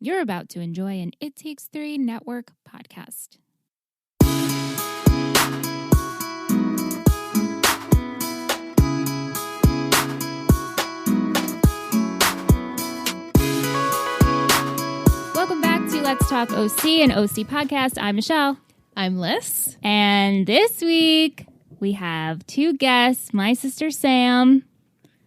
You're about to enjoy an It Takes Three Network podcast. Welcome back to Let's Talk OC, an OC podcast. I'm Michelle. I'm Liz. And this week we have two guests, my sister Sam.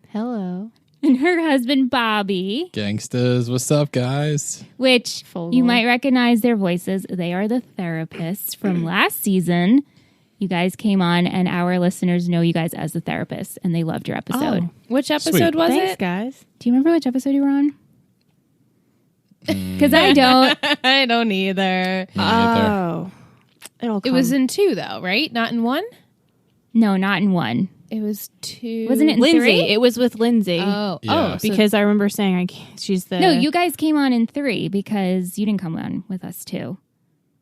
Hello. And her husband Bobby. Gangstas, what's up, guys? Which Fogel. you might recognize their voices. They are the therapists from last season. You guys came on, and our listeners know you guys as the therapists, and they loved your episode. Oh, Which episode Sweet. was thanks, it? guys. Do you remember which episode you were on? Because I don't. I don't either. Oh. It'll come. It was in 2, though, right? Not in 1? No, not in 1. It was 2. Wasn't it in Lindsay. 3? It was with Lindsay. Oh, Yeah. oh, so Because I remember saying she's the... No, you guys came on in 3 because you didn't come on with us too.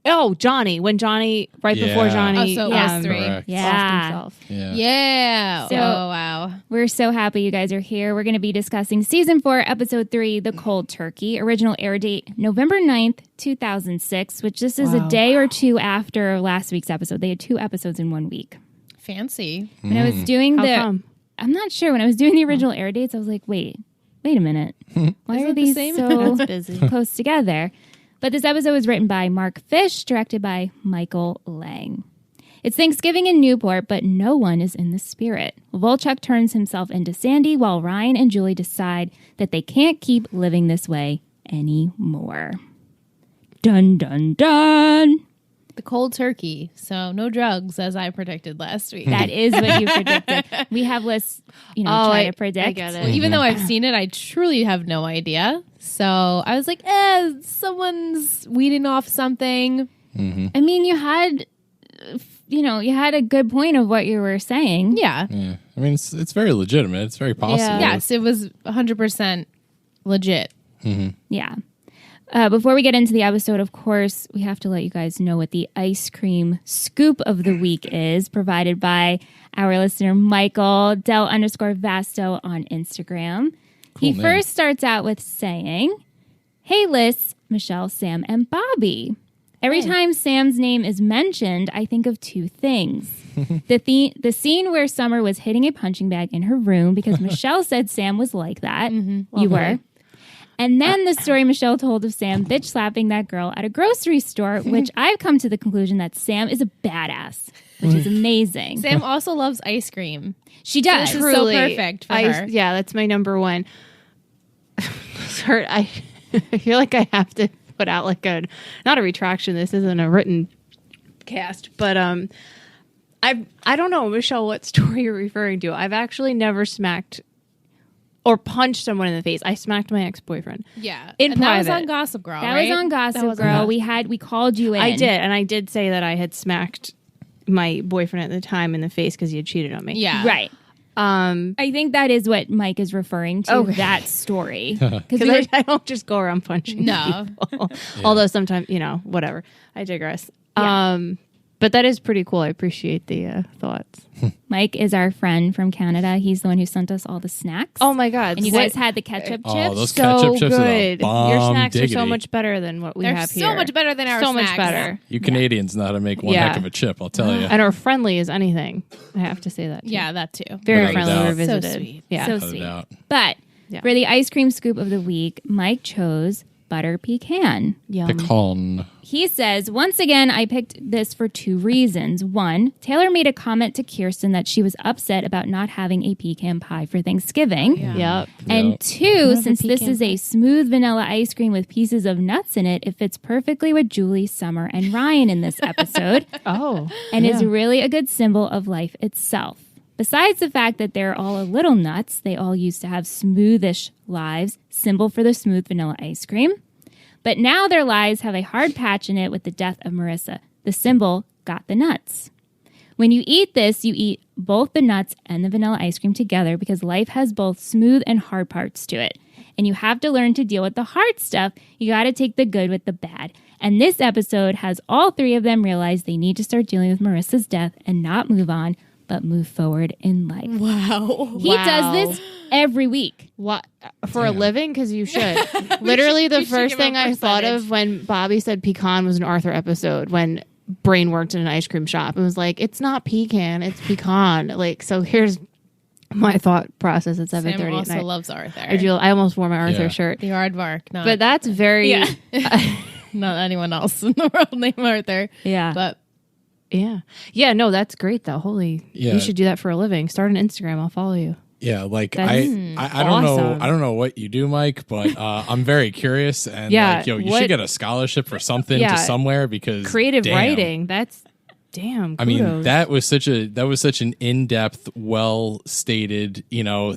Oh, Johnny. When Johnny, right before Yeah. Johnny Oh, so it Yeah. was 3. Correct. Yeah. lost himself. Yeah. Yeah. So- oh, wow. We're so happy you guys are here. We're going to be discussing Season 4, Episode 3, The Cold Turkey. Original air date, November 9th, 2006, which this is a Wow. day or two after last week's episode. They had 2 episodes in 1 week. Fancy. When I was doing How the... come? I'm not sure. When I was doing the original air dates, I was like, wait a minute. Why Is are it the these same? so That's busy. close together? But this episode was written by Mark Fish, directed by Michael Lang. It's Thanksgiving in Newport, but no one is in the spirit. Volchuk turns himself into Sandy while Ryan and Julie decide that they can't keep living this way anymore. Dun, dun, dun. The cold turkey. So no drugs, as I predicted last week. That is what you predicted. We have lists, try to predict. I get it. Well, even though I've seen it, I truly have no idea. So I was like, someone's weeding off something. I mean, you had a good point of what you were saying. Yeah. Yeah. I mean, it's very legitimate. It's very possible. Yeah. Yes, it was 100% legit. Yeah. Before we get into the episode, of course, we have to let you guys know what the ice cream scoop of the week is, provided by our listener, Michael, Del_Vasto on Instagram. He name. first starts out with saying, "Hey, Liz, Michelle, Sam, and Bobby. Every time Sam's name is mentioned, I think of 2 things. The scene where Summer was hitting a punching bag in her room because Michelle said Sam was like that. You were. And then the story Michelle told of Sam bitch slapping that girl at a grocery store, which I've come to the conclusion that Sam is a badass, which is amazing. Sam also loves ice cream. She does. This is so perfect for her. Yeah, that's my number one. I feel like I have to put out not a retraction. This isn't a written cast, but I don't know, Michelle, what story you're referring to. I've actually never smacked or punched someone in the face. I smacked my ex-boyfriend. Yeah. In and that was private. on Gossip Girl, That right? was on Gossip was on Girl. Gossip. We called you in. I did, and I did say that I had smacked my boyfriend at the time in the face because he had cheated on me. Yeah. Right. I think that is what Mike is referring to, Okay. that story. Because I don't just go around punching No. people. Although sometimes, whatever. I digress. But that is pretty cool. I appreciate the thoughts. Mike is our friend from Canada. He's the one who sent us all the snacks. Oh my God. And you guys had the ketchup Oh, chips. those so ketchup chips are the good. bomb Your snacks are diggity. so much better than what we They're have here. so much better than our So snacks. much better. You Canadians know how to make one Yeah. heck of a chip, I'll tell you. And are friendly as anything. I have to say that. Too. Yeah, that too. Very Without a friendly. doubt. We're So visited. sweet. Yeah. So Without a sweet. doubt. But Yeah. for the ice cream scoop of the week, Mike chose butter pecan. Yum. Pecan. He says, once again, I picked this for 2 reasons. 1, Taylor made a comment to Kirsten that she was upset about not having a pecan pie for Thanksgiving. Yep. And Yep. 2, a since this pecan is a smooth vanilla ice cream with pieces of nuts in it, it fits perfectly with Julie, Summer, and Ryan in this episode Oh. and is really a good symbol of life itself. Besides the fact that they're all a little nuts, they all used to have smoothish lives, symbol for the smooth vanilla ice cream. But now their lives have a hard patch in it with the death of Marissa. The symbol got the nuts. When you eat this, you eat both the nuts and the vanilla ice cream together because life has both smooth and hard parts to it. And you have to learn to deal with the hard stuff. You got to take the good with the bad. And this episode has all 3 of them realize they need to start dealing with Marissa's death and not move on, but move forward in life. Wow. He does this every week. What for a living? Because you should. Literally, we the should first give him thing a I thought percentage. of when Bobby said pecan was an Arthur episode when Brain worked in an ice cream shop. It was like, it's not pecan, it's pecan. Like, so here's my thought process at 7:30 Sam at also night. loves Arthur. I almost wore my Arthur Yeah. shirt, The aardvark, not, but that's very not anyone else in the world named Arthur. Yeah. But yeah. No, that's great though. Holy, Yeah. you should do that for a living. Start an Instagram. I'll follow you. Yeah, like That's I don't know awesome. I don't know what you do, Mike, but I'm very curious and Yeah, like, yo, you what- should get a scholarship for something Yeah. to somewhere because Creative damn. writing. That's damn. I mean, kudos. that was such an in-depth, well-stated,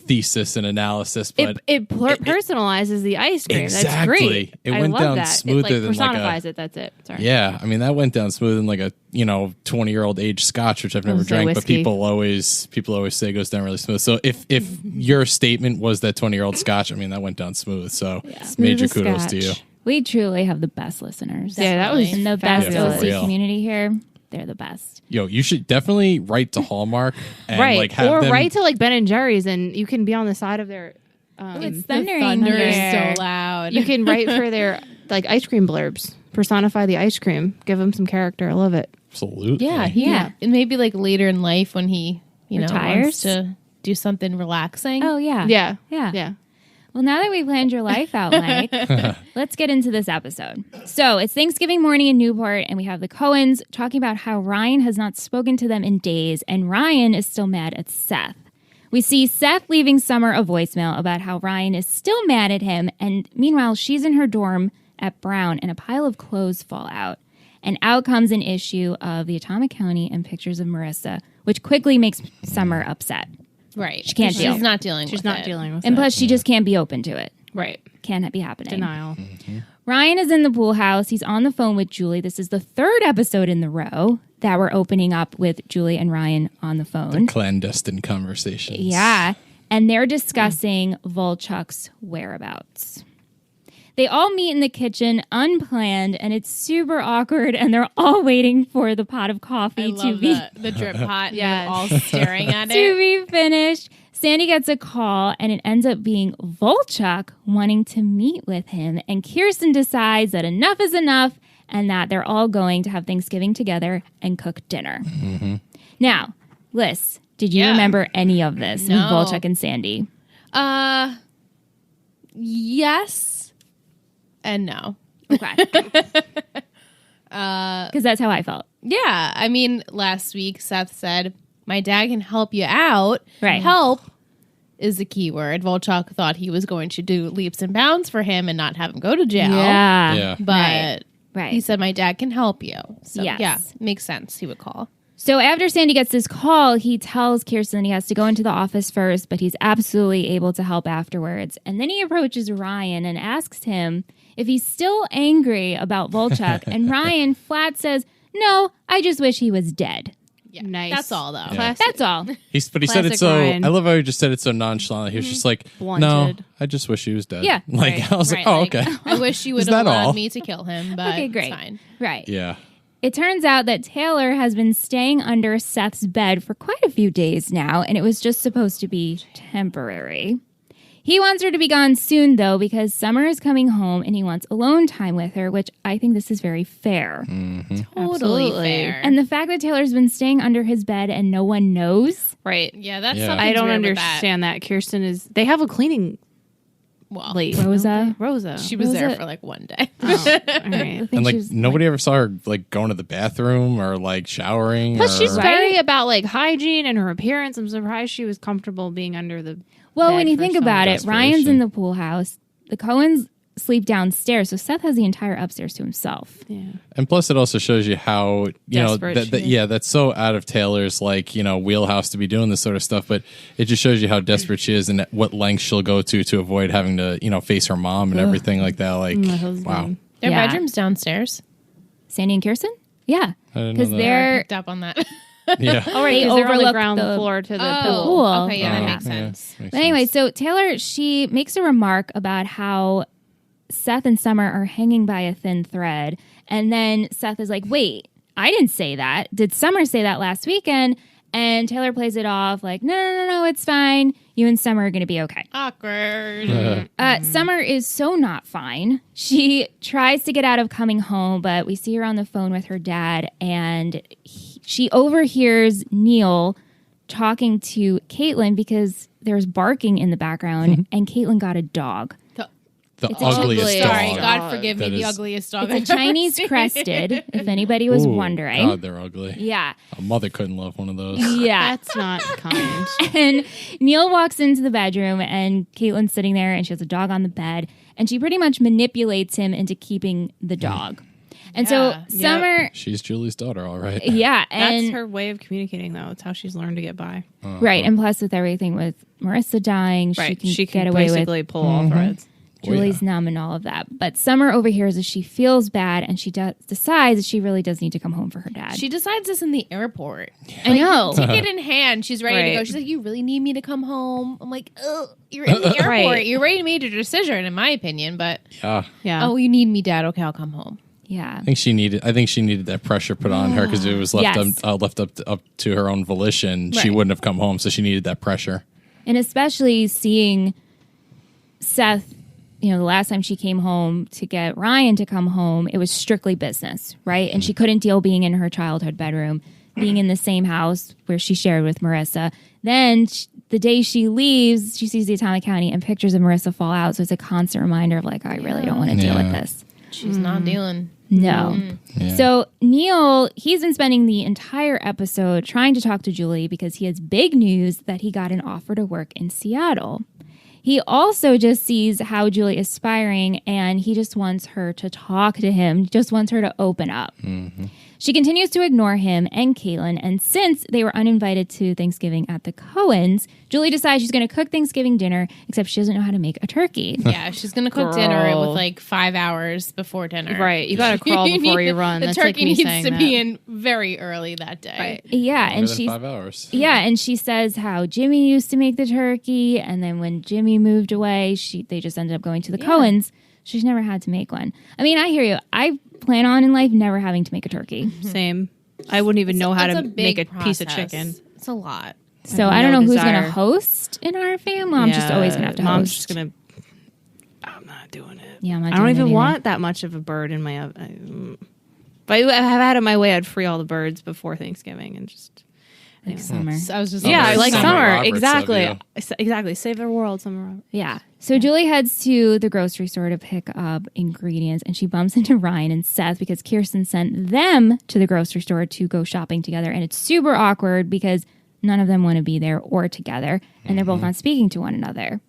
thesis and analysis, but it personalizes the ice cream. That's Exactly. great. It I went love down that. smoother it, like, than like a- personifies it. That's it. Sorry. yeah, I mean that went down smoother than like a 20-year-old aged scotch, which I've never Also drank, but whiskey. people always say goes down really smooth. So if your statement was that 20-year-old scotch, I mean that went down smooth. So major Smooth as kudos to you. scotch. We truly have the best listeners. Yeah, that was And the best fabulous. Yeah, for OC real. community here. They're the best. Yo, you should definitely write to Hallmark and Right. like have or them write to like Ben and Jerry's, and you can be on the side of their. It's the thundering thunder here. is so loud. You can write for their like ice cream blurbs. Personify the ice cream. Give them some character. I love it. absolutely. Yeah, Yeah. and maybe like later in life when he, Retires? wants to do something relaxing. Oh, yeah. Yeah. Yeah. Yeah. Well, now that we planned your life out, Mike, let's get into this episode. So it's Thanksgiving morning in Newport, and we have the Cohens talking about how Ryan has not spoken to them in days, and Ryan is still mad at Seth. We see Seth leaving Summer a voicemail about how Ryan is still mad at him, and meanwhile, she's in her dorm at Brown, and a pile of clothes fall out. And out comes an issue of the Atomic County and pictures of Marissa, which quickly makes Summer upset. Right. She can't deal. She's not dealing She's with not it. dealing with And it. plus, she just can't be open to it. Right. Can't be happening. Denial. Ryan is in the pool house. He's on the phone with Julie. This is the third episode in the row that we're opening up with Julie and Ryan on the phone. Clandestine conversations. Yeah. And they're discussing Volchuk's whereabouts. They all meet in the kitchen unplanned, and it's super awkward, and they're all waiting for the pot of I coffee to love be the drip pot. Yes. Yeah, all staring at to it. be finished. Sandy gets a call, and it ends up being Volchuk wanting to meet with him. And Kirsten decides that enough is enough and that they're all going to have Thanksgiving together and cook dinner. Now, Liz, did you Yeah. remember any of this No. with Volchuk and Sandy? Yes and no. Okay. Because that's how I felt. Yeah, I mean, last week Seth said, "My dad can help you out." Right. Help is the key word. Volchuk thought he was going to do leaps and bounds for him and not have him go to jail. Yeah. But Right. he said, "My dad can help you." So Yes. yeah, makes sense. He would call. So after Sandy gets this call, he tells Kirsten he has to go into the office first, but he's absolutely able to help afterwards. And then he approaches Ryan and asks him if he's still angry about Volchuk. And Ryan flat says, "No, I just wish he was dead." Yeah, Nice. That's all though. Yeah. Classic. That's all. But he said it Classic so. Ryan. I love how he just said it so nonchalant. He was just like, Blunted. "No, I just wish he was dead." Yeah. like Right, I was right, like, "Oh, like, okay." I wish you would Is have that allowed all? me to kill him, but Okay, great. it's fine. Right. Yeah, It turns out that Taylor has been staying under Seth's bed for quite a few days now, and it was just supposed to be temporary. He wants her to be gone soon, though, because Summer is coming home and he wants alone time with her, which I think this is very fair. Totally Absolutely. fair. And the fact that Taylor's been staying under his bed and no one knows. Right. yeah, that's Yeah. something I don't weird with understand that. Kirsten is. They have a cleaning Well, late. Rosa. Rosa. she was Was there it- for like one day. Oh, all right. I think and like she's, nobody ever saw her like going to the bathroom or like showering. Plus, she's or, very about like hygiene and her appearance. I'm surprised she was comfortable being under the. well, bed when you for think some about it, Ryan's desperation. in the pool house. The Cohens sleep downstairs, so Seth has the entire upstairs to himself. Yeah. and plus it also shows you how Desperate she is. yeah, that's so out of Taylor's like wheelhouse to be doing this sort of stuff. But it just shows you how desperate she is and at what lengths she'll go to avoid having to face her mom and everything like that. Like, My husband. wow, Their Yeah. bedroom's downstairs. Sandy and Kirsten? Yeah. I didn't know Because that. they're Picked up on that. yeah. Oh, right. They 'Cause they're on the overlook ground the- floor to the Oh, pool. okay, yeah, Oh, that makes yeah, sense. makes But anyway, sense. so Taylor, she makes a remark about how Seth and Summer are hanging by a thin thread. And then Seth is like, wait, I didn't say that. Did Summer say that last weekend? And Taylor plays it off like, no, it's fine. You and Summer are going to be okay. Awkward. Summer is so not fine. She tries to get out of coming home, but we see her on the phone with her dad, and she overhears Neil talking to Caitlin because there's barking in the background, and Caitlin got a dog. The It's a ugliest ugly dog. Sorry, God forgive me, That the is- ugliest dog. It's a Chinese crested, if anybody was Ooh, wondering. God, they're ugly. Yeah. A mother couldn't love one of those. Yeah. That's not kind. And Neil walks into the bedroom, and Caitlin's sitting there, and she has a dog on the bed, and she pretty much manipulates him into keeping the dog. And so Yeah. Summer, She's Julie's daughter, all right. yeah, and That's her way of communicating, though. It's how she's learned to get by. right, and plus with everything with Marissa dying, Right. she can get away basically with pull all threads. Julie's numb and all of that. But Summer overhears that she feels bad, and she decides that she really does need to come home for her dad. She decides this in the airport. I know. Ticket in hand. She's ready to go. Right. She's like, you really need me to come home? I'm like, ugh, you're in the airport. Right. You already made your decision, in my opinion. But, Yeah. Yeah. oh, you need me, Dad. Okay, I'll come home. Yeah. I think she needed that pressure put on her because it was left Yes. up to her own volition. She Right. wouldn't have come home, so she needed that pressure. And especially seeing Seth, the last time she came home to get Ryan to come home, it was strictly business, right? And she couldn't deal being in her childhood bedroom, being in the same house where she shared with Marissa. Then the day she leaves, she sees the Atomic County and pictures of Marissa fall out. So it's a constant reminder of like, I really don't want to deal with this. She's not dealing. No. Yeah. So Neil, he's been spending the entire episode trying to talk to Julie because he has big news that he got an offer to work in Seattle. He also just sees how Julie is aspiring, and he just wants her to talk to him, just wants her to open up. Mm-hmm. She continues to ignore him and Caitlin, and since they were uninvited to Thanksgiving at the Cohens, Julie decides she's going to cook Thanksgiving dinner, except she doesn't know how to make a turkey. Yeah, she's going to cook dinner Girl. with like 5 hours before dinner. Right. You got to crawl before you run. The That's turkey like me needs saying to that. be in very early that day. Right. Yeah, and Longer than she's 5 hours. Yeah, and she says how Jimmy used to make the turkey, and then when Jimmy moved away, they just ended up going to the Cohens. She's never had to make one. I mean, I hear you. I plan on in life never having to make a turkey. Same. I wouldn't even know how It's to a big make a piece of process. chicken. It's a lot. So I don't know no who's going to desire. host in our family. Mom's just always going to have to Mom's host. just going to. I'm not doing it. Yeah, I'm not I don't doing it even either. want that much of a bird in my oven. If I have had it my way, I'd free all the birds before Thanksgiving and just. Like summer. So I was just Yeah, nice. like Summer summer. Roberts of Exactly. you. Exactly. Save the world, Summer Roberts. Yeah. So Julie heads to the grocery store to pick up ingredients, and she bumps into Ryan and Seth because Kirsten sent them to the grocery store to go shopping together. And it's super awkward because none of them want to be there or together, and they're both not speaking to one another.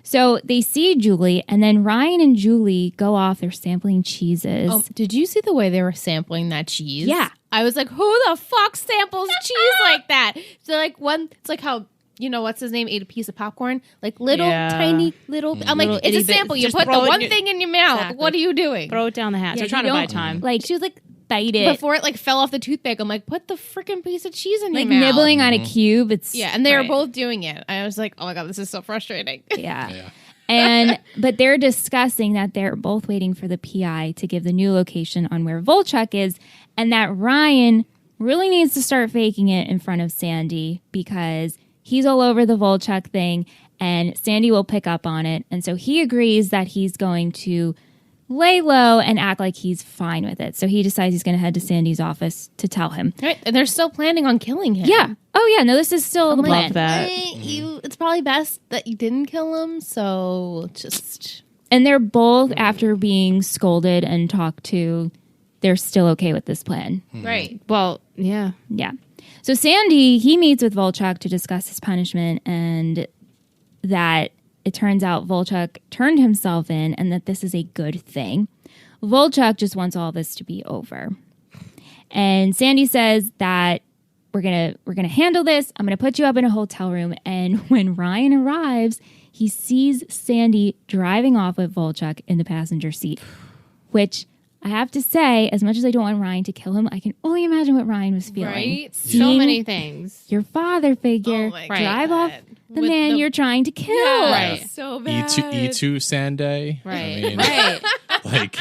So they see Julie, and then Ryan and Julie go off. They're sampling cheeses. Oh, did you see the way they were sampling that cheese? Yeah. I was like, who the fuck samples cheese like that? So like it's like how, what's his name, ate a piece of popcorn? Like little, Yeah. tiny, little. I'm like, Little it's a itty bit. sample. You Just put the throw it in one your- thing in your mouth. Exactly. What are you doing? Throw it down the hatch. Yeah, They're trying you to buy don't- time. Like, She was like, bite it. before it like fell off the toothpick, I'm like, put the freaking piece of cheese in Like your mouth. nibbling on a cube. It's Yeah, and they were Right. both doing it. I was like, oh my God, this is so frustrating. Yeah. But they're discussing that they're both waiting for the PI to give the new location on where Volchuk is, and that Ryan really needs to start faking it in front of Sandy because he's all over the Volchuk thing, and Sandy will pick up on it. And so he agrees that he's going to lay low and act like he's fine with it. So he decides he's going to head to Sandy's office to tell him. Right, and they're still planning on killing him. Yeah. Oh, yeah. No, this is still the plan. Love that. It's probably best that you didn't kill him. So just And they're both, after being scolded and talked to, they're still okay with this plan. right. Well, yeah. Yeah. So Sandy, he meets with Volchuk to discuss his punishment, and that it turns out Volchuk turned himself in and that this is a good thing. Volchuk just wants all this to be over. And Sandy says that we're gonna handle this. I'm gonna put you up in a hotel room. And when Ryan arrives, he sees Sandy driving off with Volchuk in the passenger seat, which I have to say, as much as I don't want Ryan to kill him, I can only imagine what Ryan was feeling. Right? So Seeing many things. your father figure Oh my drive God. off the With man the- you're trying to kill. Yeah, Right. so bad. E2 Sanday. Right. I mean, Right. like,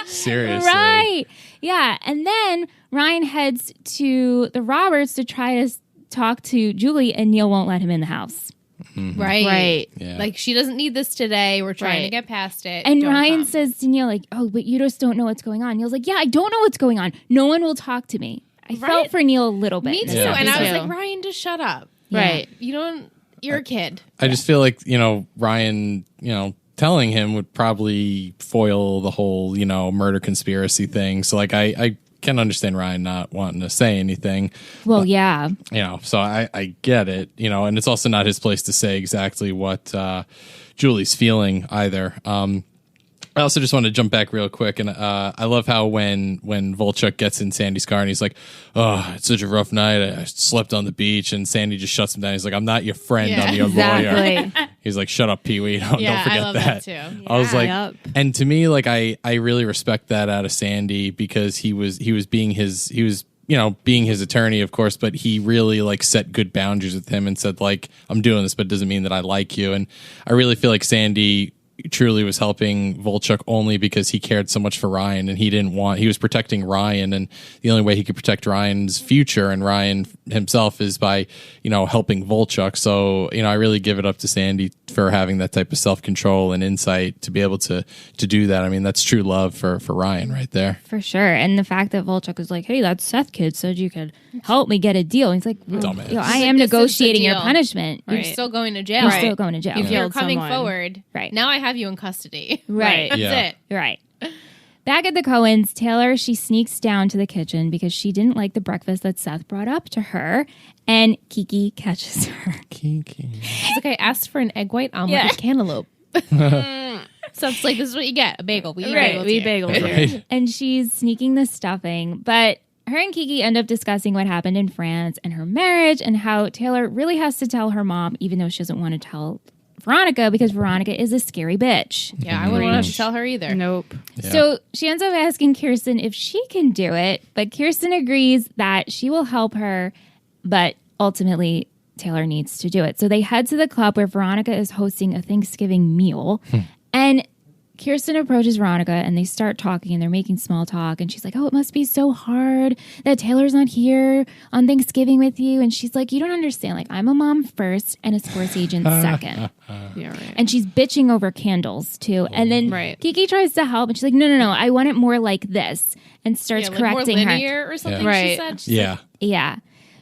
seriously. Right. Yeah. And then Ryan heads to the Roberts to try to talk to Julie and Neil won't let him in the house. Right. Yeah. Like, she doesn't need this today. We're trying to get past it. And Don't Ryan come. says to Neil, like, oh, but you just don't know what's going on. Neil's like, yeah, I don't know what's going on. No one will talk to me. I felt for Neil a little bit. Me too. Yeah. And I was too. like, Ryan, just shut up. Right. You don't, you're a kid. I just feel like, Ryan, telling him would probably foil the whole, murder conspiracy thing. So, like, I can understand Ryan not wanting to say anything. Well, yeah. So I get it, and it's also not his place to say exactly what Julie's feeling either. I also just want to jump back real quick, and I love how when Volchuk gets in Sandy's car and he's like, "Oh, it's such a rough night. I slept on the beach," and Sandy just shuts him down. He's like, "I'm not your friend. I'm your lawyer." He's like, "Shut up, Pee-wee. Don't forget I love that too. I was like, Yep. and to me, like I really respect that out of Sandy because he was being his being his attorney, of course, but he really like set good boundaries with him and said like, I'm doing this, but it doesn't mean that I like you. And I really feel like Sandy truly was helping Volchuk only because he cared so much for Ryan and he was protecting Ryan, and the only way he could protect Ryan's future and Ryan himself is by, helping Volchuk. So, I really give it up to Sandy for having that type of self-control and insight to be able to do that. I mean, that's true love for Ryan right there. For sure. And the fact that Volchuk was like, hey, that Seth kid said you could help me get a deal. And he's like, Dumbass. I am This is the negotiating your deal. punishment. You're still going to jail. You're still going to jail. If you're Killed coming someone. forward, Right. now I have you in custody. Right. That's Yeah. it. Right. Back at the Cohens, Taylor, she sneaks down to the kitchen because she didn't like the breakfast that Seth brought up to her, and Kiki catches her. Kiki. It's like, I asked for an egg white omelet with cantaloupe. So it's like, this is what you get, a bagel. We eat bagels We here. bagels here. Right. And she's sneaking the stuffing, but her and Kiki end up discussing what happened in France and her marriage and how Taylor really has to tell her mom, even though she doesn't want to tell Veronica, because Veronica is a scary bitch. Yeah, I wouldn't want to tell her either. Nope. Yeah. So she ends up asking Kirsten if she can do it, but Kirsten agrees that she will help her, but ultimately Taylor needs to do it. So they head to the club where Veronica is hosting a Thanksgiving meal, and Kirsten approaches Veronica and they start talking and they're making small talk. And she's like, oh, it must be so hard that Taylor's not here on Thanksgiving with you. And she's like, you don't understand. Like, I'm a mom first and a sports agent second. Yeah, right. And she's bitching over candles too. And then Right. Kiki tries to help and she's like, no, I want it more like this, and starts Yeah, like more correcting her. linear or something. Yeah. She Right. said. She's Yeah. Yeah.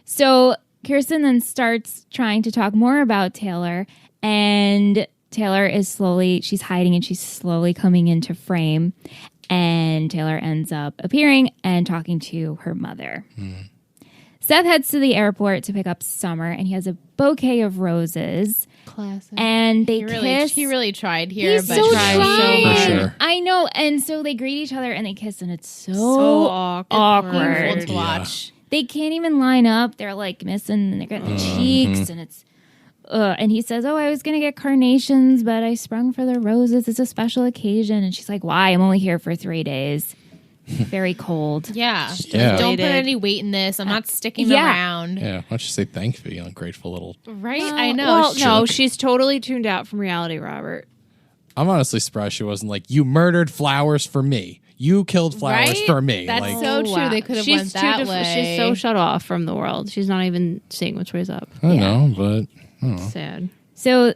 So Kirsten then starts trying to talk more about Taylor, and Taylor is she's hiding and she's slowly coming into frame, and Taylor ends up appearing and talking to her mother. Seth heads to the airport to pick up Summer, and he has a bouquet of roses, Classic. and they like, kiss. he really tried here, He's but so tried so trying. much. For sure. I know. And so they greet each other and they kiss, and it's so awkward. painful awkward. to watch. They can't even line up. They're like missing, and they're getting the cheeks, and it's. And he says, "Oh, I was gonna get carnations, but I sprung for the roses. It's a special occasion." And she's like, "Why? I'm only here for 3 days. Very cold." Yeah. Yeah. Don't put Related. any weight in this. I'm not sticking yeah. around. Yeah. Why don't you say thank you, you ungrateful little. Right? I know. Well, no, Jerk. she's totally tuned out from reality, Robert. I'm honestly surprised she wasn't like, you murdered flowers for me. You killed flowers Right? for me. That's Like, so true. They could have went that way. She's so shut off from the world. She's not even seeing which way's up. I don't know, but Sad. So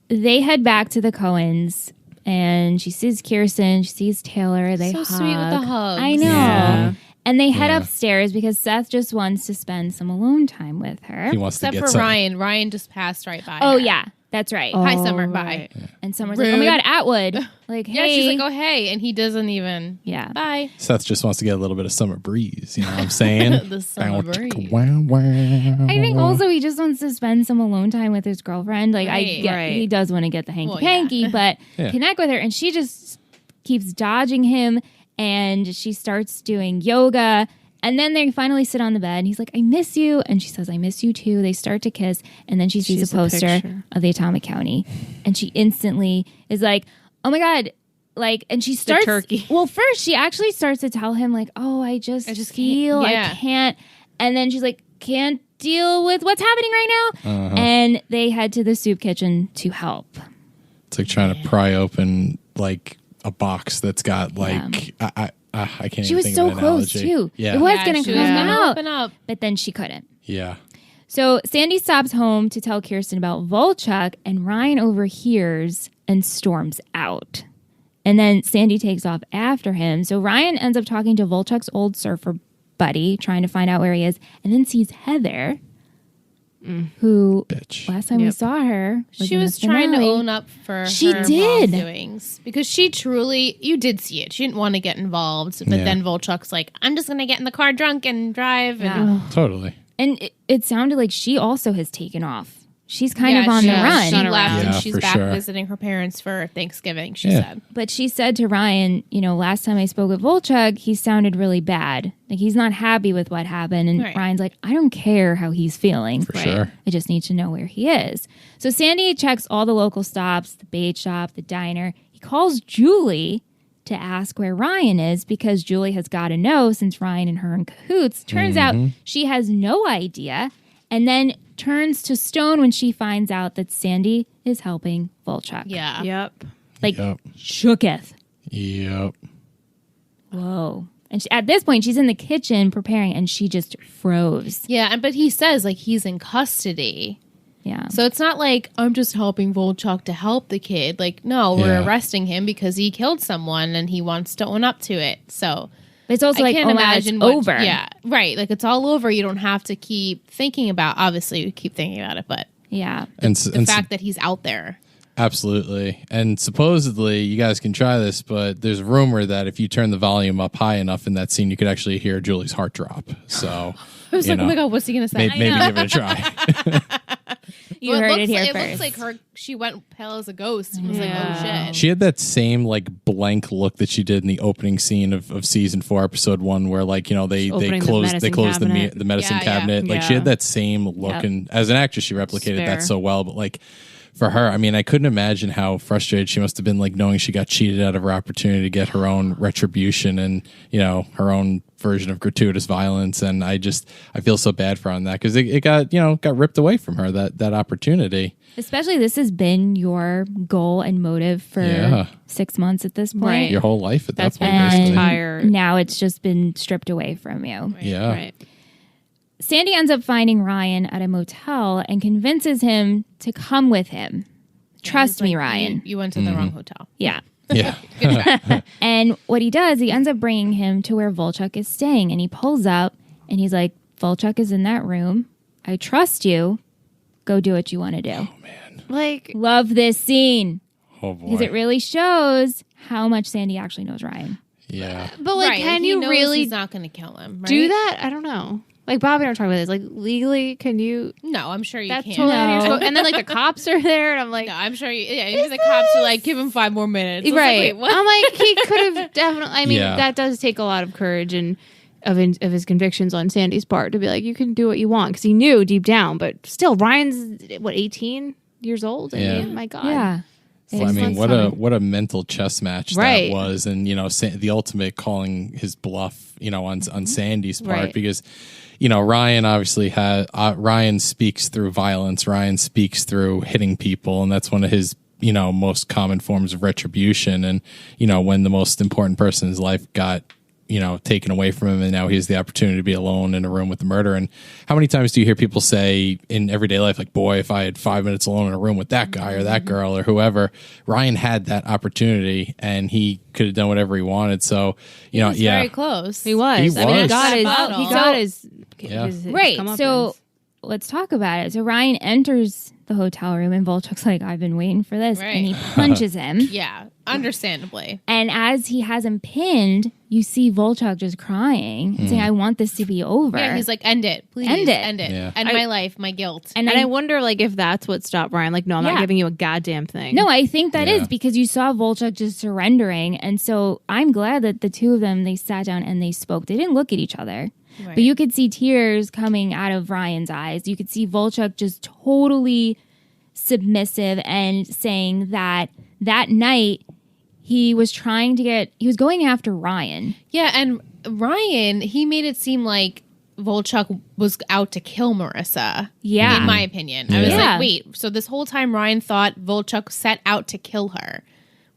they head back to the Cohens, and she sees Kirsten. She sees Taylor. They So hug. sweet with the hugs. I know. Yeah. And they head Yeah. upstairs because Seth just wants to spend some alone time with her. he wants Except to for get some. Ryan. Ryan just passed right by. Oh her. yeah, that's right. Hi, Summer. right. Bye. And Summer's like, "Oh my God, Atwood!" Like, Yeah, hey, she's like, oh, hey. And he doesn't even. yeah. Bye. Seth just wants to get a little bit of summer breeze. You know what I'm saying? The summer breeze. Wow, wow. I think also he just wants to spend some alone time with his girlfriend. Like, I Right. get, Right. he does want to get the hanky Well, yeah. panky, but Yeah. connect with her. And she just keeps dodging him, and she starts doing yoga. And then they finally sit on the bed, and he's like, "I miss you," and she says, "I miss you too." They start to kiss, and then she sees She's a a poster picture. of the Atomic County, and she instantly is like, "Oh my God." Like, and she starts. turkey. Well, first she actually starts to tell him like, "Oh, I just just feel can't- yeah. I can't," and then she's like, "Can't deal with what's happening right now," Uh-huh. and they head to the soup kitchen to help. It's like trying to pry open like a box that's got like I can't. She even was think so of an close analogy. too. Yeah, It was Yeah, going to she come was gonna out, open up. but then she couldn't. yeah. So Sandy stops home to tell Kirsten about Volchuk, and Ryan overhears and storms out. And then Sandy takes off after him. So Ryan ends up talking to Volchuk's old surfer buddy, trying to find out where he is, and then sees Heather, who Bitch. last time we saw her, She was trying to own up for She her did. wrongdoings because she truly, you did see it. She didn't want to get involved, but Yeah. then Volchuk's like, I'm just going to get in the car drunk and drive. And Totally. And it sounded like she also has taken off. She's kind of on the she run. left Yeah, and she's for back sure. visiting her parents for Thanksgiving, she Yeah. said. But she said to Ryan, last time I spoke with Volchuk, he sounded really bad. Like he's not happy with what happened. And Right. Ryan's like, I don't care how he's feeling. For sure. I just need to know where he is. So Sandy checks all the local stops, the bait shop, the diner. He calls Julie to ask where Ryan is because Julie has got to know since Ryan and her in cahoots. Turns out she has no idea. And then turns to stone when she finds out that Sandy is helping Volchuk. Yeah. Yep. Like, Yep. shooketh. Yep. Whoa. And at this point, she's in the kitchen preparing, and she just froze. Yeah, but he says, like, he's in custody. Yeah. So it's not like, I'm just helping Volchuk to help the kid. Like, no, we're Yeah. arresting him because he killed someone and he wants to own up to it. So But it's also I like, can't imagine it's what, over. Yeah, right. Like, it's all over. You don't have to keep thinking about, obviously, we keep thinking about it, but Yeah. And, the fact that he's out there. absolutely. And supposedly, you guys can try this, but there's a rumor that if you turn the volume up high enough in that scene, you could actually hear Julie's heart drop. So I was like, oh my God, what's he going to say? maybe give it a try. You Well, heard it here it first. looks like she went pale as a ghost. It was like, oh shit. She had that same like blank look that she did in the opening scene of season 4, episode 1, where like they opening the closed medicine the cabinet. medicine Yeah, cabinet. Like she Yeah. had that same look, Yep. and as an actress, she replicated Spare. that so well. But like for her, I mean, I couldn't imagine how frustrated she must have been, like knowing she got cheated out of her opportunity to get her own retribution and her own version of gratuitous violence. And I feel so bad for her on that because it got got ripped away from her, that opportunity. Especially this has been your goal and motive for Yeah. 6 months at this point. Right. Your whole life at That's that point, been her basically. entire. Now it's just been stripped away from you. Yeah. Right. Sandy ends up finding Ryan at a motel and convinces him to come with him. Trust me, Ryan. You went to the wrong hotel. Yeah. Yeah. And what he does, he ends up bringing him to where Volchuk is staying. And he pulls up and he's like, Volchuk is in that room. I trust you. Go do what you want to do. Like, Love this scene Oh boy. because it really shows how much Sandy actually knows Ryan. Yeah. but like, Right, can he you knows really he's not going to kill him, right? do that? I don't know. Like Bobby and I were talking about this. Like legally, can you? No, I'm sure you That's can't. totally out of your No. scope. And then like the cops are there, and I'm like, No, I'm sure you. Yeah, even the cops are like, give him 5 more minutes. I was like, right? wait, what? I'm like, he could have definitely. I mean, Yeah. that does take a lot of courage and of his convictions on Sandy's part to be like, you can do what you want, because he knew deep down, but still, Ryan's 18 years old. I Yeah. mean, my God. Yeah. So, I mean, what a mental chess match Right. that was, and the ultimate calling his bluff, on Sandy's part, Right. because Ryan obviously Ryan speaks through violence. Ryan speaks through hitting people, and that's one of his most common forms of retribution. And when the most important person in his life got taken away from him, and now he has the opportunity to be alone in a room with the murderer. And how many times do you hear people say in everyday life, like, boy, if I had 5 minutes alone in a room with that guy or that girl or whoever? Ryan had that opportunity, and he could have done whatever he wanted. So, He's very close. He was. He I mean, he was. got his. Bottle. He got his. Yeah. his Right. comeuppance. So let's talk about it. So Ryan enters the hotel room and Volchuk's like, I've been waiting for this. Right. And he punches him. Yeah, understandably. And as he has him pinned, you see Volchuk just crying and saying, I want this to be over. Yeah, he's like, end it. Please. End it. End it. Yeah. End my life, my guilt. and And I wonder, like, if that's what stopped Ryan. Like, no, I'm Yeah. not giving you a goddamn thing. No, I think that is Yeah. because you saw Volchuk just surrendering. And so I'm glad that the two of them, they sat down and they spoke. They didn't look at each other. Right. But you could see tears coming out of Ryan's eyes. You could see Volchuk just totally submissive and saying that night he was going after Ryan. Yeah, and Ryan, he made it seem like Volchuk was out to kill Marissa. Yeah. In my opinion. I was Yeah. like, wait, so this whole time Ryan thought Volchuk set out to kill her.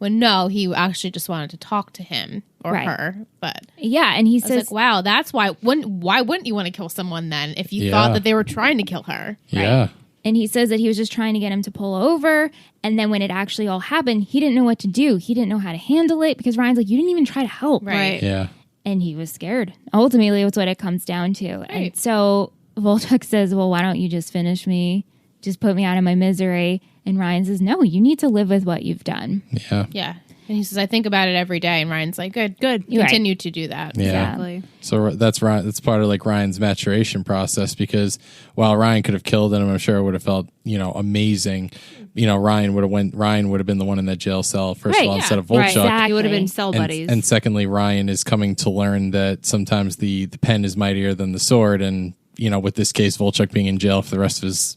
When no, he actually just wanted to talk to him or Right. her. But Yeah, and he I was says, like, wow, that's why. Why wouldn't you want to kill someone then if you Yeah. thought that they were trying to kill her? Yeah. and he says that he was just trying to get him to pull over. And then when it actually all happened, he didn't know what to do. He didn't know how to handle it because Ryan's like, you didn't even try to help. Right. Yeah. And he was scared. Ultimately, it's what it comes down to. And Right. so Volchuk says, well, why don't you just finish me? Just put me out of my misery. And Ryan says, no, you need to live with what you've done. Yeah. Yeah. And he says, I think about it every day. And Ryan's like, good. You're right. Continue to do that. Yeah. Exactly. So that's Ryan. That's part of like Ryan's maturation process because while Ryan could have killed him, I'm sure it would have felt amazing. Ryan would have been the one in that jail cell first Right, of all yeah. instead of Right. Volchuk. He would have been Exactly. cell And, buddies. and secondly, Ryan is coming to learn that sometimes the pen is mightier than the sword, and with this case, Volchuk being in jail for the rest of his,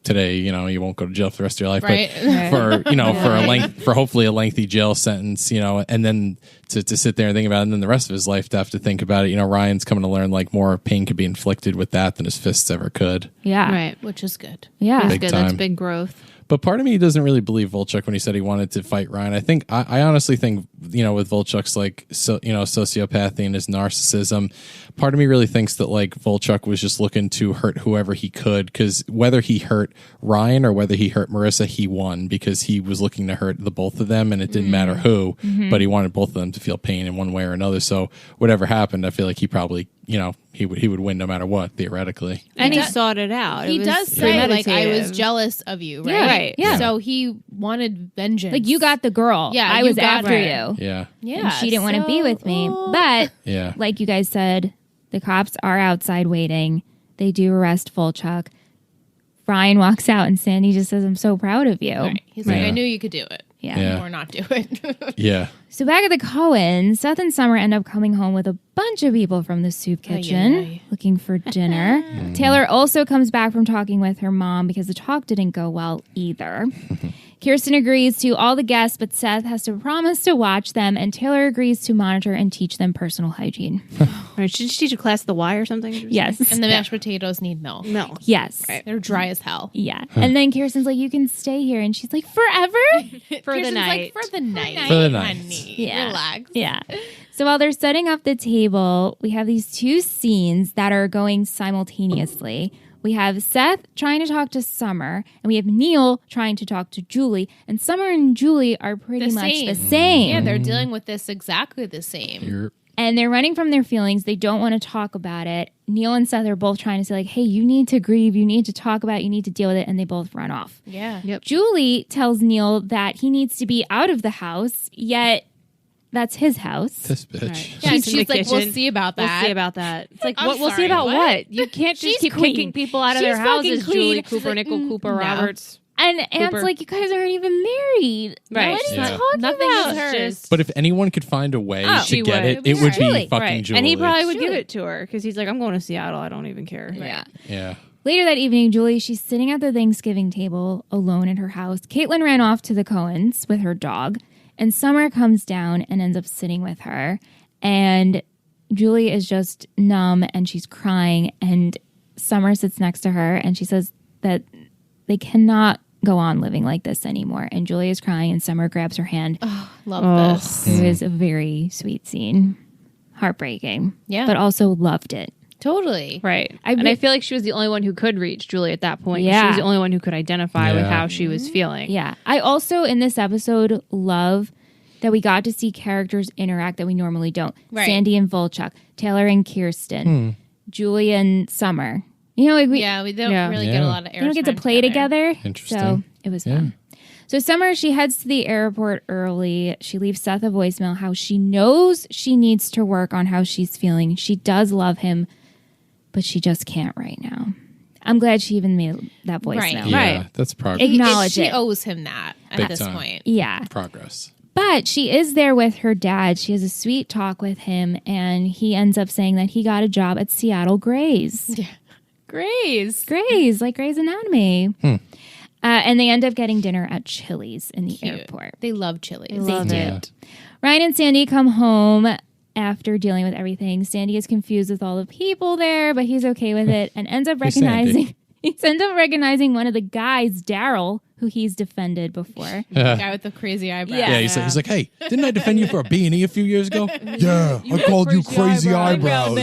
today, you won't go to jail for the rest of your life, Right. but for hopefully a lengthy jail sentence, and then to sit there and think about it, and then the rest of his life to have to think about it. Ryan's coming to learn like more pain could be inflicted with that than his fists ever could. Yeah. Right. Which is good. Yeah. That's Big good. That's time. big growth. But part of me doesn't really believe Volchuk when he said he wanted to fight Ryan. I honestly think, with Volchuk's sociopathy and his narcissism, part of me really thinks that like Volchuk was just looking to hurt whoever he could, because whether he hurt Ryan or whether he hurt Marissa, he won because he was looking to hurt the both of them, and it didn't matter who, but he wanted both of them to feel pain in one way or another. So whatever happened, I feel like he probably, he would win no matter what, theoretically. And he does- sought it out. He It was does say, like, I was premeditative. jealous of you, right? Yeah. Right. Yeah. So he wanted vengeance. Like, you got the girl. Yeah, I you was got after her. you. Yeah. Yeah. And she didn't want to be with me. But Yeah. like you guys said, the cops are outside waiting. They do arrest Volchuk. Ryan walks out and Sandy just says, I'm so proud of you. Right. He's like, Yeah. I knew you could do it. Yeah. Yeah. Or not do it. Yeah. So back at the Cohens, Seth and Summer end up coming home with a bunch of people from the soup kitchen Ay, ay, ay. looking for dinner. Taylor also comes back from talking with her mom because the talk didn't go well either. Kirsten agrees to all the guests, but Seth has to promise to watch them, and Taylor agrees to monitor and teach them personal hygiene. Right. Should she teach a class the Y or something? Yes. And the mashed potatoes need milk. Milk. Yes. They're dry as hell. Yeah. And then Kirsten's like, you can stay here. And she's like, forever? For the Kirsten's night. like, for the night. For the night. Honey. Yeah. Relax. Yeah. So while they're setting up the table, we have these two scenes that are going simultaneously. We have Seth trying to talk to Summer, and we have Neil trying to talk to Julie. And Summer and Julie are pretty The much same. the same. Yeah, they're dealing with this exactly the same. You're And they're running from their feelings. They don't want to talk about it. Neil and Seth are both trying to say, like, hey, you need to grieve. You need to talk about it. You need to deal with it. And they both run off. Yeah. Yep. Julie tells Neil that he needs to be out of the house, yet that's his house. this bitch. Right. Yeah, She's in she's the like, we'll kitchen. see about that. We'll see about that. It's like, I'm what? We'll see sorry, about what? what? You can't just She's keep queen. kicking people out of She's their houses. fucking Julie queen. Cooper, Nickel Cooper, no. Roberts. And Aunt's Cooper. like, you guys aren't even married. Right. What are you Yeah. talking Nothing about? is hers. Just- But if anyone could find a way to she get would. it, it would be Julie. fucking Right. Julie. And he probably would Julie. give it to her because he's like, I'm going to Seattle. I don't even care. Yeah. Yeah. Later that evening, Julie, she's sitting at the Thanksgiving table alone at her house. Caitlin ran off to the Cohens with her dog, and Summer comes down and ends up sitting with her. And Julie is just numb and she's crying. And Summer sits next to her and she says that they cannot go on living like this anymore. And Julie is crying and Summer grabs her hand. Love this. It was a very sweet scene. Heartbreaking. Yeah. But also loved it. Totally. Right. I and re- I feel like she was the only one who could reach Julie at that point. Yeah. She was the only one who could identify with Yeah. how she was feeling. Yeah. I also, in this episode, love that we got to see characters interact that we normally don't. Right. Sandy and Volchuk, Taylor and Kirsten, Julie and Summer. You know, like we Yeah, we don't Yeah. really get Yeah. a lot of air. they don't get to play together. Interesting. So it was fun. So Summer, she heads to the airport early. She leaves Seth a voicemail how she knows she needs to work on how she's feeling. She does love him, but she just can't right now. I'm glad she even made that voicemail. Right. Yeah. Right. That's progress. Acknowledge She it. owes him that at Big this time. point. Yeah. Progress. But she is there with her dad. She has a sweet talk with him, and he ends up saying that he got a job at Seattle Grey's. Grace. Grey's, like Grey's Anatomy. And they end up getting dinner at Chili's in the airport. They love Chili's. Love do. it. Ryan and Sandy come home after dealing with everything. Sandy is confused with all the people there, but he's okay with it and ends up Hey, Sandy. recognizing. He ends up recognizing one of the guys, Daryl, who he's defended before. The guy with the crazy eyebrows. Yeah. Yeah, he's like, hey, didn't I defend you for a B&E a few years ago? Yeah, I called you crazy eyebrows.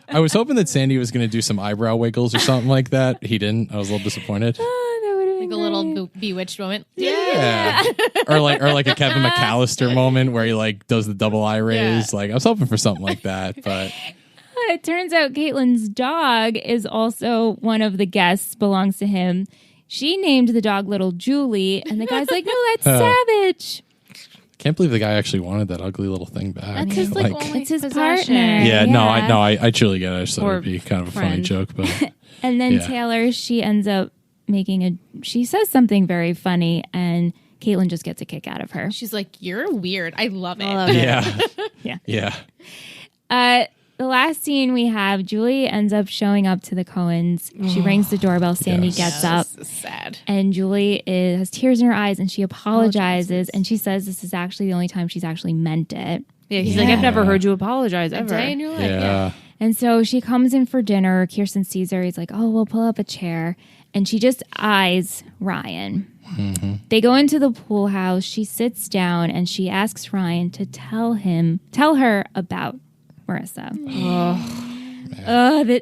I was hoping that Sandy was going to do some eyebrow wiggles or something like that. He didn't. I was a little disappointed. Like a little bewitched moment. Yeah. or like a Kevin McAllister moment where he like does the double eye raise. Yeah. Like I was hoping for something like that, but It turns out Caitlin's dog is also one of the guests, belongs to him. She named the dog Little Julie, and the guy's like, no, that's Savage. can't believe the guy actually wanted that ugly little thing back. That's his only It's his possession. partner. yeah, no, I truly get it. I just thought Or it'd be kind of a funny friend. joke, but And then Yeah. Taylor, she ends up she says something very funny, and Caitlin just gets a kick out of her. She's like, you're weird. I love it. I love it. yeah, Yeah. yeah. The last scene we have, Julie ends up showing up to the Cohens. She rings the doorbell. Sandy Yes. gets up, This is sad. and Julie has tears in her eyes, and she apologizes. And she says this is actually the only time she's actually meant it. Yeah, he's like, I've never heard you apologize ever. Day in your life. Yeah. And so she comes in for dinner. Kirsten sees her. He's like, oh, we'll pull up a chair. And she just eyes Ryan. They go into the pool house. She sits down and she asks Ryan to tell her about Marissa.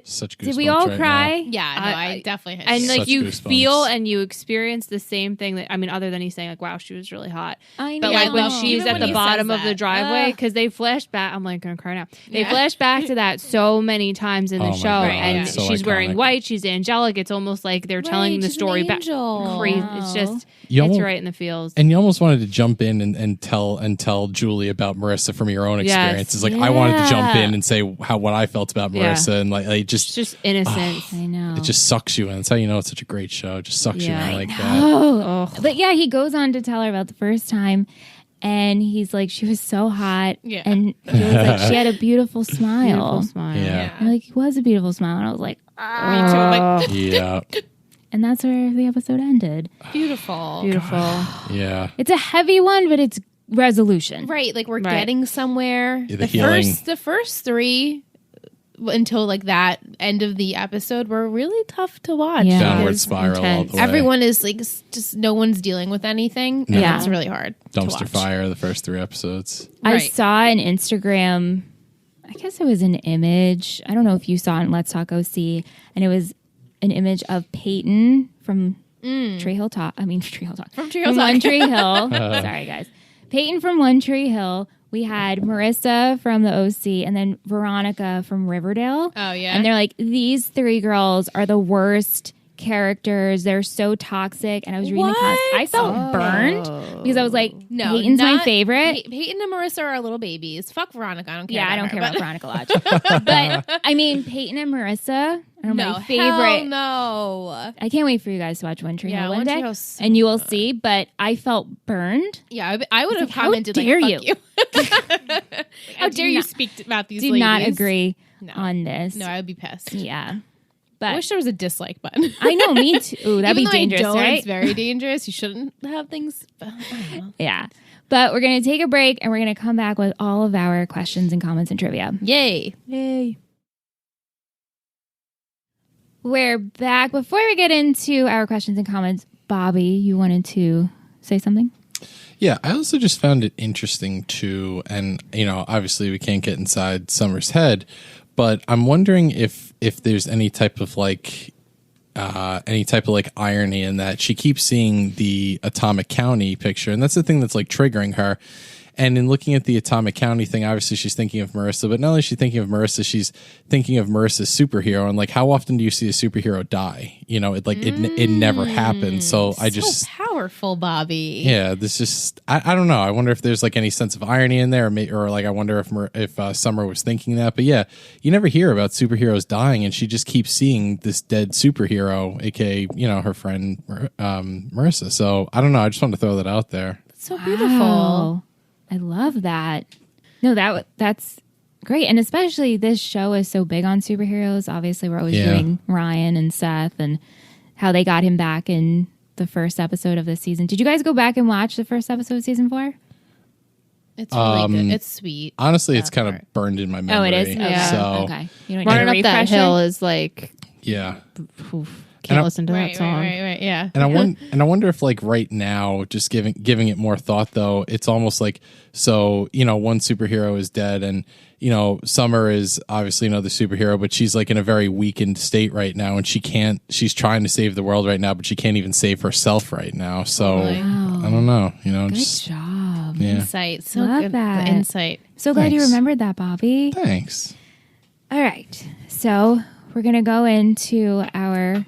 Such Did we goosebumps all right cry? Yeah, no, I definitely had And like Such you goosebumps. feel and you experience the same thing that, I mean, other than he's saying like, wow, she was really hot. I know. But like when know. she's Even at when the he bottom says of the that. driveway, because they flash back. I'm like gonna cry now. They Yeah. flash back to that so many times in Oh the my show, God, and it's so she's wearing iconic. white. She's angelic. It's almost like they're telling the she's an story back. angel. Crazy. It's just You it's almost- right in the feels. And you almost wanted to jump in and tell Julie about Marissa from your own Yes. experiences. Like I wanted to jump Yeah. in and say what I felt about Yeah. Marissa, and like It's just just innocence. I know. it just sucks you in. That's how you know it's such a great show. It just sucks Yeah. you in like that. Oh. But yeah, he goes on to tell her about the first time. And he's like, she was so hot. Yeah. And he was like, she had a beautiful smile. Beautiful smile. Yeah. And like, it was a beautiful smile. And I was like, Me too. I'm like, Yeah. and that's where the episode ended. beautiful. Beautiful. Yeah. It's a heavy one, but it's resolution. Right, like we're Right. getting somewhere. Yeah, the healing. the first three until like that end of the episode were really tough to watch. Yeah. Downward because spiral all intense. the way. everyone is like just no one's dealing with anything. And Yeah. it's really hard. to dumpster watch. fire the first 3 episodes. I Right. saw an Instagram, I guess it was an image. I don't know if you saw it in Let's Talk OC. And it was an image of Peyton from Tree Hill Talk. I mean, Tree Hill Talk. From Tree Hill One Talk. Tree Hill. Sorry, guys. Peyton from One Tree Hill. We had Marissa from the OC and then Veronica from Riverdale. Oh, yeah? And they're like, these 3 girls are the worst characters. They're so toxic. And I was reading the comments. I felt burned because I was like, No, Peyton's my not- favorite. Peyton and Marissa are little babies. Fuck Veronica. I don't care. Yeah, I don't her, care about but- Veronica Lodge. But I mean, Peyton and Marissa are No, my favorite. hell no. I can't wait for you guys to watch One Tree Yeah, Hill One one Tree day, Hill's so and you will see. But I felt burned. Yeah, I would have how commented dare like, you. fuck you. How do dare you not- speak about these Do ladies? not agree No. on this. No, I would be pissed. Yeah, I but wish there was a dislike button. I know, me too. Ooh, that'd Even be though dangerous, I don't, right? It's very dangerous. You shouldn't have things. I don't know. Yeah. But we're going to take a break and we're going to come back with all of our questions and comments and trivia. Yay. Yay. We're back. Before we get into our questions and comments, Bobby, you wanted to say something? Yeah, I also just found it interesting too, and obviously we can't get inside Summer's head, but I'm wondering if there's any type of irony in that she keeps seeing the Atomic County picture, and that's the thing that's like triggering her. And in looking at the Atomic County thing, obviously she's thinking of Marissa, but not only is she thinking of Marissa, she's thinking of Marissa's superhero. And like, how often do you see a superhero die? It never happens. So I just, So powerful, Bobby. yeah, this just, I don't know. I wonder if there's like any sense of irony in there, or like I wonder if Summer was thinking that. But yeah, you never hear about superheroes dying, and she just keeps seeing this dead superhero, aka her friend Marissa. So I don't know. I just wanted to throw that out there. So beautiful. Wow. I love that. No, that's great. And especially this show is so big on superheroes. Obviously, we're always Yeah. doing Ryan and Seth and how they got him back in the first episode of this season. Did you guys go back and watch the first episode of season 4? It's really good. It's sweet. Honestly, it's That kind part. of burned in my Oh, memory. it is? Yeah. So Okay. You don't Running need up a that refresher? hill is like, yeah. oof. Can't listen to that Right, song. right, yeah. And I wonder if like right now, just giving it more thought though, it's almost like, so, one superhero is dead and, Summer is obviously another superhero, but she's like in a very weakened state right now and she's trying to save the world right now, but she can't even save herself right now. So I don't know, Good just job. yeah. Insight. So Love good. that. The insight. So glad you Thanks. remembered that, Bobby. Thanks. All right. So we're going to go into our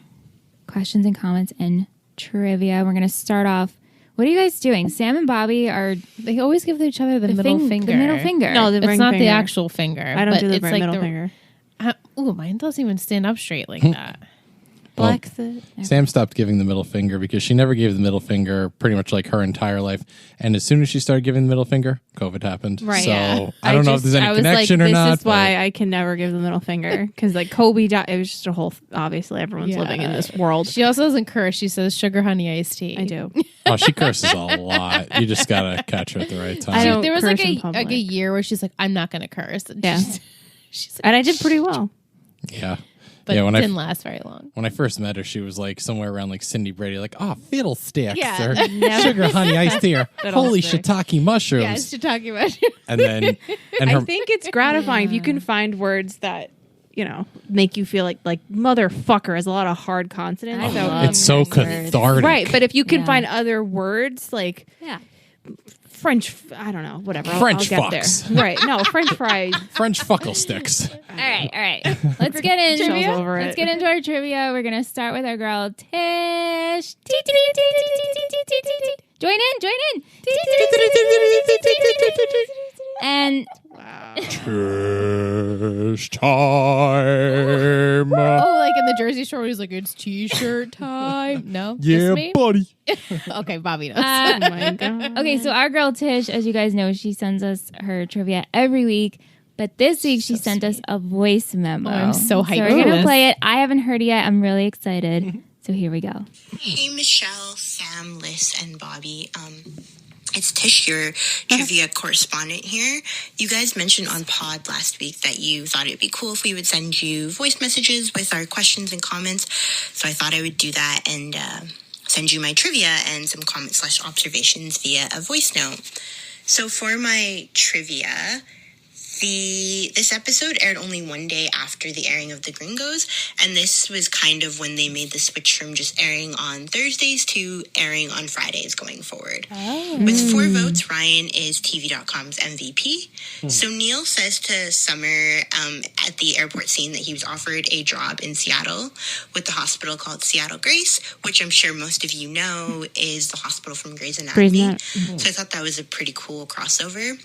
questions and comments and trivia. We're going to start off. What are you guys doing? Sam and Bobby are They always give each other the middle finger. The middle finger. No, the It's ring not finger. the actual finger. I don't but do the it's like middle finger. Ooh, mine doesn't even stand up straight like that. Black Sam stopped giving the middle finger because she never gave the middle finger pretty much like her entire life. And as soon as she started giving the middle finger, COVID happened. Right. So Yeah. I don't know if there's any connection or not. This is why I can never give the middle finger because like Kobe died. It was just a whole. Obviously, everyone's Yeah. living in this world. She also doesn't curse. She says sugar honey iced tea. I do. Oh, she curses a lot. You just gotta catch her at the right I time. don't There was like curse in a public. year where she's like, I'm not going to curse. And Yeah. she's like, And I did pretty well. Yeah. but Yeah, it when didn't last very long. When I first met her, she was like somewhere around like Cindy Brady, like, oh, fiddlesticks Yeah. or Never. sugar honey iced tea or holy shiitake mushrooms. Yeah, she's talking about And then, and I her, think it's gratifying if you can find words that make you feel like motherfucker has a lot of hard consonants. I So love it's so words. cathartic. right, but if you can Yeah. find other words like Yeah. French, I don't know, whatever. French I'll get fucks. there. Right? No, French fries. French fuckle sticks. All right. Let's get in. Shells over Let's it. get into our trivia. We're gonna start with our girl Tish. Join in. And Tish time. Oh, like in the Jersey Shore, where he's like, it's t-shirt time. No? Yeah, Just me? buddy. Okay, Bobby knows. Oh my god. okay, so our girl Tish, as you guys know, she sends us her trivia every week. But this week she sent us a voice memo. Oh, I'm so hyped we're for gonna this. play it. I haven't heard it yet. I'm really excited. So here we go. Hey, Michelle, Sam, Liz, and Bobby. It's Tish, your trivia correspondent here. You guys mentioned on pod last week that you thought it would be cool if we would send you voice messages with our questions and comments. So I thought I would do that and send you my trivia and some comments/observations via a voice note. So for my trivia, this episode aired only one day after the airing of The Gringos, and this was kind of when they made the switch from just airing on Thursdays to airing on Fridays going forward. With 4 votes, Ryan is TV.com's MVP. So Neil says to Summer at the airport scene that he was offered a job in Seattle with the hospital called Seattle Grace, which I'm sure most of you know is the hospital from Grey's Anatomy. So I thought that was a pretty cool crossover.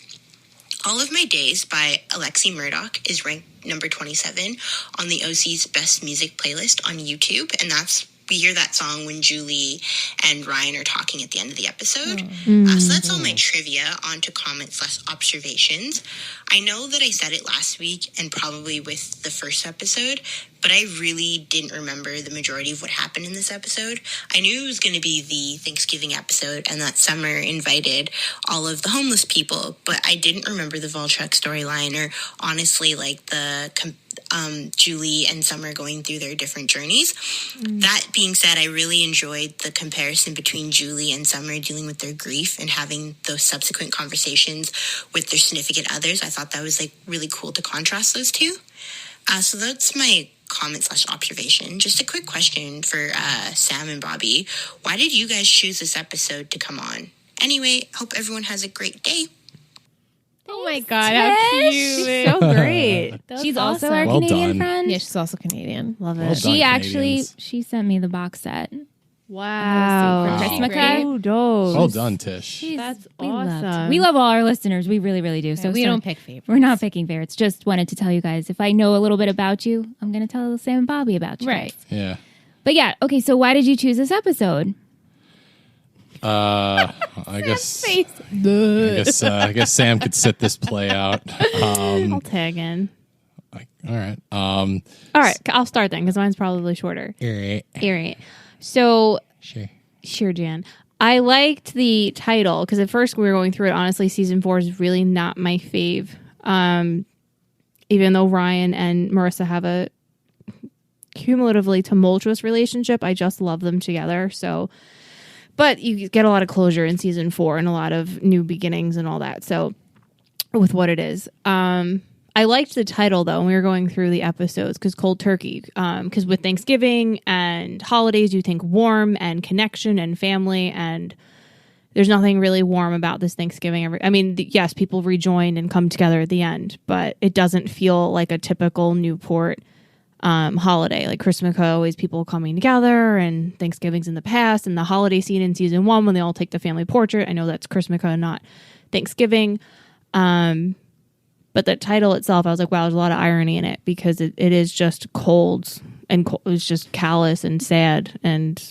All of My Days by Alexi Murdoch is ranked number 27 on the OC's Best Music playlist on YouTube, and we hear that song when Julie and Ryan are talking at the end of the episode. So that's all my trivia. On to comments/observations. I know that I said it last week and probably with the first episode, but I really didn't remember the majority of what happened in this episode. I knew it was going to be the Thanksgiving episode and that Summer invited all of the homeless people, but I didn't remember the Volchuk storyline or honestly like the Julie and Summer going through their different journeys. That being said, I really enjoyed the comparison between Julie and Summer dealing with their grief and having those subsequent conversations with their significant others. I thought that was like really cool to contrast those two. So that's my comment/observation. Just a quick question for Sam and Bobby. Why did you guys choose this episode to come on? Anyway, hope everyone has a great day. Oh my God, how cute. So great. She's also our Well Canadian done. friend. Yeah, she's also Canadian. Love it. Well done, She actually Canadians. sent me the box set. Wow. For Wow. Christmas. Oh, dope. Well done, Tish. She's- That's we loved- awesome. We love all our listeners. We really, really do. So we sorry. don't pick favorites. We're not picking favorites. Just wanted to tell you guys, if I know a little bit about you, I'm going to tell Sam and Bobby about you. Right. guys. Yeah. But yeah, okay, so why did you choose this episode? I guess Sam could sit this play out. I'll tag in. All right. All right, I'll start then because mine's probably shorter. All right. So, sure, Jan. I liked the title because at first we were going through it. Honestly, season 4 is really not my fave. Even though Ryan and Marissa have a cumulatively tumultuous relationship. I just love them together. So, but you get a lot of closure in season 4 and a lot of new beginnings and all that. So, with what it is, I liked the title though when we were going through the episodes, because cold turkey, because with Thanksgiving and holidays, you think warm and connection and family, and there's nothing really warm about this Thanksgiving. Yes, people rejoin and come together at the end, but it doesn't feel like a typical Newport holiday. Like Christmas, always people coming together, and Thanksgiving's in the past, and the holiday scene in season 1 when they all take the family portrait. I know that's Christmas, not Thanksgiving. But the title itself, I was like, wow, there's a lot of irony in it, because it is just cold, and it's just callous and sad. And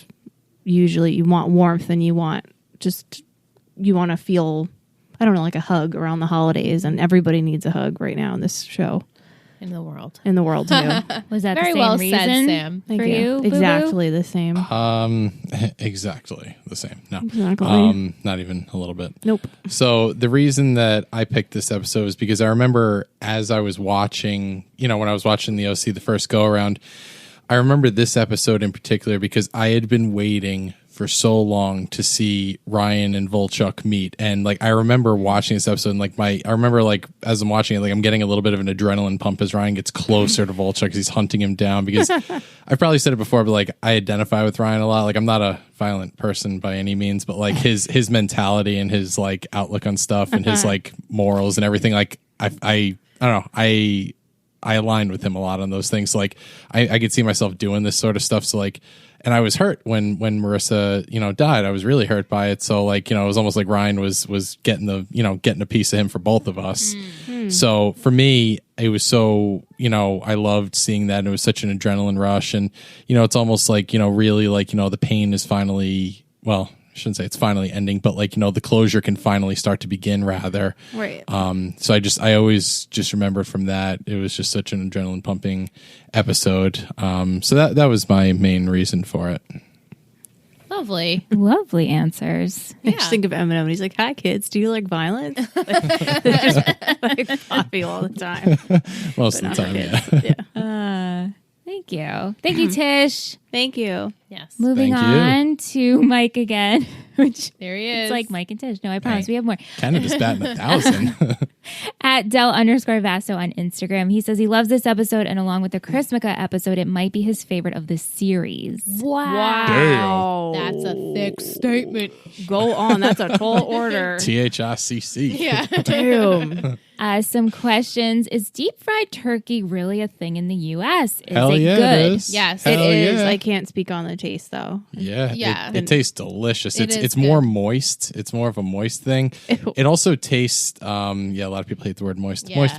usually you want warmth, and you want to feel, I don't know, like a hug around the holidays. And everybody needs a hug right now in this show. In the world. In the world, too. Was that Very the same well reason said, Sam. Thank for you? Boo-boo? Exactly the same. Exactly the same. No, Exactly. not even a little bit. Nope. So the reason that I picked this episode is because I remember as I was watching, when I was watching the OC the first go around, I remember this episode in particular because I had been waiting for so long to see Ryan and Volchuk meet. And I remember watching this episode, and I remember as I'm watching it, I'm getting a little bit of an adrenaline pump as Ryan gets closer to Volchuk because he's hunting him down, because I've probably said it before, but I identify with Ryan a lot. I'm not a violent person by any means, but his mentality and his outlook on stuff and his morals and everything, I don't know. I aligned with him a lot on those things. So, I could see myself doing this sort of stuff. So and I was hurt when Marissa, died. I was really hurt by it. So it was almost like Ryan was getting getting a piece of him for both of us. Mm-hmm. So for me, it was so, I loved seeing that. And it was such an adrenaline rush. And, it's almost really the pain is finally, well, I shouldn't say it's finally ending, but the closure can finally start to begin, rather. Right. So I always just remembered from that. It was just such an adrenaline pumping episode. So that was my main reason for it. Lovely. Lovely answers. I just think of Eminem, and he's like, "Hi, kids. Do you like violence?" They're just poppy all the time. Most of the time, yeah. Yeah. Thank you. Thank you, Tish. Thank you. Yes. Moving Thank you. on to Mike again, which There he is. it's like Mike and Tish. No, I promise we have more. Canada's batting 1,000. At Del_Vasto on Instagram, he says he loves this episode, and along with the Chrismica episode, it might be his favorite of the series. Wow. That's a thick statement. Go on. That's a tall order. THICC. Yeah. Damn. Some questions. Is deep fried turkey really a thing in the U.S.? Is Hell it yeah, good? it is. Yes. It Hell is. yeah. I can't speak on the taste, though. Yeah, Yeah. It tastes delicious. It is It's good. more moist. It's more of a moist thing. Ew. It also tastes. A lot of people hate the word moist. Yeah. Moist.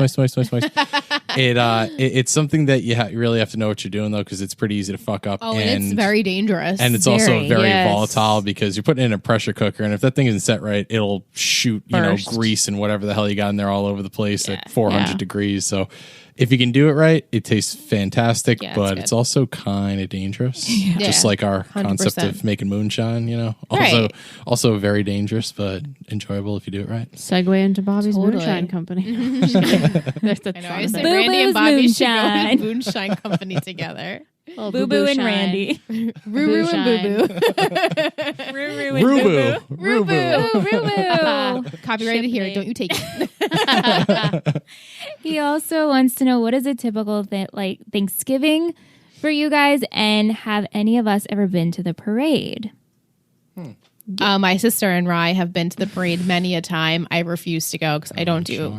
It's something that you really have to know what you're doing, though, because it's pretty easy to fuck up. Oh, and it's very dangerous. And it's also Very, very yes. volatile because you're putting it in a pressure cooker, and if that thing isn't set right, it'll shoot Burst. grease and whatever the hell you got in there all over the place Yeah. at 400 Yeah. degrees. So if you can do it right, it tastes fantastic, Yeah, it's but good. it's also kind of dangerous. Just Yeah. like our concept 100%. of making moonshine, Right. Also very dangerous, but enjoyable if you do it right. Segue into Bobby's Totally. Moonshine Company. That's I know. I fun said thing. Boo Randy and Boo's Bobby Moonshine. should go in Moonshine Company together. Oh, Boo Boo and shine. Randy. Ruru and Boo Boo. Rubu. Rubu. Copyrighted here. Don't you take it. He also wants to know, what is a typical Thanksgiving for you guys, and have any of us ever been to the parade? My sister and Rye have been to the parade many a time. I refuse to go because I don't do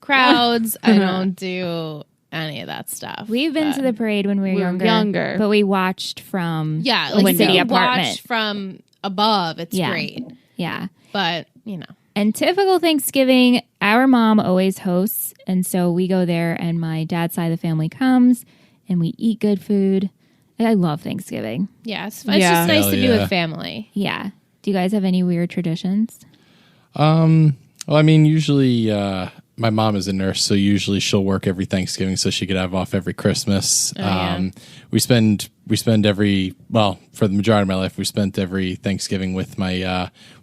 crowds. I don't do any of that stuff. We've been to the parade when we were younger, but we watched from Yeah, a like city you apartment. watch from above. It's Yeah. great. Yeah. But, And typical Thanksgiving, our mom always hosts, and so we go there, and my dad's side of the family comes, and we eat good food. I love Thanksgiving. yeah, it's Yeah. just nice Hell to be yeah. with family. Yeah. Do you guys have any weird traditions? Well, I mean, usually my mom is a nurse, so usually she'll work every Thanksgiving so she could have off every Christmas. yeah. We spend every, well, for the majority of my life, we spent every Thanksgiving with my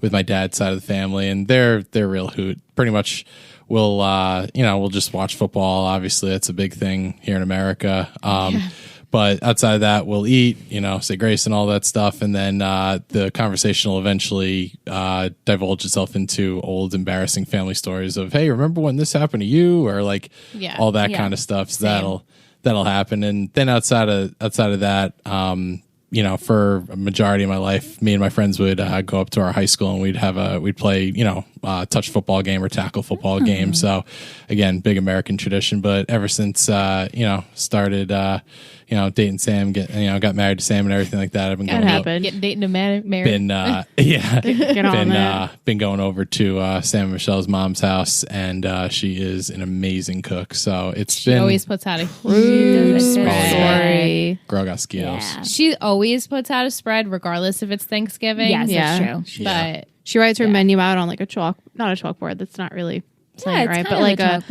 dad's side of the family, and they're real hoot. Pretty much, we'll just watch football. Obviously, that's a big thing here in America. But outside of that, we'll eat, say grace and all that stuff. And then the conversation will eventually divulge itself into old embarrassing family stories of, hey, remember when this happened to you? Or like all that kind of stuff. So that'll happen. And then outside of that, for a majority of my life, me and my friends would go up to our high school and we'd play, touch football game or tackle football game. So again, big American tradition. But ever since, started, dating Sam, got married to Sam and everything like that. I've been dating to married. Been going over to Sam and Michelle's mom's house, and she is an amazing cook. So she always puts out a Huge spread. Girl got skills. Yeah. She always puts out a spread, regardless if it's Thanksgiving. Yes, that's true. But she writes her menu out on like not a chalkboard. That's not really saying it right, but like a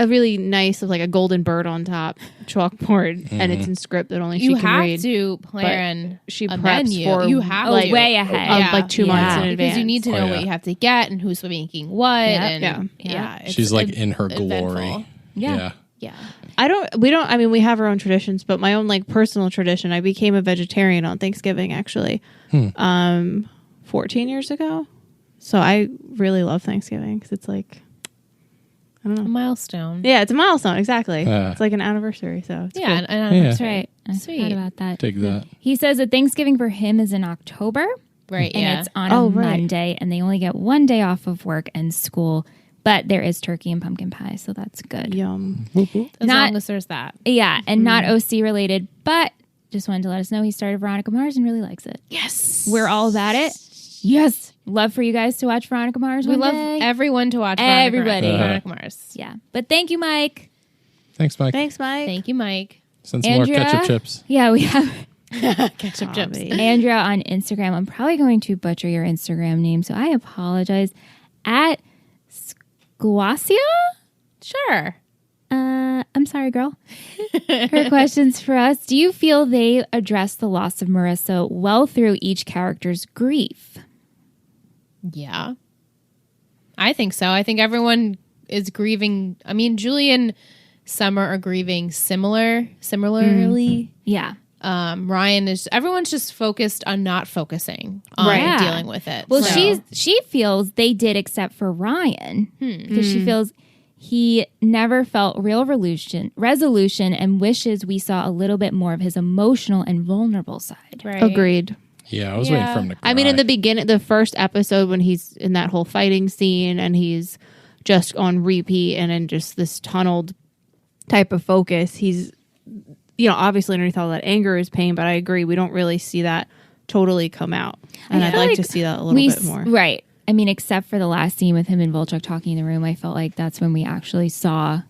really nice of like a golden bird on top chalkboard, and it's in script that only she can read. You have to plan she a preps menu. for You have to. Way ahead. Like 2 months in advance. Because you need to know what you have to get and who's making what. And She's like in her glory. Yeah. We have our own traditions, but my own like personal tradition, I became a vegetarian on Thanksgiving actually 14 years ago. So I really love Thanksgiving because it's like, I don't know. A milestone. Yeah, it's a milestone. Exactly. It's like an anniversary. So it's cool. An anniversary. That's right. I Sweet. forgot about that. Take that. He says that Thanksgiving for him is in October. Right. And it's on a Monday, and they only get 1 day off of work and school. But there is turkey and pumpkin pie, so that's good. Yum. As long as there's that. Yeah, and not OC related, but just wanted to let us know he started Veronica Mars and really likes it. Yes. We're all about it. Yes. Love for you guys to watch Veronica Mars. We love day. everyone to watch Veronica Mars. Yeah. But thank you, Mike. Thanks, Mike. Thank you, Mike. Send some more ketchup chips. Yeah, we have Ketchup chips. Andrea on Instagram. I'm probably going to butcher your Instagram name, so I apologize. At Squasia? Sure. I'm sorry, girl. Her questions for us. Do you feel they address the loss of Marissa well through each character's grief? Yeah. I think so. I think everyone is grieving. I mean, Julie and Summer are grieving similarly. Yeah. Everyone's just focused on not focusing on dealing with it. Well, she feels they did except for Ryan because she feels he never felt real resolution and wishes we saw a little bit more of his emotional and vulnerable side. Right. Agreed. Yeah, I was waiting for him to cry. I mean, in the beginning, the first episode when he's in that whole fighting scene and he's just on repeat and in just this tunneled type of focus, he's, obviously underneath all that anger is pain, but I agree. We don't really see that totally come out. And I'd like to see that a little bit more. Right. I mean, except for the last scene with him and Volchuk talking in the room, I felt like that's when we actually saw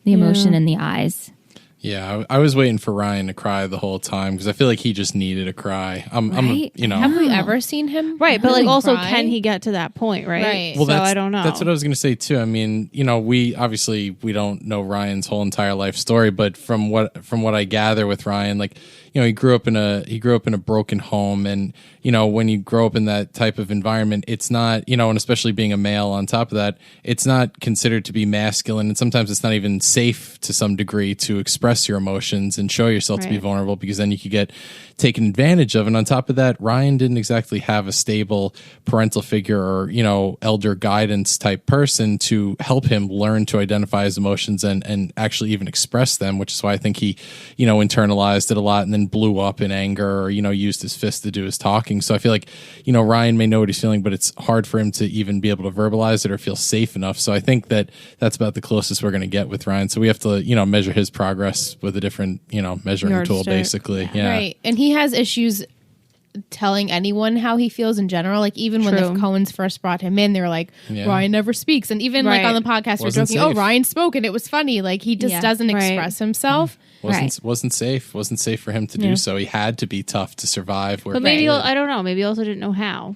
the emotion in the eyes. Yeah, I was waiting for Ryan to cry the whole time because I feel like he just needed a cry. Right? Have we ever seen him? Right, but really like also, cry? can he get to that point? Right. Well, so I don't know. That's what I was going to say too. I mean, we don't know Ryan's whole entire life story, but from what I gather with Ryan, like he grew up in a broken home, and when you grow up in that type of environment, it's not and especially being a male on top of that, it's not considered to be masculine, and sometimes it's not even safe to some degree to express your emotions and show yourself to be vulnerable, because then you could get taken advantage of. And on top of that, Ryan didn't exactly have a stable parental figure or elder guidance type person to help him learn to identify his emotions and actually even express them, which is why I think he internalized it a lot and then blew up in anger or used his fist to do his talking. So I feel like Ryan may know what he's feeling, but it's hard for him to even be able to verbalize it or feel safe enough. So I think that's about the closest we're going to get with Ryan. So we have to measure his progress with a different measuring tool, basically. Yeah, right. And he has issues telling anyone how he feels in general. Like even when the Coens first brought him in, they were like, Ryan never speaks. And even like on the podcast, we're joking, oh, Ryan spoke and it was funny. Like he just doesn't express himself. Wasn't safe for him to do so. He had to be tough to survive. But maybe I don't know. Maybe he also didn't know how.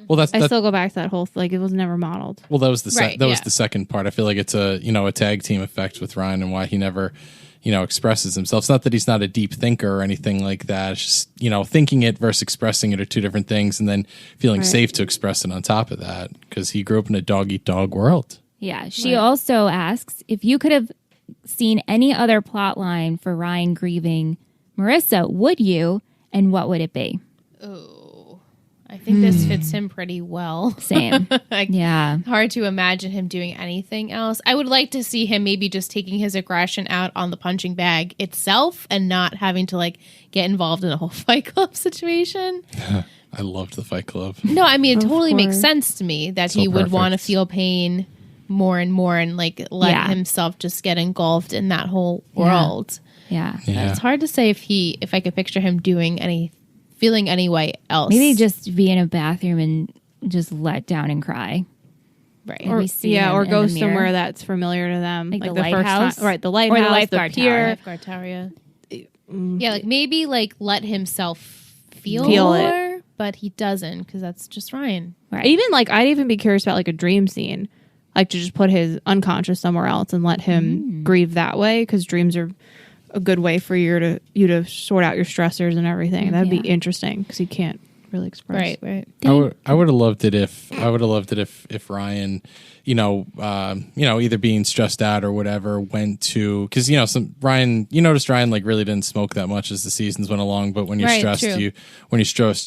Well, I still go back to that whole it was never modeled. Well, that was the second part. I feel like it's a tag team effect with Ryan and why he never expresses himself. It's not that he's not a deep thinker or anything like that. It's just, thinking it versus expressing it are two different things, and then feeling safe to express it on top of that because he grew up in a dog-eat-dog world. Yeah. She also asks if you could have seen any other plot line for Ryan grieving Marissa, would you? And what would it be? Oh, I think this fits him pretty well. Same. Yeah. Hard to imagine him doing anything else. I would like to see him maybe just taking his aggression out on the punching bag itself and not having to like get involved in a whole Fight Club situation. I loved the Fight Club. No, I mean, it totally makes sense to me that he would want to feel pain more and more and like let himself just get engulfed in that whole world. Yeah. It's hard to say if I could picture him feeling any way else. Maybe just be in a bathroom and just let down and cry. Right. Or go somewhere that's familiar to them. Like the lighthouse. first time. Right, the lighthouse. Or the lifeguard pier. Lifeguard tower, yeah. Yeah, like maybe like let himself feel it. more, but he doesn't because that's just Ryan. Right. Even like, I'd even be curious about like a dream scene. Like to just put his unconscious somewhere else and let him grieve that way, because dreams are a good way for you to sort out your stressors and everything. That'd be interesting because he can't really express. Right. I would have loved it if Ryan, either being stressed out or whatever, went to, because Ryan, you noticed Ryan like really didn't smoke that much as the seasons went along, but when you're stressed,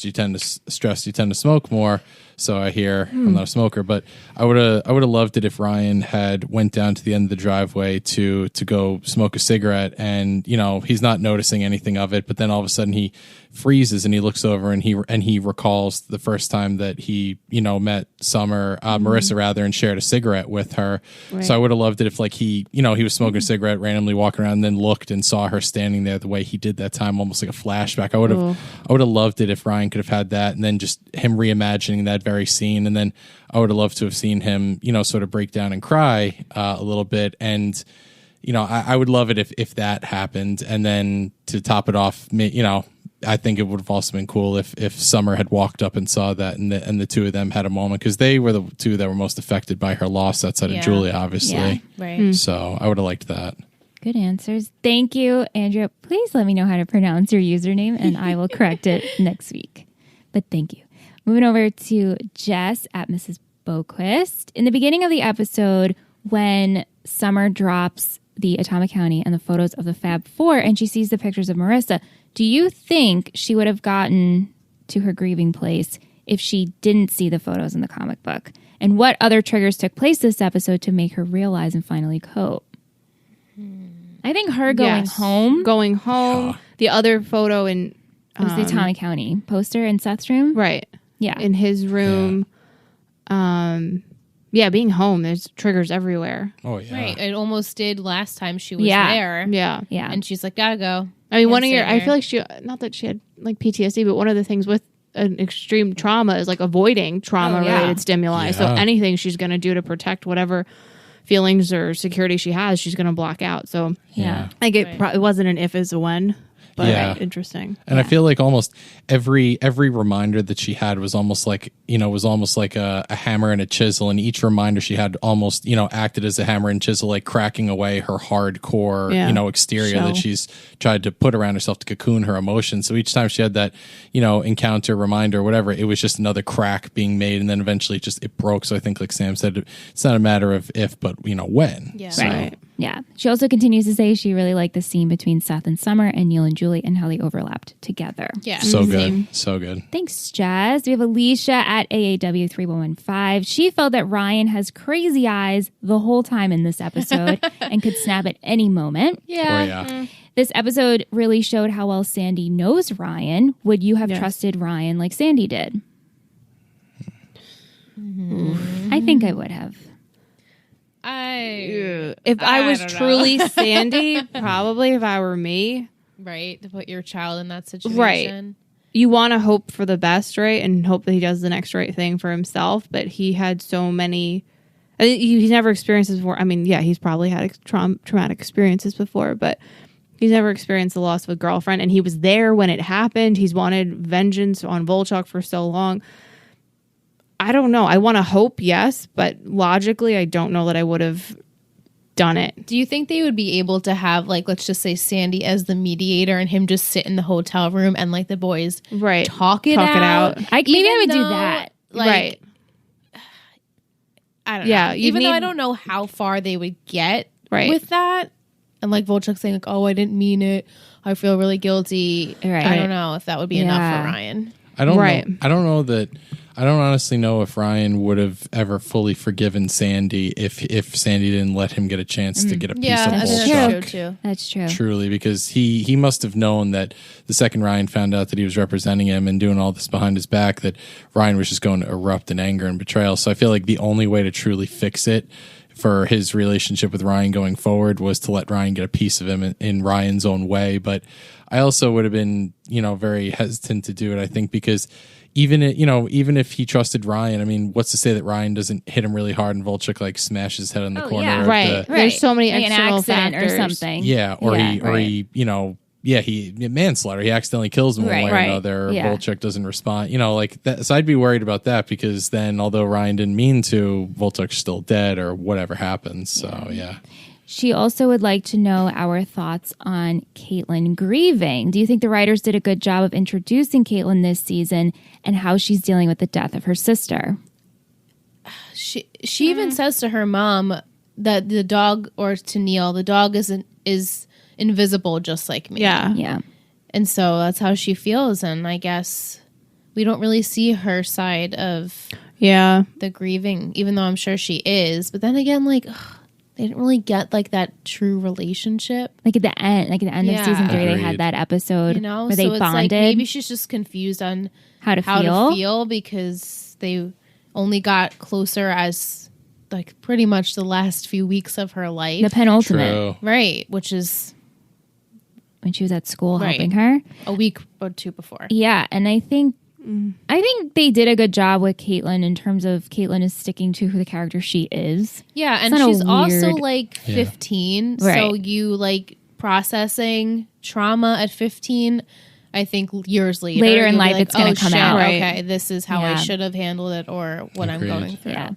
you tend to smoke more. So I hear I'm not a smoker, but I would have loved it if Ryan had went down to the end of the driveway to go smoke a cigarette, and he's not noticing anything of it, but then all of a sudden he freezes and he looks over and he recalls the first time that he met Marissa rather, and shared a cigarette with her. Right. So I would have loved it if like he was smoking a cigarette, randomly walking around, and then looked and saw her standing there the way he did that time, almost like a flashback. I would have loved it if Ryan could have had that, and then just him reimagining that very scene, and then I would have loved to have seen him sort of break down and cry a little bit, and I would love it if that happened. And then to top it off, I think it would have also been cool if Summer had walked up and saw that, and the two of them had a moment, because they were the two that were most affected by her loss outside of Julia, obviously. Yeah, right. So I would have liked that. Good answers. Thank you, Andrea. Please let me know how to pronounce your username, and I will correct it next week. But thank you. Moving over to Jess at Mrs. Boquist. In the beginning of the episode, when Summer drops the Atomic County and the photos of the Fab Four, and she sees the pictures of Marissa, do you think she would have gotten to her grieving place if she didn't see the photos in the comic book? And what other triggers took place this episode to make her realize and finally cope? I think her going home. The other photo in it was the Atomic County poster in Seth's room. Right. Yeah. In his room. Being home, there's triggers everywhere. Oh, yeah. Right. It almost did last time she was there. Yeah. And she's like, gotta go. I mean, I feel like not that she had like PTSD, but one of the things with an extreme trauma is like avoiding trauma-related stimuli. Yeah. So anything she's going to do to protect whatever feelings or security she has, she's going to block out. So I get it wasn't an if, it's a when. But interesting. And I feel like almost every reminder that she had was almost like a hammer and a chisel, and each reminder she had almost acted as a hammer and chisel, like cracking away her hardcore exterior that she's tried to put around herself to cocoon her emotions. So each time she had that encounter, reminder, whatever, it was just another crack being made, and then eventually it broke. So I think, like Sam said, it's not a matter of if, but when. Yeah. So. Right. Yeah. She also continues to say she really liked the scene between Seth and Summer and Neil and Julie and how they overlapped together. Yeah. So good. So good. Thanks, Jess. We have Alicia at AAW3115. She felt that Ryan has crazy eyes the whole time in this episode and could snap at any moment. Yeah. Oh, yeah. This episode really showed how well Sandy knows Ryan. Would you have trusted Ryan like Sandy did? I think I would have. If I was truly Sandy, probably if I were me. Right, to put your child in that situation. Right. You want to hope for the best, right? And hope that he does the next right thing for himself. But he had so many... He's never experienced this before. I mean, he's probably had traumatic experiences before, but he's never experienced the loss of a girlfriend. And he was there when it happened. He's wanted vengeance on Volchok for so long. I don't know. I want to hope, yes, but logically, I don't know that I would have done it. Do you think they would be able to have, like, let's just say Sandy as the mediator and him just sit in the hotel room and, like, the boys talk it out? Maybe I would do that. Like, I don't know. Yeah, even though I don't know how far they would get with that, And like Volchuk saying like, oh, I didn't mean it. I feel really guilty. Right. I don't know if that would be enough for Ryan. I don't know. I don't know that. I don't honestly know if Ryan would have ever fully forgiven Sandy if Sandy didn't let him get a chance to get a piece of that's true too. That's true. Truly, because he must have known that the second Ryan found out that he was representing him and doing all this behind his back, that Ryan was just going to erupt in anger and betrayal. So I feel like the only way to truly fix it for his relationship with Ryan going forward was to let Ryan get a piece of him in Ryan's own way. But I also would have been, very hesitant to do it, I think, because even if he trusted Ryan, I mean, what's to say that Ryan doesn't hit him really hard and Volchuk like smash his head on the corner? Yeah. Of right. There's so many like external an accident factors or something. Yeah, or he manslaughter. He accidentally kills him one way or another. Or Volchuk doesn't respond. Like that. So I'd be worried about that, because then, although Ryan didn't mean to, Volchuk's still dead or whatever happens. So yeah. She also would like to know our thoughts on Caitlin grieving. Do you think the writers did a good job of introducing Caitlin this season and how she's dealing with the death of her sister? She even says to her mom that the dog, or to Neil, the dog is invisible just like me. Yeah. And so that's how she feels. And I guess we don't really see her side of the grieving, even though I'm sure she is. But then again, like, they didn't really get like that true relationship. Like at the end of season 3, they had that episode where they so it's bonded. Like maybe she's just confused on how to feel because they only got closer as like pretty much the last few weeks of her life. The penultimate. True. Right, which is when she was at school helping her. A week or two before. Yeah, and I think they did a good job with Caitlin in terms of Caitlin is sticking to who the character she is. Yeah, and she's also like 15, so you like processing trauma at 15. I think years later in life, it's going to come out. Right. Okay, this is how I should have handled it, or what I'm going through. Yeah.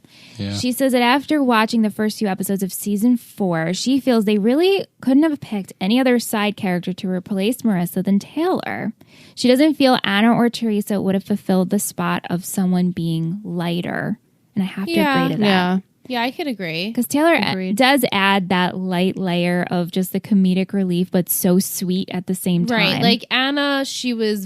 She says that after watching the first few episodes of season 4, she feels they really couldn't have picked any other side character to replace Marissa than Taylor. She doesn't feel Anna or Teresa would have fulfilled the spot of someone being lighter. And I have to agree to that. Yeah, I could agree. Because Taylor does add that light layer of just the comedic relief, but so sweet at the same time. Right. Like Anna, she was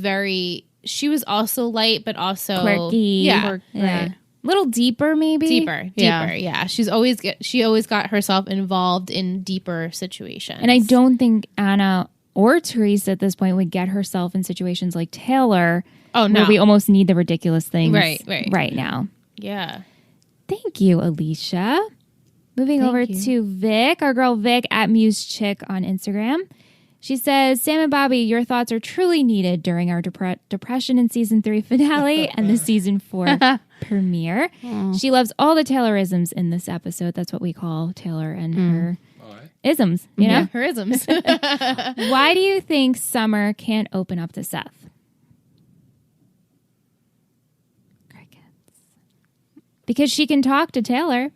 also light, but also quirky. Yeah. Right. Little deeper, maybe. Deeper. Yeah. She always got herself involved in deeper situations. And I don't think Anna or Teresa at this point would get herself in situations like Taylor. Oh, no. Where we almost need the ridiculous things right now. Yeah. Thank you, Alicia. Moving over to Vic, our girl Vic at Muse Chick on Instagram. She says, Sam and Bobby, your thoughts are truly needed during our depression in season 3 finale and the season 4 premiere. She loves all the Taylorisms in this episode. That's what we call Taylor and her isms, you know? Her isms. Why do you think Summer can't open up to Seth? Because she can talk to Taylor.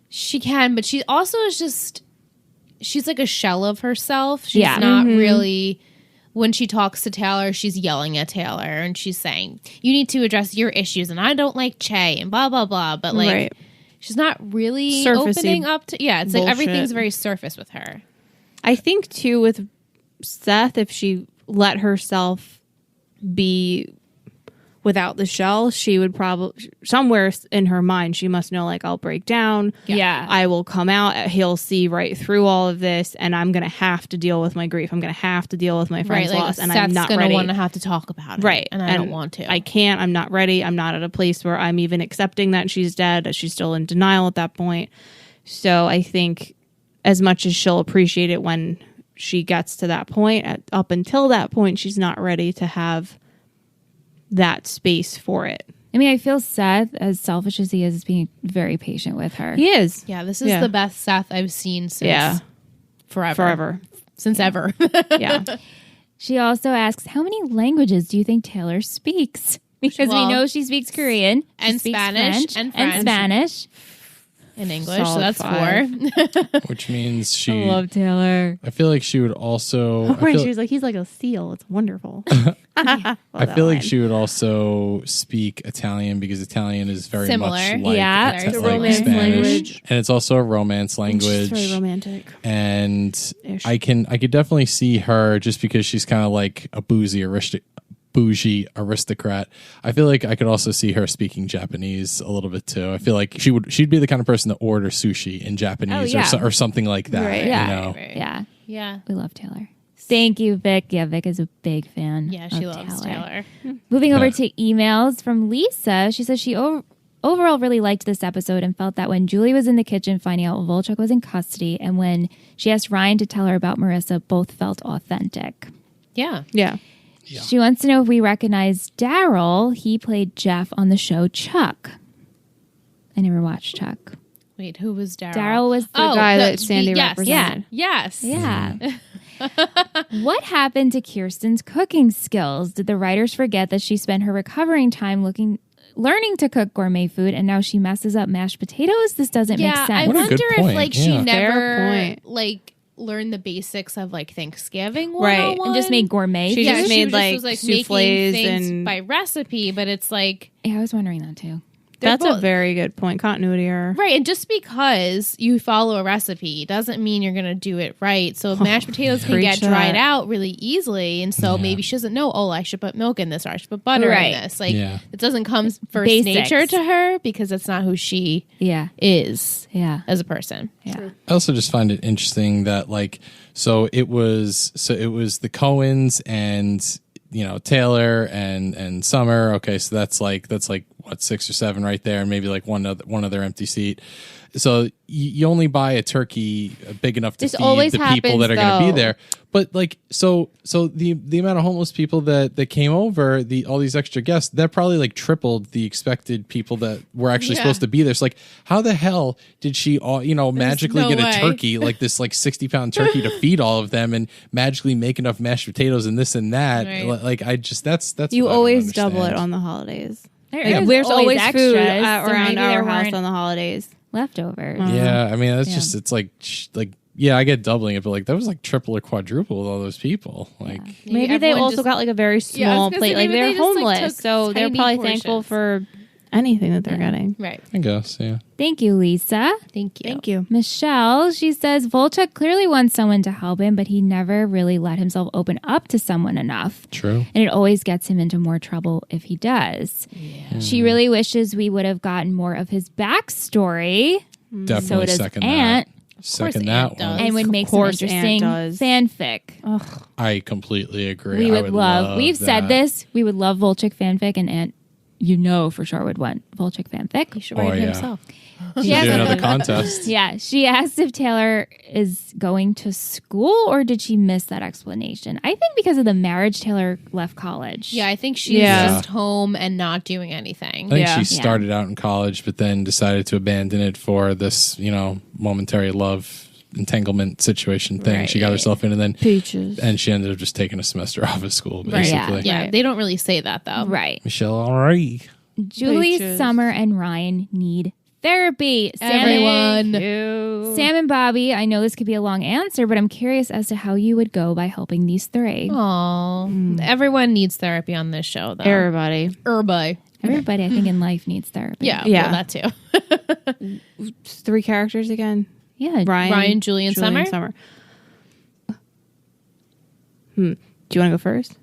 She can, but she also is she's like a shell of herself. She's not really, when she talks to Taylor, she's yelling at Taylor and she's saying, you need to address your issues and I don't like Che and blah, blah, blah. But like, she's not really opening up to, it's like everything's very surface with her. I think too with Seth, if she let herself be without the shell, she would probably, somewhere in her mind, she must know, like, I'll break down. Yeah. I will come out. He'll see right through all of this, and I'm going to have to deal with my grief. I'm going to have to deal with my friend's loss, and I'm not ready. Seth's going to want to have to talk about it. Right. And I don't want to. I can't. I'm not ready. I'm not at a place where I'm even accepting that she's dead. She's still in denial at that point. So I think as much as she'll appreciate it when she gets to that point, up until that point, she's not ready to have that space for it. I mean, I feel Seth, as selfish as he is being very patient with her. He is. Yeah, this is the best Seth I've seen since forever. Since ever. Yeah. She also asks, how many languages do you think Taylor speaks? Because we know she speaks Korean and Spanish and Spanish. in English, so Solid that's 5. 4. Which means she. I love Taylor. I feel like she would also. Right, she was like, he's like a seal. It's wonderful. I feel like she would also speak Italian because Italian is very Similar. much like, Yeah, it's a like romance Spanish, language. and it's also a romance She's language. very romantic. And Ish. I could definitely see her just because she's kind of like a bougie aristocrat. I feel like I could also see her speaking Japanese a little bit too. I feel like she'd be the kind of person to order sushi in Japanese or something like that. Right. Yeah. You know? Right. Yeah. Yeah. We love Taylor. Thank you, Vic. Yeah, Vic is a big fan. Yeah, she of loves Taylor. Moving over to emails from Lisa. She says she overall really liked this episode and felt that when Julie was in the kitchen finding out Volchuk was in custody and when she asked Ryan to tell her about Marissa, both felt authentic. Yeah. Yeah. She wants to know if we recognize Daryl. He played Jeff on the show Chuck. I never watched Chuck. Wait, who was Daryl? Daryl was the guy that Sandy yes. represented. Yes. Yeah. What happened to Kirsten's cooking skills? Did the writers forget that she spent her recovering time learning to cook gourmet food and now she messes up mashed potatoes? This doesn't make sense. I What a wonder good if point. like she Yeah. Fair never point. like learned the basics of like Thanksgiving Right. 101. And just made gourmet. She food? just made, was like, making soufflés things and- by recipe, but it's like Yeah, I was wondering that too. That's both- a very good point. Continuity error. right. And just because you follow a recipe doesn't mean you're going to do it right. So mashed potatoes can get Preach dried that. out really easily, and so maybe she doesn't know. Oh, I should put milk in this, or I should put butter Right. in this. Like Yeah. it doesn't come first Basics. nature to her because it's not who she Yeah. is Yeah. as a person. Yeah. I also just find it interesting that like it was the Coens and Taylor and Summer. Okay, so that's like what 6 or 7 right there, and maybe like one other empty seat. So you only buy a turkey big enough to This feed always the people that are happens, going to be though. there. But like so the amount of homeless people that came over, all these extra guests, that probably like tripled the expected people that were actually supposed to be there. So like, how the hell did she magically no get way. a turkey, like this like 60-pound turkey to feed all of them and magically make enough mashed potatoes and this and that? Right. Like I just that's You what I don't always double it understand. on the holidays. There's always food extras, so around maybe our there house weren't on the holidays. leftovers. Yeah, I mean that's just it's like yeah, I get doubling it, but like that was like triple or quadruple with all those people. Like Maybe they everyone also just- got like a very Yeah, I was small gonna plate. say, Like maybe they're they just, like, homeless, took so they're tiny probably portions. thankful for anything that they're getting. Right. I guess, yeah. Thank you, Lisa. Thank you. Thank you. Michelle, she says Volchuk clearly wants someone to help him, but he never really let himself open up to someone enough. True. And it always gets him into more trouble if he does. She really wishes we would have gotten more of his backstory. Definitely So does second Aunt. that. Second Aunt that one. does. And would make some course Aunt interesting does. fanfic. I completely agree. We I would love, we've said that. this, we would love Volchuk fanfic, and Aunt, for sure would want Volchuk fanfic. He should write it yeah. himself. She Do asked, another contest. yeah, she asked if Taylor is going to school or did she miss that explanation? I think because of the marriage, Taylor left college. Yeah, I think she's Yeah. just home and not doing anything. I think Yeah. she started out in college, but then decided to abandon it for this, momentary love entanglement situation thing she got herself in, and then Peaches. and she ended up just taking a semester off of school, Right, yeah. basically. Yeah, Right. they don't really say that though. Right. Michelle, all right. Julie, Peaches. Summer, and Ryan need therapy. Everyone. Sam and Bobby, I know this could be a long answer, but I'm curious as to how you would go by helping these three. Aw. Everyone needs therapy on this show though. Everybody. Everybody. Everybody, I think, in life needs therapy. Yeah, Yeah. well, that too. 3 characters again. Yeah. Ryan, Julie, and Summer? Do you want to go first?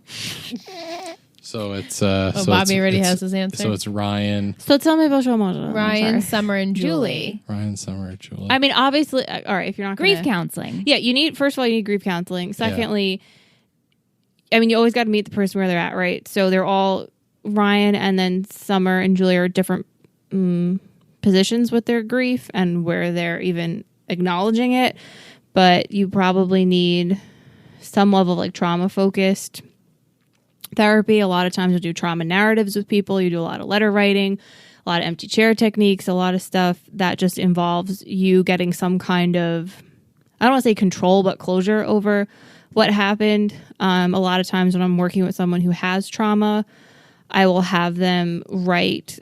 So it's Bobby already has his answer. So it's Ryan, So tell me about your mother. Ryan, Summer, and Julie. Summer, Julie. I mean, obviously, all right, if you're not Grief gonna, counseling. Yeah, first of all, you need grief counseling. Secondly, I mean, you always got to meet the person where they're at, right? So they're all, Ryan and then Summer and Julie are different positions with their grief and where they're even acknowledging it. But you probably need some level of like trauma focused therapy. A lot of times you'll do trauma narratives with people. You do a lot of letter writing, a lot of empty chair techniques, a lot of stuff that just involves you getting some kind of, I don't want to say control, but closure over what happened. A lot of times when I'm working with someone who has trauma, I will have them write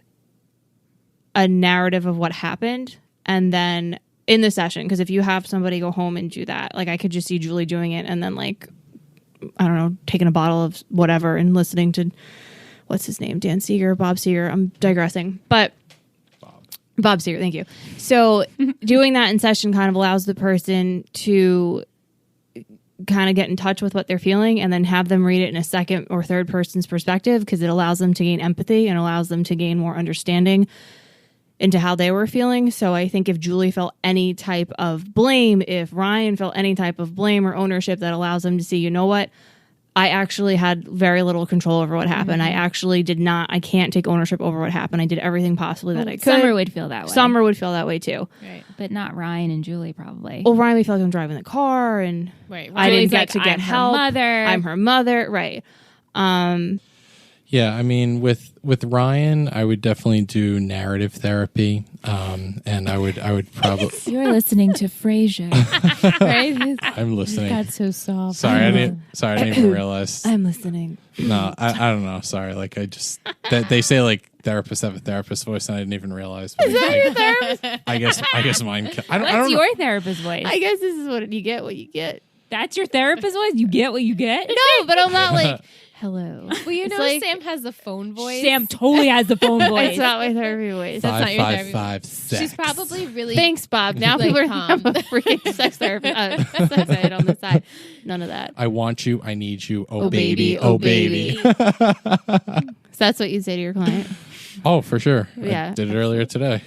a narrative of what happened and then in the session, because if you have somebody go home and do that, like I could just see Julie doing it and then like, I don't know, taking a bottle of whatever and listening to, what's his name? Dan Seeger, Bob Seger. I'm digressing, but Bob Seger, thank you. So doing that in session kind of allows the person to kind of get in touch with what they're feeling and then have them read it in a second or third person's perspective, because it allows them to gain empathy and allows them to gain more understanding into how they were feeling. So I think if Julie felt any type of blame, if Ryan felt any type of blame or ownership, that allows them to see, you know what? I actually had very little control over what happened. I can't take ownership over what happened. I did everything possibly that I could. Summer would feel that way. Summer would feel that way too. Right. But not Ryan and Julie probably. Well, Ryan would feel like I'm driving the car and I didn't get to get help. I'm her mother. Right. Yeah, I mean, with Ryan, I would definitely do narrative therapy, and I would probably. You're listening to Frasier, right? I'm listening. That's so soft. Sorry, I didn't even realize. I'm listening. No, I don't know. Sorry, like they say like therapists have a therapist voice, and I didn't even realize. Is that your therapist? I guess mine. I don't What's know. your therapist voice? I guess this is what you get. That's your therapist voice? You get what you get? No, but I'm not like, hello. Well, you know, like, Sam has the phone voice. Sam totally has the phone voice. It's not my therapy voice. That's not your therapy. 555 sex. She's probably really. Thanks, Bob. Now like, people are I'm a freaking sex therapist. Sex ed on the side. None of that. I want you. I need you. Oh, baby. baby. Oh, baby. So that's what you say to your client. Oh, for sure. Yeah. I did it earlier today.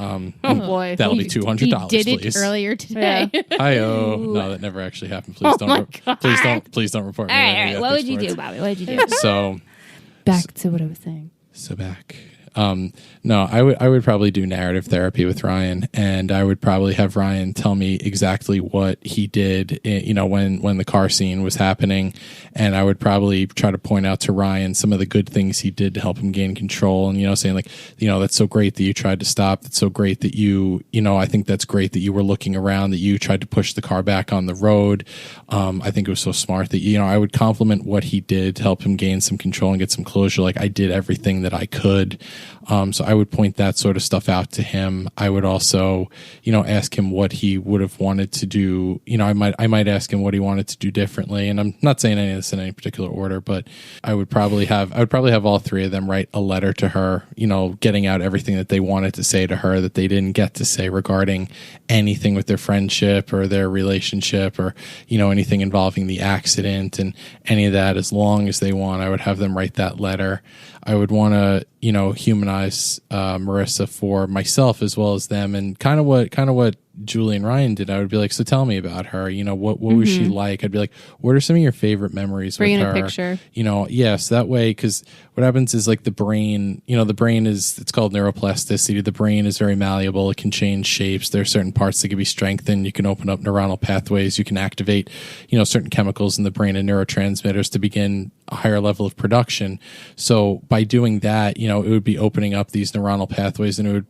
Oh boy. That'll be $200. He did please. it earlier today. Yeah. Hi-oh. No, that never actually happened. Please please don't report me. All right. What would you do, Bobby? What would you do? So Back to what I was saying. No, I would probably do narrative therapy with Ryan, and I would probably have Ryan tell me exactly what he did, when the car scene was happening, and I would probably try to point out to Ryan some of the good things he did to help him gain control, and saying like, that's so great that you tried to stop. That's so great that I think that's great that you were looking around, that you tried to push the car back on the road. I think it was so smart that I would compliment what he did to help him gain some control and get some closure. Like I did everything that I could. So I would point that sort of stuff out to him. I would also, ask him what he would have wanted to do. I might ask him what he wanted to do differently. And I'm not saying any of this in any particular order, but I would probably have all three of them write a letter to her, getting out everything that they wanted to say to her that they didn't get to say regarding anything with their friendship or their relationship or, anything involving the accident and any of that. As long as they want, I would have them write that letter. I would want to, humanize Marissa for myself as well as them, and kind of what Julie and Ryan did. I would be like, so tell me about her. What was she like? I'd be like, what are some of your favorite memories Bring with in her? a picture. Yes, that way, because what happens is like the brain, it's called neuroplasticity. The brain is very malleable. It can change shapes. There are certain parts that can be strengthened. You can open up neuronal pathways. You can activate, certain chemicals in the brain and neurotransmitters to begin a higher level of production. So by doing that, it would be opening up these neuronal pathways, and it would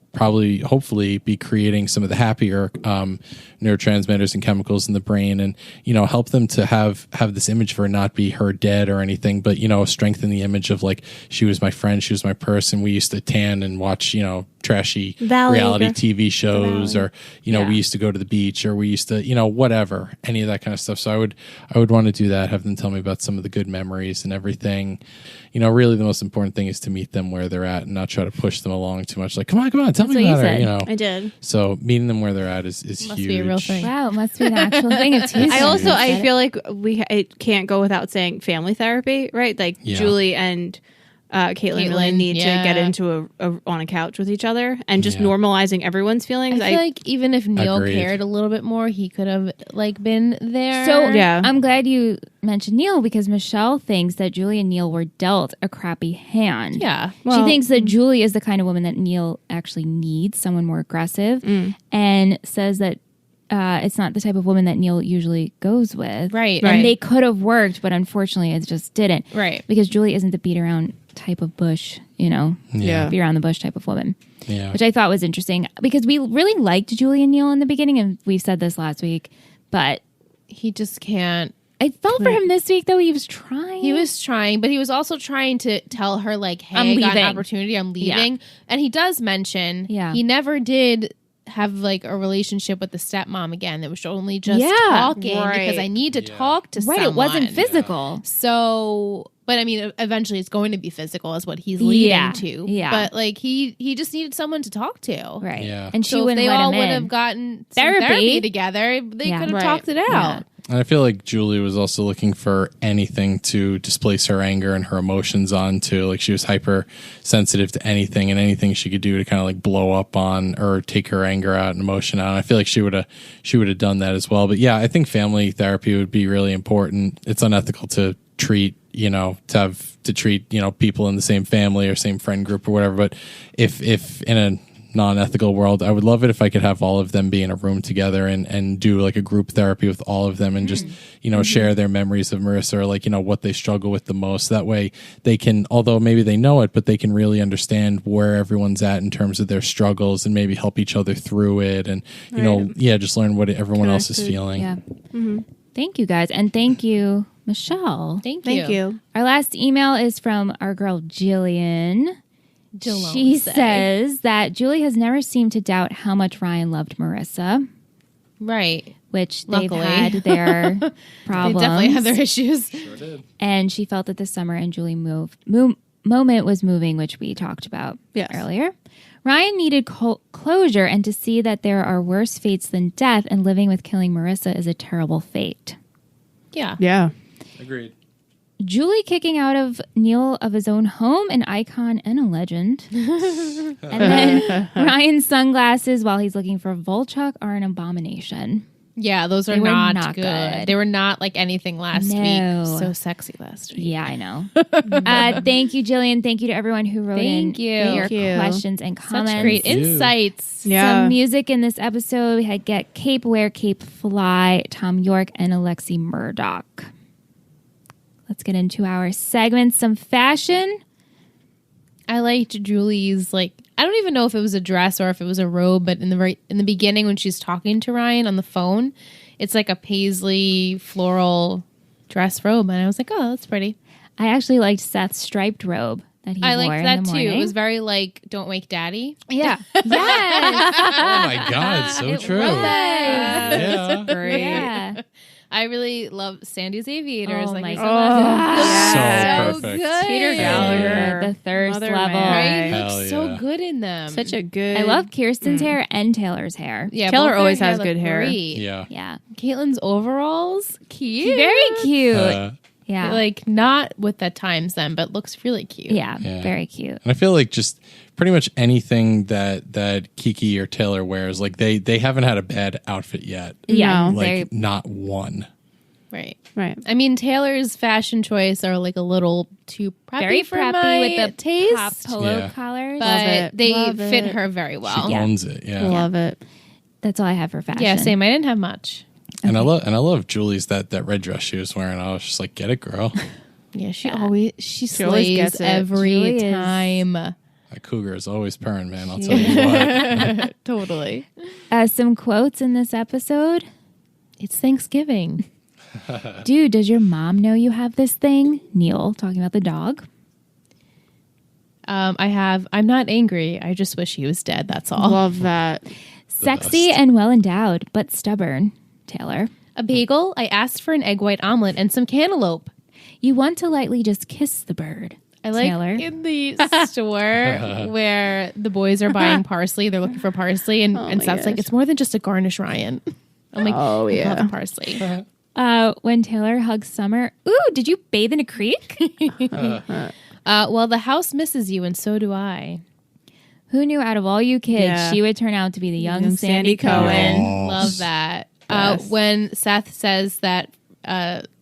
hopefully be creating some of the happier neurotransmitters and chemicals in the brain, and help them to have this image of her not be her dead or anything, but strengthen the image of like, she was my friend, she was my person. We used to tan and watch trashy reality TV shows, or we used to go to the beach, or we used to whatever, any of that kind of stuff. So I would want to do that, have them tell me about some of the good memories and everything. Really the most important thing is to meet them where they're at and not try to push them along too much. Like, come on, tell me about her. I did. So meeting them where they're at is huge. Must be a real thing. Wow, it must be an actual thing. I feel like it can't go without saying family therapy, right? Like Julie and Caitlin really need to get into on a couch with each other and just normalizing everyone's feelings. I feel like even if Neil cared a little bit more, he could have been there. So I'm glad you mentioned Neil, because Michelle thinks that Julie and Neil were dealt a crappy hand. Yeah. She thinks that Julie is the kind of woman that Neil actually needs, someone more aggressive, and says that it's not the type of woman that Neil usually goes with. Right. And they could have worked, but unfortunately it just didn't. Right. Because Julie isn't the beat around type of bush, beat around the bush type of woman. Yeah. Which I thought was interesting, because we really liked Julie and Neil in the beginning, and we've said this last week, but he just can't. I felt for him this week, though. He was trying, but he was also trying to tell her, like, hey, I'm I got leaving. an opportunity, I'm leaving. Yeah. And he does mention he never did have like a relationship with the stepmom again. It was only just talking because I need to talk to someone. It wasn't physical. So, but I mean, eventually it's going to be physical is what he's leading to. Yeah. But like he just needed someone to talk to. Right. Yeah. And she So if wouldn't they let all him would in. have gotten therapy together, they could have talked it out. Yeah. And I feel like Julie was also looking for anything to displace her anger and her emotions onto. Like she was hypersensitive to anything and anything she could do to kind of like blow up on or take her anger out and emotion out. And I feel like she would have done that as well. But yeah, I think family therapy would be really important. It's unethical to treat, to treat, people in the same family or same friend group or whatever. But if in a non-ethical world, I would love it if I could have all of them be in a room together and do like a group therapy with all of them and just share their memories of Marissa or like what they struggle with the most. That way they can, although maybe they know it, but they can really understand where everyone's at in terms of their struggles and maybe help each other through it and just learn what everyone else is feeling. Yeah. Thank you guys, and thank you, Michelle. Thank you. Our last email is from our girl Jillian. She says that Julie has never seemed to doubt how much Ryan loved Marissa. Right. Which Luckily. they've had their problems. They definitely had their issues. Sure did. And she felt that the Summer and Julie moment was moving, which we talked about earlier. Ryan needed closure, and to see that there are worse fates than death, and living with killing Marissa is a terrible fate. Yeah. Yeah. Agreed. Julie kicking out of Neil of his own home, an icon and a legend. And then Ryan's sunglasses while he's looking for Volchuk are an abomination. Yeah, those are They were not, not good. They were not like anything last No. week. So sexy last week. Yeah, I know. Thank you, Jillian. Thank you to everyone who wrote in your questions and comments. Such great insights. Yeah. Some music in this episode. We had Get Cape, Wear Cape, Fly, Tom York, and Alexi Murdoch. Let's get into our segments. Some fashion. I liked Julie's I don't even know if it was a dress or if it was a robe, but in the beginning when she's talking to Ryan on the phone, it's like a paisley floral dress robe, and I was like, oh, that's pretty. I actually liked Seth's striped robe that he wore. I liked that in the too. morning. It was very Don't Wake Daddy. Yeah. Yes. Oh my God, so true. Yeah. Great. Yeah. I really love Sandy's Aviators. Oh like my I said God. last So week. perfect. Good. Peter Gallagher. The thirst Mother level. man. Right? Hell Looks so yeah. good in them. Such a good. I love Kirsten's hair and Taylor's hair. Yeah, Taylor both their always hair has look good hair. great. Yeah. Yeah. Caitlin's overalls, cute. Very cute. Yeah. yeah. Not with the times then, but looks really cute. Yeah. Yeah. Very cute. And I feel like just pretty much anything that Kiki or Taylor wears, they haven't had a bad outfit yet. Yeah. No. Not one. Right. Right. I mean, Taylor's fashion choice are a little too preppy Very for preppy my with the taste, pop polo Yeah. collars. but it. they Love fit it. her very well. She owns it. Yeah. Love it. That's all I have for fashion. Yeah, same. I didn't have much. And I love Julie's that red dress she was wearing. I was just like, get it, girl. Yeah, she always slays gets it. every Julie is- time. That cougar is always purring, man. I'll tell you what. Totally. Some quotes in this episode. It's Thanksgiving. Dude, does your mom know you have this thing? Neil, talking about the dog. I'm not angry. I just wish he was dead. That's all. Love that. Sexy best. and well endowed, but stubborn. Taylor. A bagel. I asked for an egg white omelet and some cantaloupe. You want to lightly just kiss the bird. I like Taylor. in the store where the boys are buying parsley. They're looking for parsley, and my Seth's like, gosh. "It's more than just a garnish, Ryan." I'm like, Oh, I yeah. love parsley. When Taylor hugs Summer. Ooh, did you bathe in a creek? Well, the house misses you, and so do I. Who knew out of all you kids, Yeah. she would turn out to be the young Young Sandy Sandy Cohen. Cohen. Love that. Yes. When Seth says that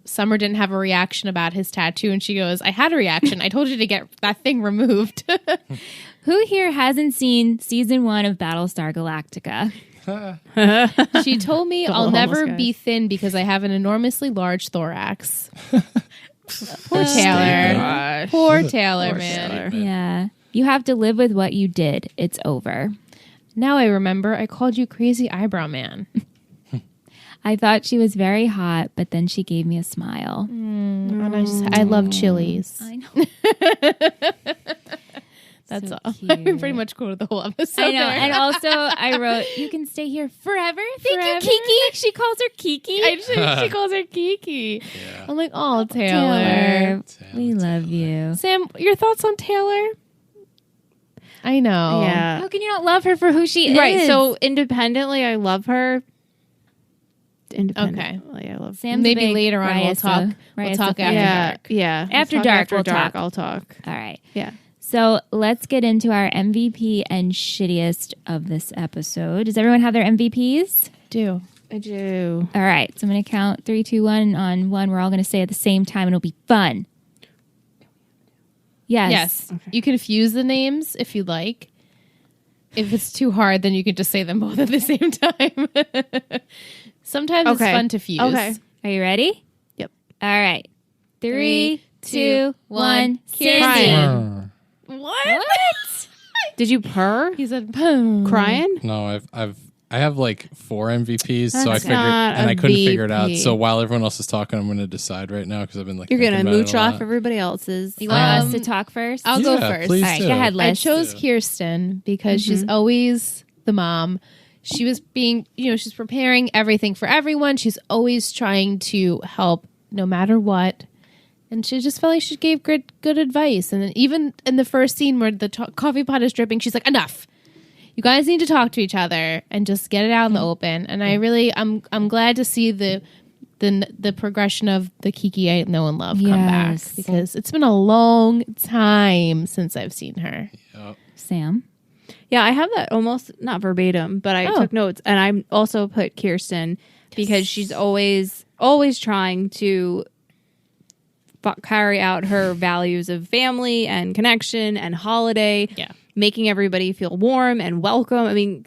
Summer didn't have a reaction about his tattoo, and she goes, "I had a reaction. I told you to get that thing removed." Who here hasn't seen season 1 of Battlestar Galactica? She told me I'll almost never guys. be thin because I have an enormously large thorax. Poor Taylor. Poor Taylor, man. Yeah. You have to live with what you did. It's over. Now I remember I called you crazy eyebrow man. I thought she was very hot, but then she gave me a smile. And I love chilies. I know. That's So all. cute. I pretty much quoted the whole episode. I know. there. And also, I wrote, "You can stay here forever." Thank Forever? you, Kiki. She calls her Kiki. She calls her Kiki. Yeah. I'm like, oh, Taylor. We love you. Sam, your thoughts on Taylor? I know. Yeah. How can you not love her for who she is? Right. So independently, I love her. Independently, I love. Sam's a Maybe big later on we'll talk. We'll talk after dark. Yeah. After We'll talk dark, After we'll dark, talk. I'll talk. All right. Yeah. So let's get into our MVP and shittiest of this episode. Does everyone have their MVPs? Do. I do. All right. So I'm going to count 3, 2, 1 on one. We're all going to say at the same time, and it'll be fun. Yes. Yes. Okay. You can fuse the names if you like. If it's too hard, then you can just say them both at the same time. Sometimes it's fun to fuse. Okay. Are you ready? Yep. All right. 3, 2, 1. Kirsten. Crying. What? Did you purr? He said, "Boom." Crying? No, I have like 4 MVPs, so I That's figured, not and a I couldn't figure it out. VP. So while everyone else is talking, I'm going to decide right now because I've been like You're thinking gonna about it mooch a off lot. everybody else's. You want us to talk first? I'll go Yeah, first. please All right, do. go ahead, I Liz. chose Kirsten because she's always the mom. She was being, she's preparing everything for everyone. She's always trying to help no matter what. And she just felt like she gave good advice. And then even in the first scene where the coffee pot is dripping, she's like, enough. You guys need to talk to each other and just get it out in the open. And I really, I'm glad to see the progression of the Kiki I know and love come back, Yes. because it's been a long time since I've seen her. Sam? Yeah, I have that almost not verbatim, but I took notes, and I also put Kirsten because she's always trying to carry out her values of family and connection and holiday. Yeah. Making everybody feel warm and welcome. I mean,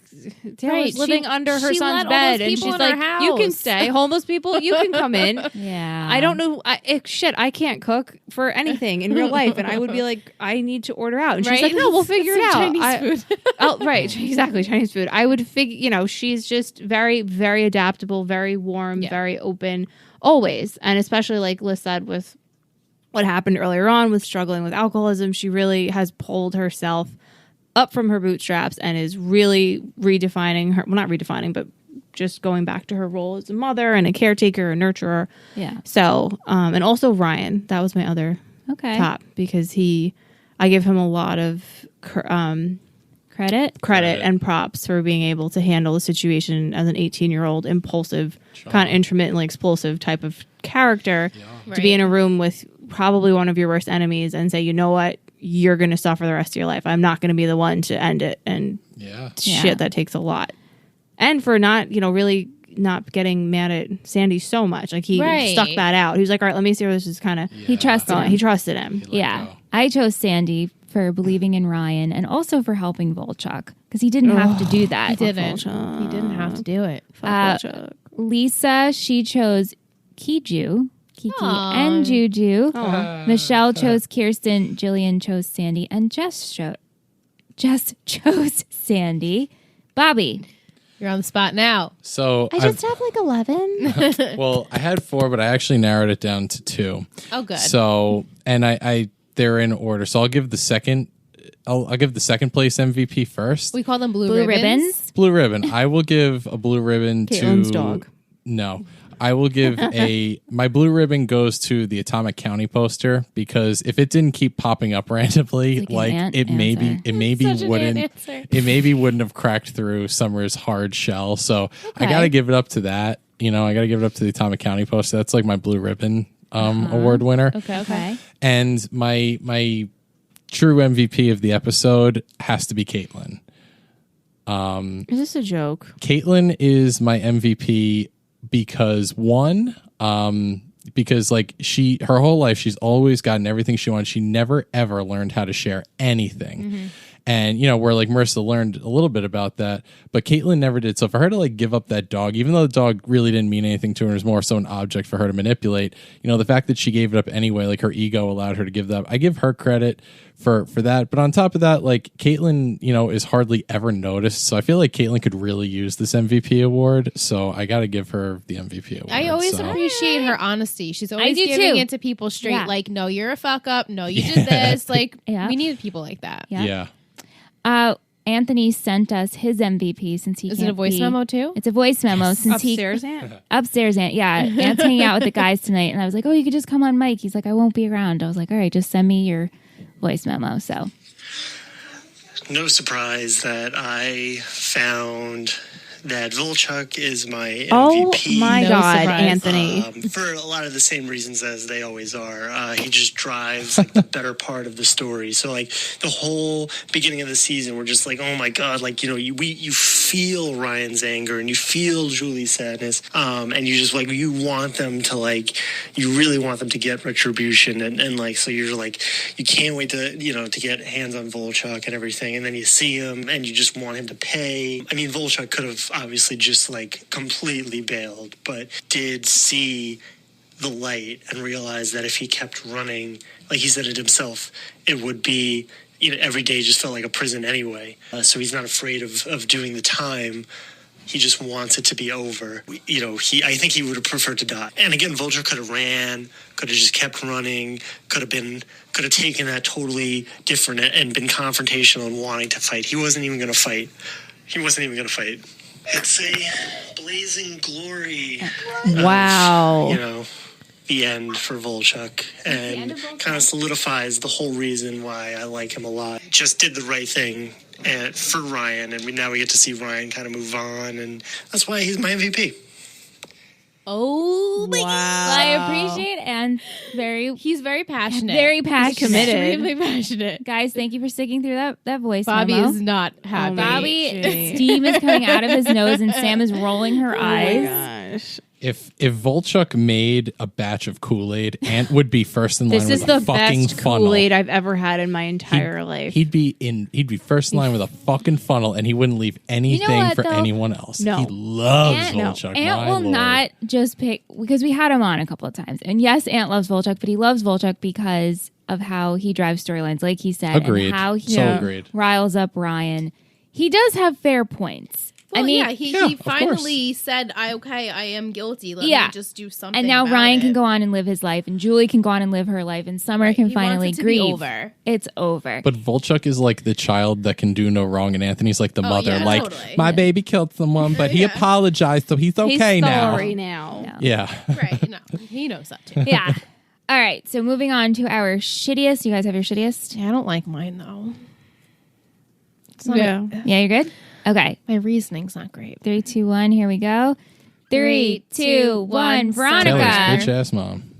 Taylor's Right. living She- under her she son's let all bed, those and people she's in her like, "You can house." stay, homeless people. You can come in." Yeah. I don't know. I can't cook for anything in real life, and I would be like, I need to order out, and she's Right? like, "No, we'll figure it Some out." Chinese food. Right, exactly, Chinese food. I would figure. She's just very, very adaptable, very warm, very open, always, and especially like Liz said with what happened earlier on with struggling with alcoholism, she really has pulled herself up from her bootstraps and is really redefining her, well, not redefining, but just going back to her role as a mother and a caretaker, a nurturer. Yeah. So, and also Ryan, that was my other Okay. top, because I give him a lot of Credit? credit and props for being able to handle the situation as an 18-year-old impulsive, kind of intermittently explosive type of character, to be in a room with probably one of your worst enemies and say, you know what, you're going to suffer the rest of your life. I'm not going to be the one to end it. And shit, that takes a lot. And for not, really not getting mad at Sandy so much. Like he stuck that out. He was like, all right, let me see where this is kind of. He trusted him. He trusted him. Yeah. I chose Sandy for believing in Ryan and also for helping Volchuk because he didn't have to do that. He didn't have to do it. Lisa, she chose Kiki and Juju. Michelle chose Kirsten. Jillian chose Sandy. And Jess chose Sandy. Bobby. You're on the spot now. So I just have like 11. well, I had 4, but I actually narrowed it down to 2. Oh, good. So, and I they're in order. So I'll give the second. I'll give the second place MVP first. We call them blue Blue ribbons. ribbons. Blue ribbon. I will give a blue ribbon Caitlin's to dog. No. I will give my blue ribbon goes to the Atomic County poster, because if it didn't keep popping up randomly, Like an ant it answer. maybe wouldn't have cracked through Summer's hard shell. So I got to give it up to that. I got to give it up to the Atomic County poster. That's like my blue ribbon award winner. Okay. And my true MVP of the episode has to be Caitlin. Is this a joke? Caitlin is my MVP because like her whole life she's always gotten everything she wanted. She never ever learned how to share anything. And, where like Marissa learned a little bit about that, but Caitlyn never did. So for her to like give up that dog, even though the dog really didn't mean anything to her, it was more so an object for her to manipulate, the fact that she gave it up anyway, like her ego allowed her to give that up. I give her credit for that. But on top of that, like Caitlyn, is hardly ever noticed. So I feel like Caitlyn could really use this MVP award. So I got to give her the MVP award. I always appreciate her honesty. She's always giving it to people straight. Like, no, you're a fuck up. No, you did this. Like, we needed people like that. Yeah. Anthony sent us his MVP since he Is it a voice memo too? It's a voice memo since Upstairs Ant? Upstairs Ant, yeah. Ant's hanging out with the guys tonight, and I was like, oh, you could just come on mic. He's like, I won't be around. I was like, all right, just send me your voice memo. So no surprise that I found that Volchuk is my MVP. Oh my God, surprise. Anthony. For a lot of the same reasons as they always are. He just drives like the better part of the story. So like the whole beginning of the season, we're just like, oh my God, like, you feel Ryan's anger and you feel Julie's sadness. And you just like, you want them to like, you really want them to get retribution. And like, so you're like, you can't wait to, to get hands on Volchuk and everything. And then you see him and you just want him to pay. I mean, Volchuk could have obviously just like completely bailed, but did see the light and realized that if he kept running, like he said it himself, it would be, every day just felt like a prison anyway. So he's not afraid of doing the time. He just wants it to be over. I think he would have preferred to die. And again, Vulture could have ran, could have just kept running, could have taken that totally different and been confrontational and wanting to fight. He wasn't even going to fight. It's a blazing glory. Wow. The end for Volchuk, and kind of solidifies the whole reason why I like him a lot. Just did the right thing for Ryan, and now we get to see Ryan kind of move on, and that's why he's my MVP. Oh, wow. I appreciate and he's very passionate. Very passionate. Committed. Extremely passionate. Guys, thank you for sticking through that voice Bobby memo. is not happy. Bobby, steam is coming out of his nose and Sam is rolling her eyes. Oh my gosh. If Volchuk made a batch of Kool-Aid, Ant would be first in line This with is a the fucking best funnel. Kool-Aid I've ever had in my entire life. He'd be first in line with a fucking funnel, and he wouldn't leave anything for anyone else. No. He loves Volchuk. Ant will not just pick, because we had him on a couple of times. And yes, Ant loves Volchuk, but he loves Volchuk because of how he drives storylines, like he said. Agreed. And how he agreed. riles up Ryan. He does have fair points. Well, he finally said, I am guilty. Let me just do something. And now Ryan can go on and live his life, and Julie can go on and live her life, and Summer can finally grieve. Over. It's over. But Volchuk is like the child that can do no wrong, and Anthony's like the mother. Yeah, like, totally. my baby killed someone, but he apologized, so he's okay He's now. sorry now. No. Yeah. Right. No, he knows that too. Yeah. All right. So moving on to our shittiest. You guys have your shittiest? Yeah, I don't like mine though. Yeah. Yeah, you're good? Okay. My reasoning's not great. 3, 2, 1. Here we go. 3, 2, 1. Veronica. Taylor's bitch ass mom.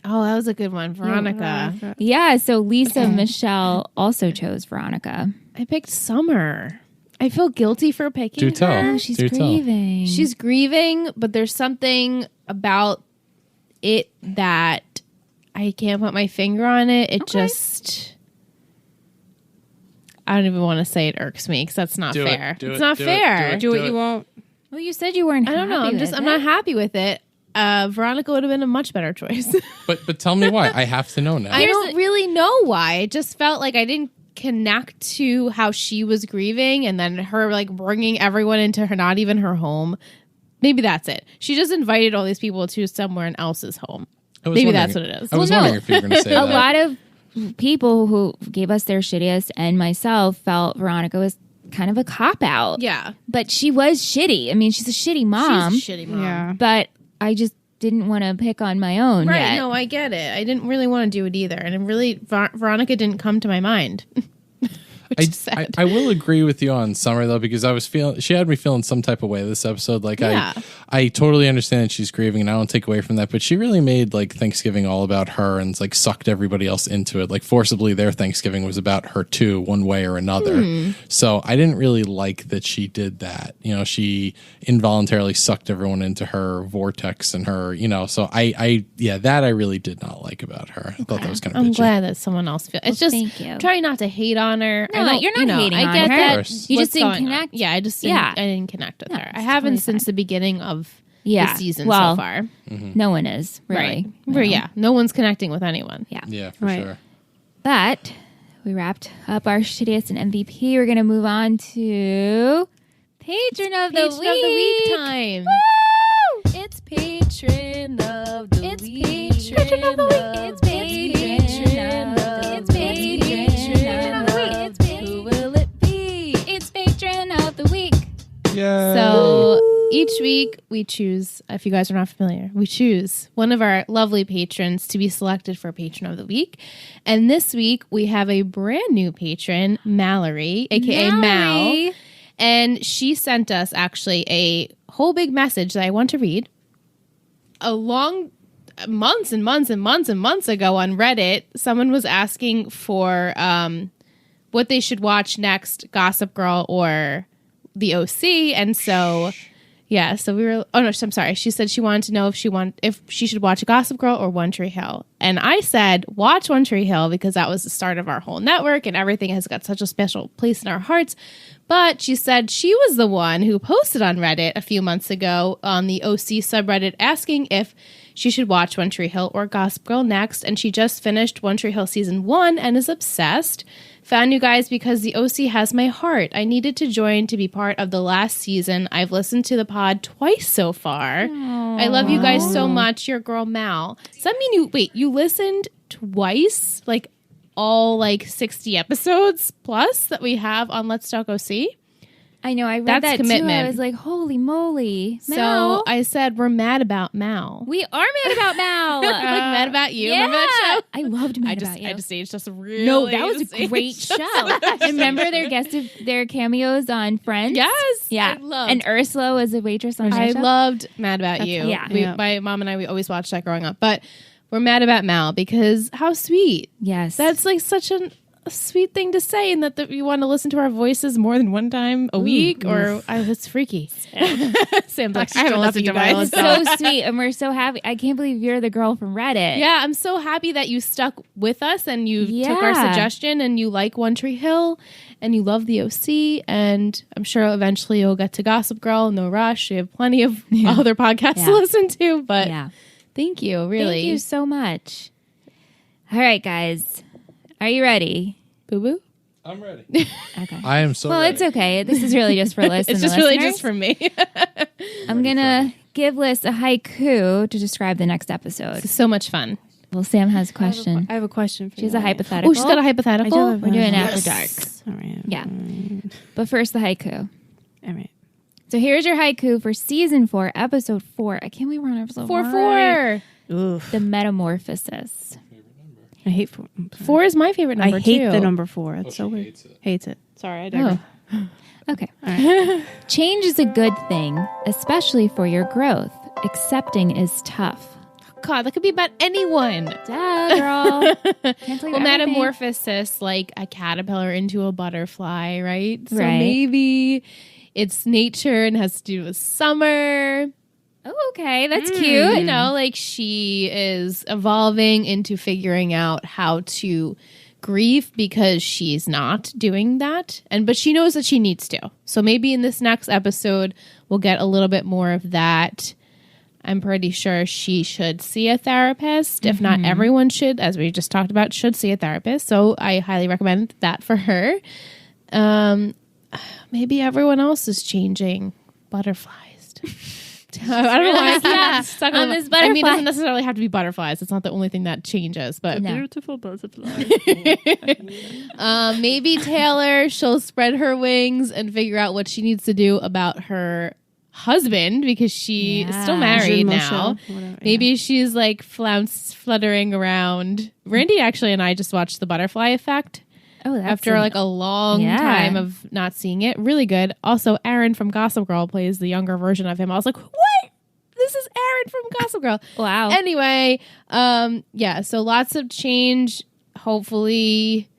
Oh, that was a good one. Veronica. Yeah. So Lisa Michelle also chose Veronica. I picked Summer. I feel guilty for picking Do tell. her. Oh, she's Do tell. grieving. She's grieving, but there's something about it that I can't put my finger on it. It just... I don't even want to say it irks me because that's not fair. It's not fair. Do what you won't. Well, you said you weren't. I don't know. I'm not happy with it. Veronica would have been a much better choice. But tell me why. I have to know now. I don't really know why. It just felt like I didn't connect to how she was grieving, and then her like bringing everyone into her, not even her home. Maybe that's it. She just invited all these people to someone else's home. Maybe that's what it is. I was wondering if you were going to say that. A lot of people who gave us their shittiest and myself felt Veronica was kind of a cop-out. Yeah. But she was shitty. I mean, she's a shitty mom. She's a shitty mom. Yeah. But I just didn't want to pick on my own Right. yet. No, I get it. I didn't really want to do it either. And it really, Veronica didn't come to my mind. Which is sad. I will agree with you on Summer though, because she had me feeling some type of way this episode. Like I totally understand that she's grieving, and I don't take away from that. But she really made like Thanksgiving all about her, and like sucked everybody else into it. Like forcibly, their Thanksgiving was about her too, one way or another. So I didn't really like that she did that. She involuntarily sucked everyone into her vortex and her. So I really did not like about her. I thought that was kind of. I'm glad that someone else feels. It's just thank you. trying not to hate on her. You're not hating I on get her. that. You just didn't going on. connect. Yeah, I didn't connect with her. I haven't totally since the beginning of the season well, so far. No one is, really. Right. Yeah, no one's connecting with anyone. Yeah, for sure. But we wrapped up our shittiest and MVP. We're going to move on to Patron of the Week time. Woo! It's Patron of the Week. It's Patron of the Week. It's Patron of the Week. Who will it be? It's Patron of the Week. Yeah. So each week we choose, if you guys are not familiar, we choose one of our lovely patrons to be selected for Patron of the Week. And this week we have a brand new patron, Mallory, aka Mal. And she sent us actually a whole big message that I want to read. A long months and months and months and months ago on Reddit, someone was asking for what they should watch next, Gossip Girl or the OC. And so so we were, I'm sorry. She said she wanted to know if she should watch Gossip Girl or One Tree Hill. And I said, watch One Tree Hill because that was the start of our whole network and everything has got such a special place in our hearts. But she said she was the one who posted on Reddit a few months ago on the OC subreddit asking if she should watch One Tree Hill or Gossip Girl next. And she just finished One Tree Hill season 1 and is obsessed. Found you guys because the OC has my heart. I needed to join to be part of the last season. I've listened to the pod twice so far. Aww. I love you guys so much. Your girl Mal. Does that mean you listened twice? Like all 60 episodes plus that we have on Let's Talk OC? I know. I read that commitment. Too. I was like, holy moly. Mal. So I said, we're mad about Mal. We are mad about Mal. Mad about you. Yeah. Remember that show? I loved Mad About You. I just aged us really. No, that was a great show. Remember their cameos on Friends? Yes. Yeah. And Ursula was a waitress on that show. I loved Mad About You. Yeah. My mom and I, we always watched that growing up. But we're mad about Mal because how sweet. Yes. That's such a sweet thing to say, and that you want to listen to our voices more than one time a week, or it's freaky. Sam's like, I haven't listened to my It's so sweet, and we're so happy. I can't believe you're the girl from Reddit. Yeah, I'm so happy that you stuck with us and you took our suggestion and you like One Tree Hill and you love the OC, and I'm sure eventually you'll get to Gossip Girl. No rush. We have plenty of other podcasts to listen to, but thank you, really. Thank you so much. All right, guys. Are you ready? Boo boo? I'm ready. Okay. I am so ready. Well, it's okay. This is really just for Liz. It's just really just for me. I'm going to give Liz a haiku to describe the next episode. This is so much fun. Well, Sam has a question. I have a question for you. She has a hypothetical. Oh, she's got a hypothetical? We're doing After Dark. All right. Yeah. But first, the haiku. All right. So here's your haiku for season 4, episode 4. I can't believe we're on episode 4. 4. Oof. The Metamorphosis. I hate 4. 4 is my favorite number, I hate too. the number 4. It's so weird. Hates it. Sorry, I digress. Okay. All right. Change is a good thing, especially for your growth. Accepting is tough. God, that could be about anyone. Duh, girl. Can't tell you Well, everything. metamorphosis, like a caterpillar into a butterfly, right? So Right. maybe it's nature and has to do with summer. Oh, okay. That's cute. You know, like she is evolving into figuring out how to grieve because she's not doing that. But she knows that she needs to. So maybe in this next episode, we'll get a little bit more of that. I'm pretty sure she should see a therapist. If not, everyone should, as we just talked about, should see a therapist. So I highly recommend that for her. Maybe everyone else is changing butterflies. I don't know why I stuck on this butterfly. I mean, it doesn't necessarily have to be butterflies. It's not the only thing that changes, but Beautiful butterfly. maybe Taylor, she'll spread her wings and figure out what she needs to do about her husband because she is still married now. Maybe she's like fluttering around. Randy actually and I just watched The Butterfly Effect. Oh, that's after like a long time of not seeing it. Really good. Also, Aaron from Gossip Girl plays the younger version of him. I was like, what? This is Aaron from Gossip Girl. Wow. Anyway, so lots of change. Hopefully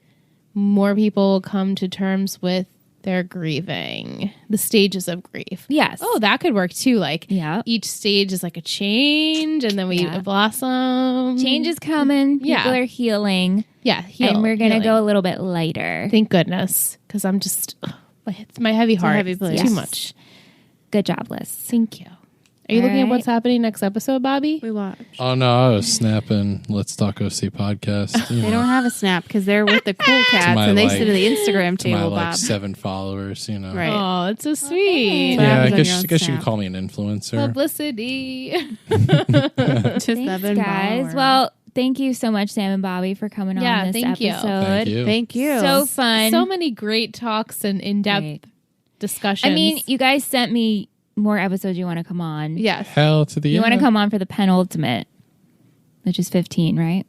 more people will come to terms with their grieving, the stages of grief. Yes. Oh, that could work too. Like each stage is like a change and then we blossom. Change is coming. Yeah. People are healing. Yeah, and we're going to go a little bit lighter. Thank goodness, because I'm just, it's my heavy heart. Heavy place. Too much. Good job, Liz. Thank you. Are you looking at what's happening next episode, Bobby? We watched. Oh no, I was snapping Let's Talk OC podcast. They don't have a snap because they're with the cool cats my, and they like- sit at the Instagram to my table, like Bob. 7 followers, you know. Right. Oh, it's so sweet. What Yeah, I happens on guess, your own I guess you Snap? can call me an influencer. Publicity. To Thanks, 7 guys. followers. Well, thank you so much, Sam and Bobby, for coming Yeah, on this thank you. episode. Thank you. Thank you. So fun. So many great talks and in-depth Great. discussions. I mean, you guys sent me more episodes you want to come on. Yes. Hell to the You want to yeah. come on for the penultimate, which is 15, right?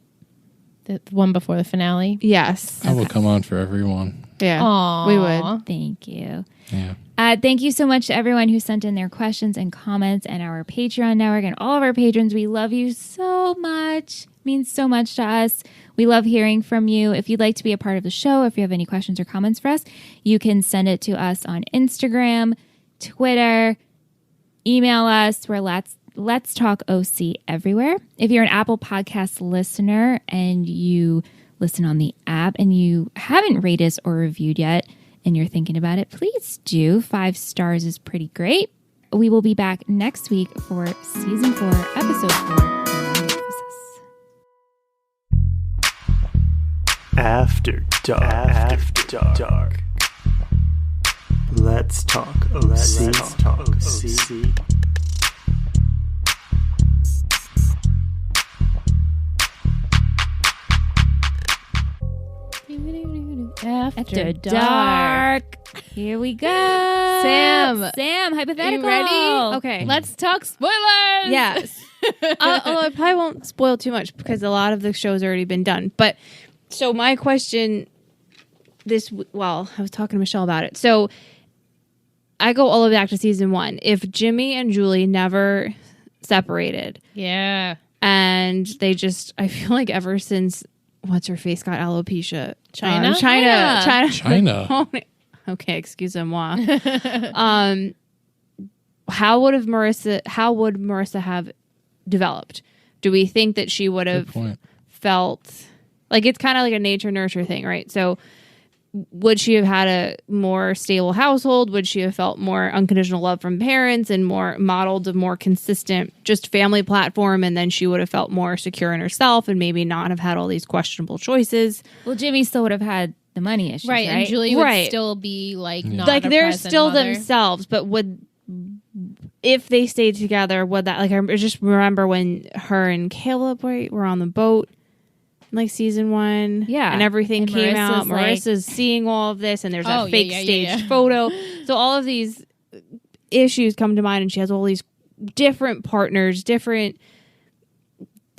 the one before the finale. Yes. I will come on for everyone. Yeah. Aww. We would. Thank you. Yeah. Thank you so much to everyone who sent in their questions and comments and our Patreon network and all of our patrons. We love you so much. It means so much to us. We love hearing from you. If you'd like to be a part of the show, if you have any questions or comments for us, you can send it to us on Instagram, Twitter, email us. We're Let's Talk OC everywhere. If you're an Apple Podcast listener and you listen on the app and you haven't rated us or reviewed yet and you're thinking about it, please do. 5 stars is pretty great. We will be back next week for season 4, episode 4. Metamorphosis. After dark. After dark. Let's talk OC. Let's talk OC. After dark. Here we go. Sam, hypothetical. You ready? Okay. Let's talk spoilers. Yes. Although I probably won't spoil too much because a lot of the show's already been done. But so my question I was talking to Michelle about it. So I go all the way back to season 1. If Jimmy and Julie never separated Yeah. and they just, I feel like ever since what's her face got alopecia. China? China. Okay, excusez-moi. How would Marissa have developed? Do we think that she would Good have point. felt like it's kind of like a nature nurture thing, right? So would she have had a more stable household? Would she have felt more unconditional love from parents and more modeled a more consistent just family platform? And then she would have felt more secure in herself and maybe not have had all these questionable choices. Well, Jimmy still would have had the money issues, right? And Julie would Right. still be not Like a they're present still mother. themselves, but if they stayed together, would that I just remember when her and Caleb were on the boat, like season 1, Yeah. and everything And came out. Marissa's Marissa's seeing all of this, and there's that fake staged yeah. photo. So all of these issues come to mind, and she has all these different partners, different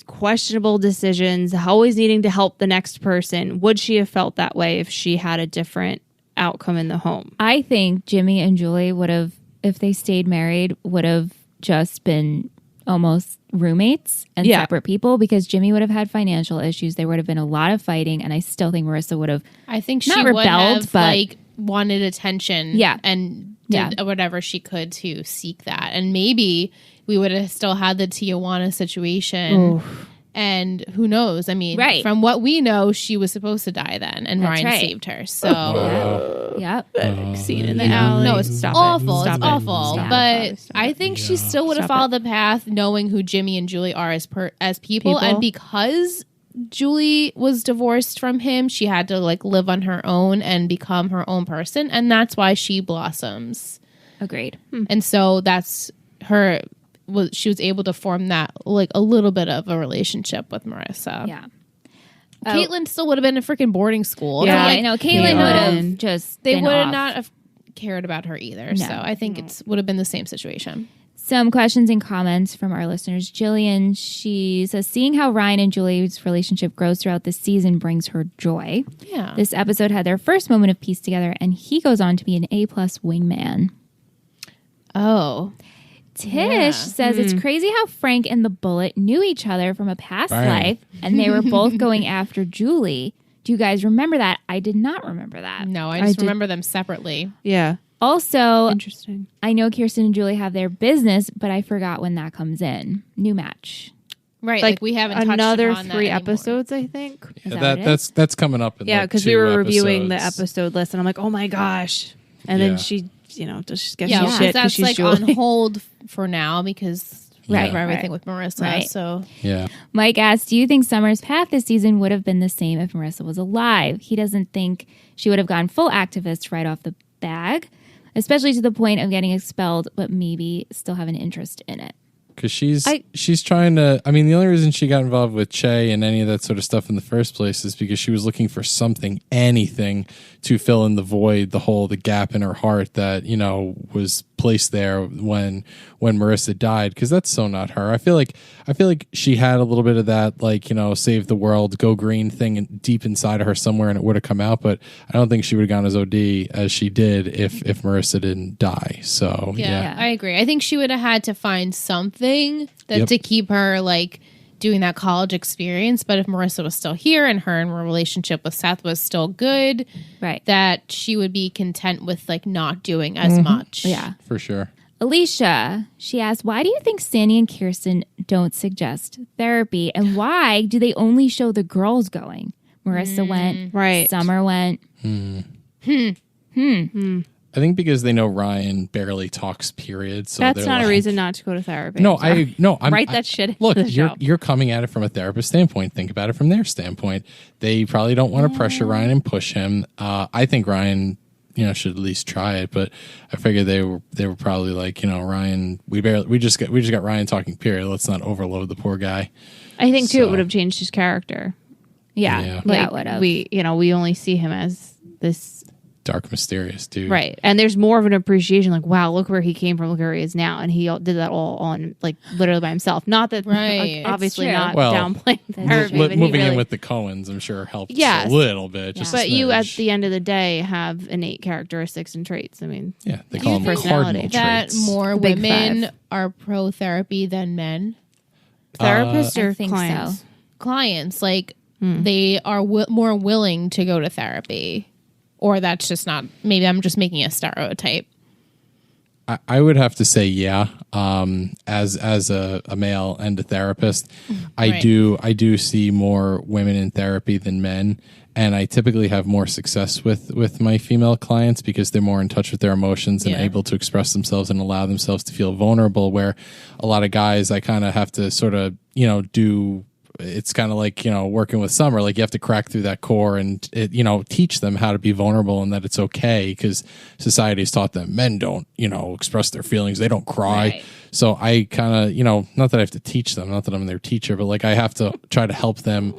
questionable decisions, always needing to help the next person. Would she have felt that way if she had a different outcome in the home? I think Jimmy and Julie would have, if they stayed married, would have just been almost roommates and separate people because Jimmy would have had financial issues. There would have been a lot of fighting, and I still think Marissa would have. I think she not would rebelled, have but wanted attention. Yeah. And did whatever she could to seek that. And maybe we would have still had the Tijuana situation. Oof. And who knows? I mean, Right. from what we know, she was supposed to die then, and That's Ryan right. saved her. So, Yep. Scene in the alley. no, it's Stop awful. It. It's Stop awful. It. But Stop I it. think she still would have Stop followed the path, knowing who Jimmy and Julie are as people, and because Julie was divorced from him, she had to live on her own and become her own person, and that's why she blossoms. Agreed. And so that's her. She was able to form that a little bit of a relationship with Marissa. Yeah. Caitlyn still would have been in a freaking boarding school. Yeah, So, I know. Caitlyn would have just They been would off. not have cared about her either. No. So I think it would have been the same situation. Some questions and comments from our listeners. Jillian, she says, seeing how Ryan and Julie's relationship grows throughout the season brings her joy. Yeah. This episode had their first moment of peace together, and he goes on to be an A+ wingman. Oh. Tish says it's crazy how Frank and the Bullet knew each other from a past Right. life, and they were both going after Julie. Do you guys remember that? I did not remember that. No, I just remember them separately. Yeah. Also, Interesting. I know Kirsten and Julie have their business, but I forgot when that comes in. New match. Right, like we haven't touched another upon 3 that episodes, I think. That's coming up in because we were reviewing the episode list, and I'm like, oh my gosh. And then she, just gets shit because she's like Julie. on hold for now because for everything with Marissa. Right. So Mike asked, do you think Summer's path this season would have been the same if Marissa was alive? He doesn't think she would have gone full activist right off the bag, especially to the point of getting expelled, but maybe still have an interest in it. Because she's trying to. I mean, the only reason she got involved with Che and any of that sort of stuff in the first place is because she was looking for something, anything, to fill in the void, the hole, the gap in her heart that was placed there when Marissa died. Because that's so not her. I feel like she had a little bit of that, save the world, go green thing deep inside of her somewhere, and it would have come out. But I don't think she would have gone as OD as she did if Marissa didn't die. So yeah, I agree. I think she would have had to find something to keep her doing that college experience. But if Marissa was still here and her relationship with Seth was still good, right, that she would be content with not doing as much. Yeah, for sure. Alicia, she asked, why do you think Sandy and Kirsten don't suggest therapy, and why do they only show the girls going? Marissa went, right? Summer went. I think because they know Ryan barely talks, period. So that's not a reason not to go to therapy. I'm write that shit. Look, you're coming at it from a therapist standpoint. Think about it from their standpoint. They probably don't want to pressure Ryan and push him. I think Ryan, should at least try it. But I figured they were probably like, Ryan, we just got Ryan talking, period. Let's not overload the poor guy. I think too, it would have changed his character. Yeah, it would have. We only see him as this dark, mysterious dude. Right. And there's more of an appreciation, wow, look where he came from, look where he is now. And he did that all on, literally by himself. Not that, obviously not downplaying therapy. Moving in with the Coens, I'm sure, helped a little bit. Yeah. But you, at the end of the day, have innate characteristics and traits. I mean, they call them cardinal traits. That more women are pro-therapy than men? Therapists or clients? So. Clients. They are more willing to go to therapy. Or that's just not, maybe I'm just making a stereotype. I would have to say, as a male and a therapist, I do see more women in therapy than men. And I typically have more success with my female clients because they're more in touch with their emotions and able to express themselves and allow themselves to feel vulnerable, where a lot of guys, I kind of have to sort of, do... It's kind of like, working with Summer, you have to crack through that core and, teach them how to be vulnerable and that it's okay, because society's taught them men don't, express their feelings. They don't cry. Right. So I kind of, not that I have to teach them, not that I'm their teacher, but I have to try to help them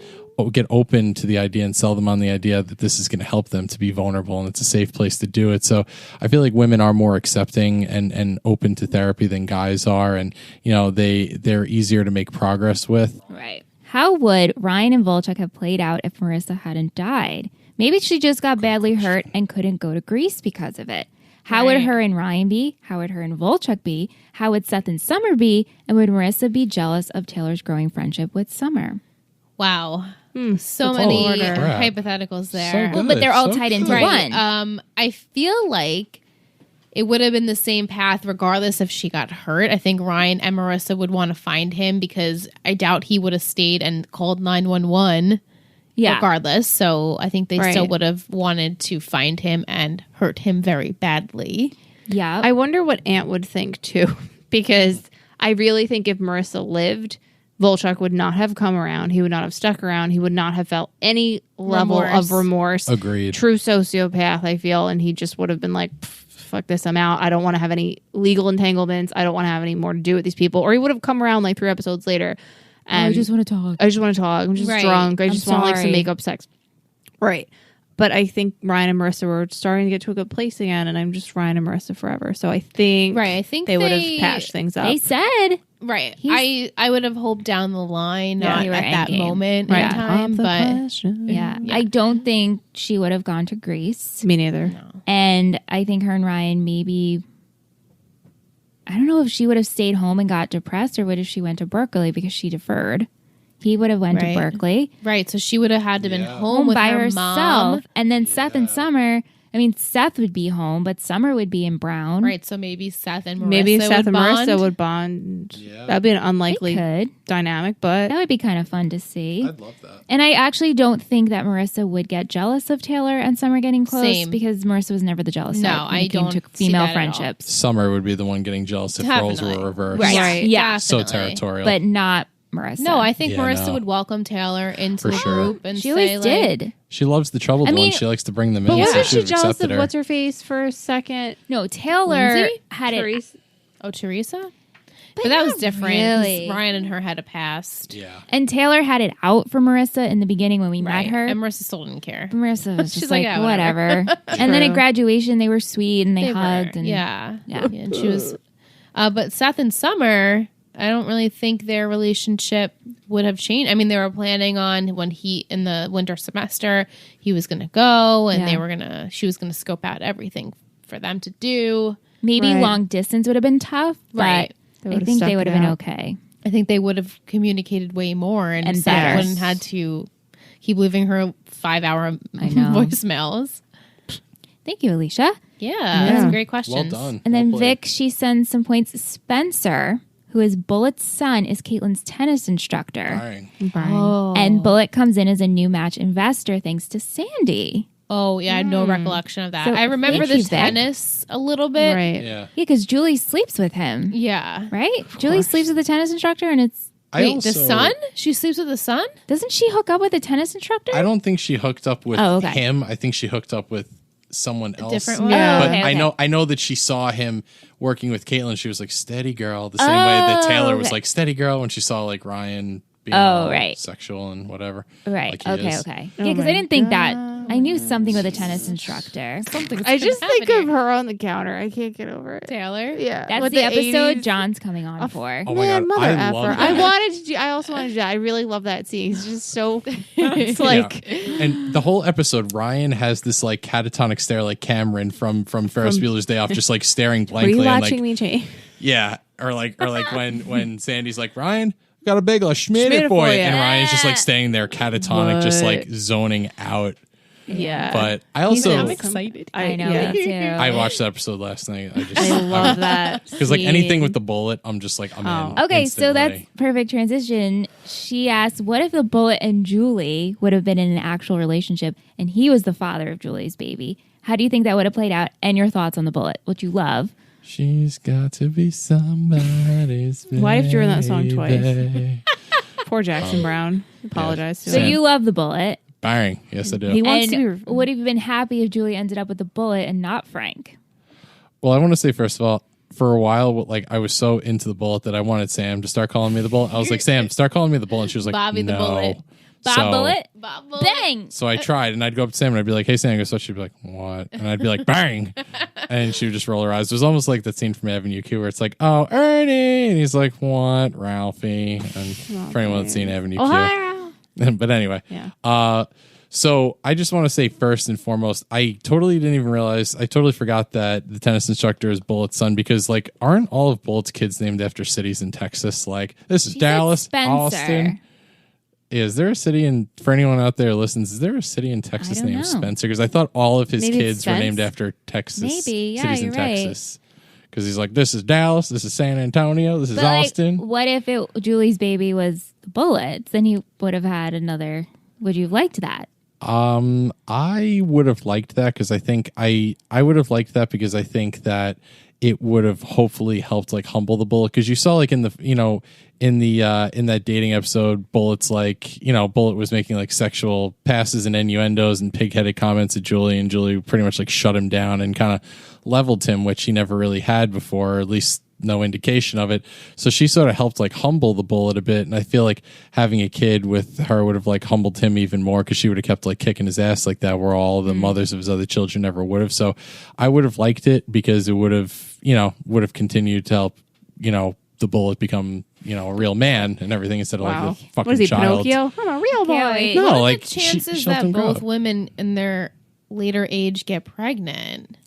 get open to the idea and sell them on the idea that this is going to help them to be vulnerable and it's a safe place to do it. So I feel like women are more accepting and open to therapy than guys are. And, they're easier to make progress with. Right. How would Ryan and Volchok have played out if Marissa hadn't died? Maybe she just got badly hurt and couldn't go to Greece because of it. How would her and Ryan be? How would her and Volchok be? How would Seth and Summer be? And would Marissa be jealous of Taylor's growing friendship with Summer? Wow. So many hypotheticals there. But they're all tied into one. I feel like it would have been the same path regardless if she got hurt. I think Ryan and Marissa would want to find him because I doubt he would have stayed and called 911 regardless. So I think they still would have wanted to find him and hurt him very badly. Yeah. I wonder what Ant would think too, because I really think if Marissa lived, Volchok would not have come around. He would not have stuck around. He would not have felt any level of remorse. Agreed. True sociopath, I feel. And he just would have been like, fuck this, I'm out. I don't want to have any legal entanglements. I don't want to have any more to do with these people. Or he would have come around 3 episodes later. And I just want to talk. I'm just drunk. I just want some makeup sex. Right. But I think Ryan and Marissa were starting to get to a good place again. And I'm just Ryan and Marissa forever. So I think they would have patched things up. They said. Right. I would have hoped down the line, not at that moment in time. But I don't think she would have gone to Greece. Me neither. No. And I think her and Ryan maybe, I don't know if she would have stayed home and got depressed or what if she went to Berkeley because she deferred. He would have went to Berkeley. Right. So she would have had to been home with by her herself. mom. And then Seth and Summer, I mean, Seth would be home, but Summer would be in Brown. Right, so maybe Seth and Marissa would bond. Yeah. That'd be an unlikely They could. dynamic, but That would be kind of fun to see. I'd love that. And I actually don't think that Marissa would get jealous of Taylor and Summer getting close Same. because Marissa was never the jealous No, type when I it came don't to see female that at all. friendships. Summer would be the one getting jealous if roles Definitely. were reversed. Right. Yeah. So Definitely. territorial. But not Marissa. No, I think Yeah, Marissa no. would welcome Taylor into For the sure. group and she say, always like, did. she loves the troubled I mean, ones. She likes to bring them but in. wasn't so she should have jealous accepted of her. what's her face for a second? No, Taylor Lindsay? had it. Teresa? "Oh, Teresa." But that was not different. 'cause really. Ryan and her had a past. Yeah. And Taylor had it out for Marissa in the beginning when we met her. And Marissa still didn't care. Marissa was She's just like, like, "Yeah, whatever. And then at True. graduation, they were sweet and they They were, hugged. And yeah. Yeah. And she was, but Seth and Summer, I don't really think their relationship would have changed. I mean, they were planning on when in the winter semester, he was going to go and Yeah. she was going to scope out everything for them to do. maybe Right. long distance would have been tough, Right. but They I would've think stuck they would it have been out. okay. I think they would have communicated way more and And Seth better. wouldn't had to keep leaving her 5-hour I know. voicemails. Thank you, Alicia. Yeah, that's a great Well question. done. And Well then played. Vic, she sends some points. Spencer, who is Bullet's son, is Caitlin's tennis instructor. Fine. Oh. And Bullet comes in as a new match investor thanks to Sandy. Oh, yeah, I had no recollection of that. So I remember thank the you, Vic. tennis a little bit. Right. Yeah. Yeah, because Julie sleeps with him, Yeah. right? Julie sleeps with the tennis instructor, and it's Wait, the son? She sleeps with the son? doesn't she hook up with a tennis instructor? I don't think she hooked up with Oh, okay. him. I think she hooked up with someone else. different one? Yeah. But Oh, okay, okay. I know that she saw him working with Caitlin. She was like, steady girl. The same way that Taylor was okay. like, steady girl when she saw like Ryan being Oh, all right. sexual and whatever. Right. Like he Okay. is. Okay. Oh Yeah, because I my didn't think that. I knew something with a tennis instructor. I just think of her on the counter. I can't get over it. Taylor. Yeah. That's With the episode 80s. John's coming on for. Oh my Man, God. mother I love effer. that. I also wanted to do that. I really love that scene. It's just so, it's like, Yeah. And the whole episode, Ryan has this like catatonic stare like Cameron from Ferris Bueller's Day Off, just like staring were you blankly. And watching like, me change? yeah. Or like when Sandy's like, Ryan, got a bagel, I schmid it for you. And Ryan's just like staying there catatonic, just like zoning out. Yeah. But I also I'm excited. I know yeah. me too. I watched that episode last night. I I just love that. because like anything scene. with the bullet, I'm just like I'm in. Okay, so instantly. that's perfect transition. She asked, "What if the Bullet and Julie would have been in an actual relationship, and he was the father of Julie's baby? How do you think that would have played out? And your thoughts on the Bullet, which you love." She's got to be somebody's. Why have you heard that song twice? baby. Poor Jackson Brown. Apologize to So him. you love the Bullet. Bang! Yes, I do. He wants And to be. would have you been happy if Julie ended up with the Bullet and not Frank? Well, I want to say first of all, for a while, like I was so into the bullet that I wanted Sam to start calling me the bullet. I was like, Sam, start calling me the bullet. And she was like, Bobby the no. Bullet. Bob So- Bullet, Bob Bullet. bang! So I tried, and I'd go up to Sam, and I'd be like, "Hey, Sam," guess what? She'd be like, "What?" And I'd be like, "Bang!" And she would just roll her eyes. It was almost like that scene from Avenue Q where it's like, "Oh, Ernie," and he's like, "What, Ralphie?" And for anyone that's seen Avenue Q, Ohio. but anyway, Yeah. So I just want to say first and foremost, I totally didn't even realize. I totally forgot that the tennis instructor is Bullet's son because, like, aren't all of Bullet's kids named after cities in Texas? Like, this is She said Dallas, Spencer. Austin. Is there a city in, for anyone out there who listens, is there a city in Texas don't named know. Spencer? Because I thought all of his Maybe it's kids were named Spence? after Texas Maybe, yeah, cities in you're right. Texas. Because he's like, this is Dallas, this is San Antonio, this is But like, Austin. what if Julie's baby was the Bullets? Then he would have had another. Would you have liked that? I would have liked that because I think I would have liked that because I think that it would have hopefully helped like humble the Bullet because you saw like in the in that dating episode, Bullet's like Bullet was making like sexual passes and innuendos and pig-headed comments at Julie, and Julie pretty much like shut him down and kind of leveled him, which he never really had before, or at least no indication of it. So she sort of helped like humble the Bullet a bit, and I feel like having a kid with her would have like humbled him even more because she would have kept like kicking his ass like that, where all the mothers of his other children never would have. So I would have liked it because it would have continued to help the Bullet become a real man and everything instead of Wow. like the fucking What is he, child. Pinocchio? I'm a real boy. Can't wait. No, What are like the she chances helped that him grow both up. women in their later age get pregnant?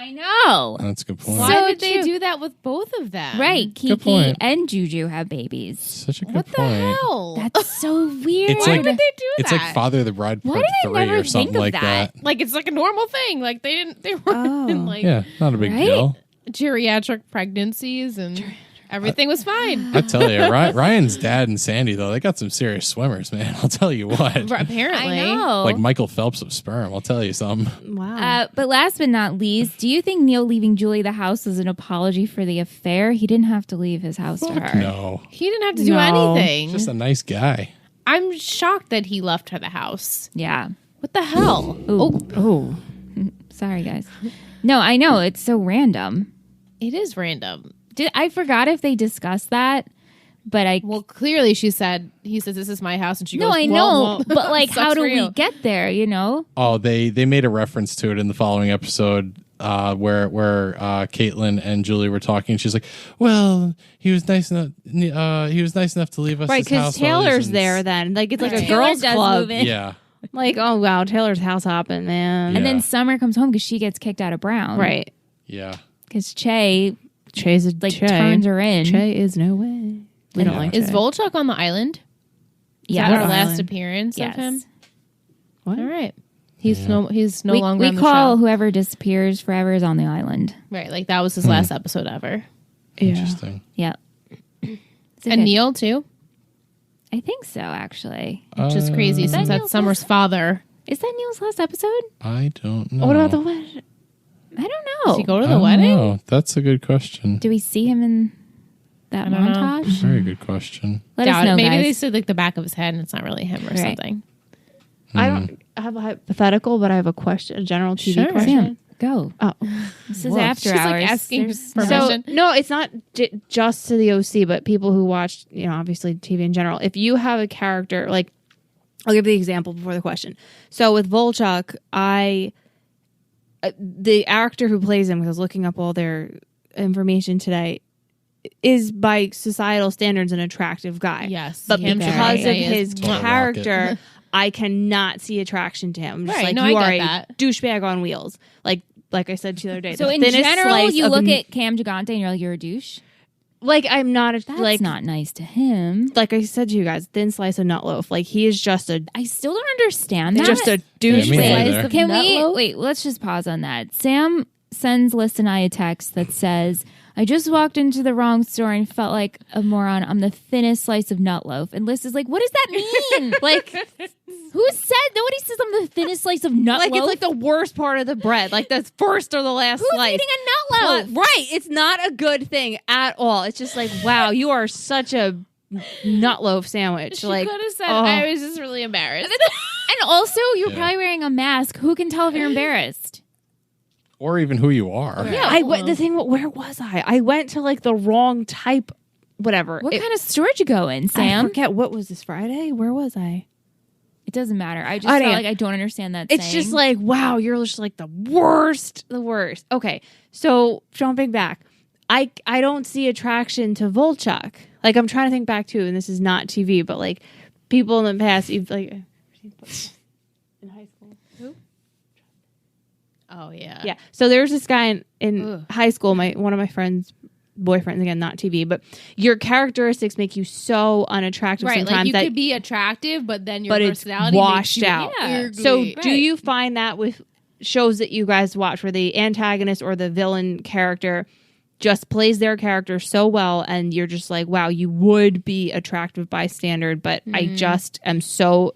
I know. That's a good point. Why did they do that with both of them? Right. Kiki and Juju have babies. Such a good What point. the hell? That's so weird. It's Why like, did they do that? It's like Father the Bride Why Part did I 3 never or something think of like that? that. Like it's like a normal thing. Like they were in like Yeah, not a big Right? deal. geriatric pregnancies and everything was fine. I tell you, Ryan's dad and Sandy, though, they got some serious swimmers, man. I'll tell you what. Apparently. I know. Like Michael Phelps of sperm, I'll tell you something. Wow. But last but not least, do you think Neil leaving Julie the house was an apology for the affair? He didn't have to leave his house to her. No. He didn't have to do No. anything. Just a nice guy. I'm shocked that he left her the house. Yeah. What the hell? Oh. Sorry, guys. No, I know. It's so random. It is random. I forgot if they discussed that, but Well, clearly he says, this is my house. And she No, goes, I know. well, But like, sucks how do for we you. get there, you know? Oh, they made a reference to it in the following episode where Caitlin and Julie were talking. She's like, well, he was nice enough to leave us Right, his house because while Taylor's he's in there then. Like, it's like a Taylor girls' does club. move in. Yeah. Like, oh, wow, Taylor's house hopping, man. And Yeah. then Summer comes home because she gets kicked out of Brown. Right. Yeah. Because Che Che's a like turns her in. Che is no way. We don't like Is Che. Volchuk on the island? Is Yeah. that our Island. last appearance Yes. of him? What? All right. He's no longer we on the call show. whoever disappears forever is on the island. Right, like that was his last episode ever. Yeah. Interesting. Yep. It's a And good- Neil too, I think so, actually. which is crazy Is that since that's Neil's Summer's last- father. Is that Neil's last episode? I don't know. What about the wedding? I don't know. Does he go to I the don't wedding? know. That's a good question. Do we see him in that I don't know. montage? Very good question. Let Doubt us know, it. Maybe guys. they said like the back of his head and it's not really him or Right. something. I don't have a hypothetical, but I have a question, a general TV Sure. question. Sam, go. Oh. This is Whoa. after She's, like, hours. asking There's for no- permission. So no, it's not just to the OC, but people who watch, obviously TV in general. If you have a character, like, I'll give the example before the question. So with Volchuk, the actor who plays him, because I was looking up all their information today, is by societal standards an attractive guy. Yes. But Him because very. of He his is. Total character, I cannot see attraction to him. I'm just Right. like, No, you I are get a that. douchebag on wheels. Like I said to you the other day. So the in thinnest general, slice you of look at Cam Gigante and you're like, you're a douche. like I'm not a That's like not nice to him. like I said to you guys, thin slice of nut loaf. Like he is just a I still don't understand that. just a douche. Yeah, me bag. neither. Can Nut we loaf? wait? Let's just pause on that. Sam sends Liz and I a text that says, "I just walked into the wrong store and felt like a moron. I'm the thinnest slice of nut loaf." And Liz is like, "What does that mean? Like, who said? Nobody says I'm the thinnest slice of nut Like loaf. it's like the worst part of the bread. Like the first or the last Who's slice. eating a nut loaf? Right. It's not a good thing at all. It's just like, wow, you are such a nut loaf sandwich. She like could have said, oh. I was just really embarrassed. And also, you're Yeah. probably wearing a mask. Who can tell if you're embarrassed? Or even who you are. Right. Yeah, I went. The thing, where was I? I went to like the wrong type, whatever. What kind of store did you go in, I Sam? forget. What was this Friday? Where was I? It doesn't matter. I just I felt don't- like I don't understand that. It's saying. just like, wow, you're just like the worst. Okay, so jumping back, I don't see attraction to Volchuk. Like I'm trying to think back too, and this is not TV, but like people in the past, you've like in high school. Who? Oh, yeah. Yeah. So there's this guy in Ugh. high school, one of my friends' boyfriends, again, not TV, but your characteristics make you so unattractive Right, sometimes like you that could be attractive, but then your but it's personality washed makes you out. ugly. So do Right. you find that with shows that you guys watch where the antagonist or the villain character just plays their character so well and you're just like, wow, you would be attractive by standard, but I just am so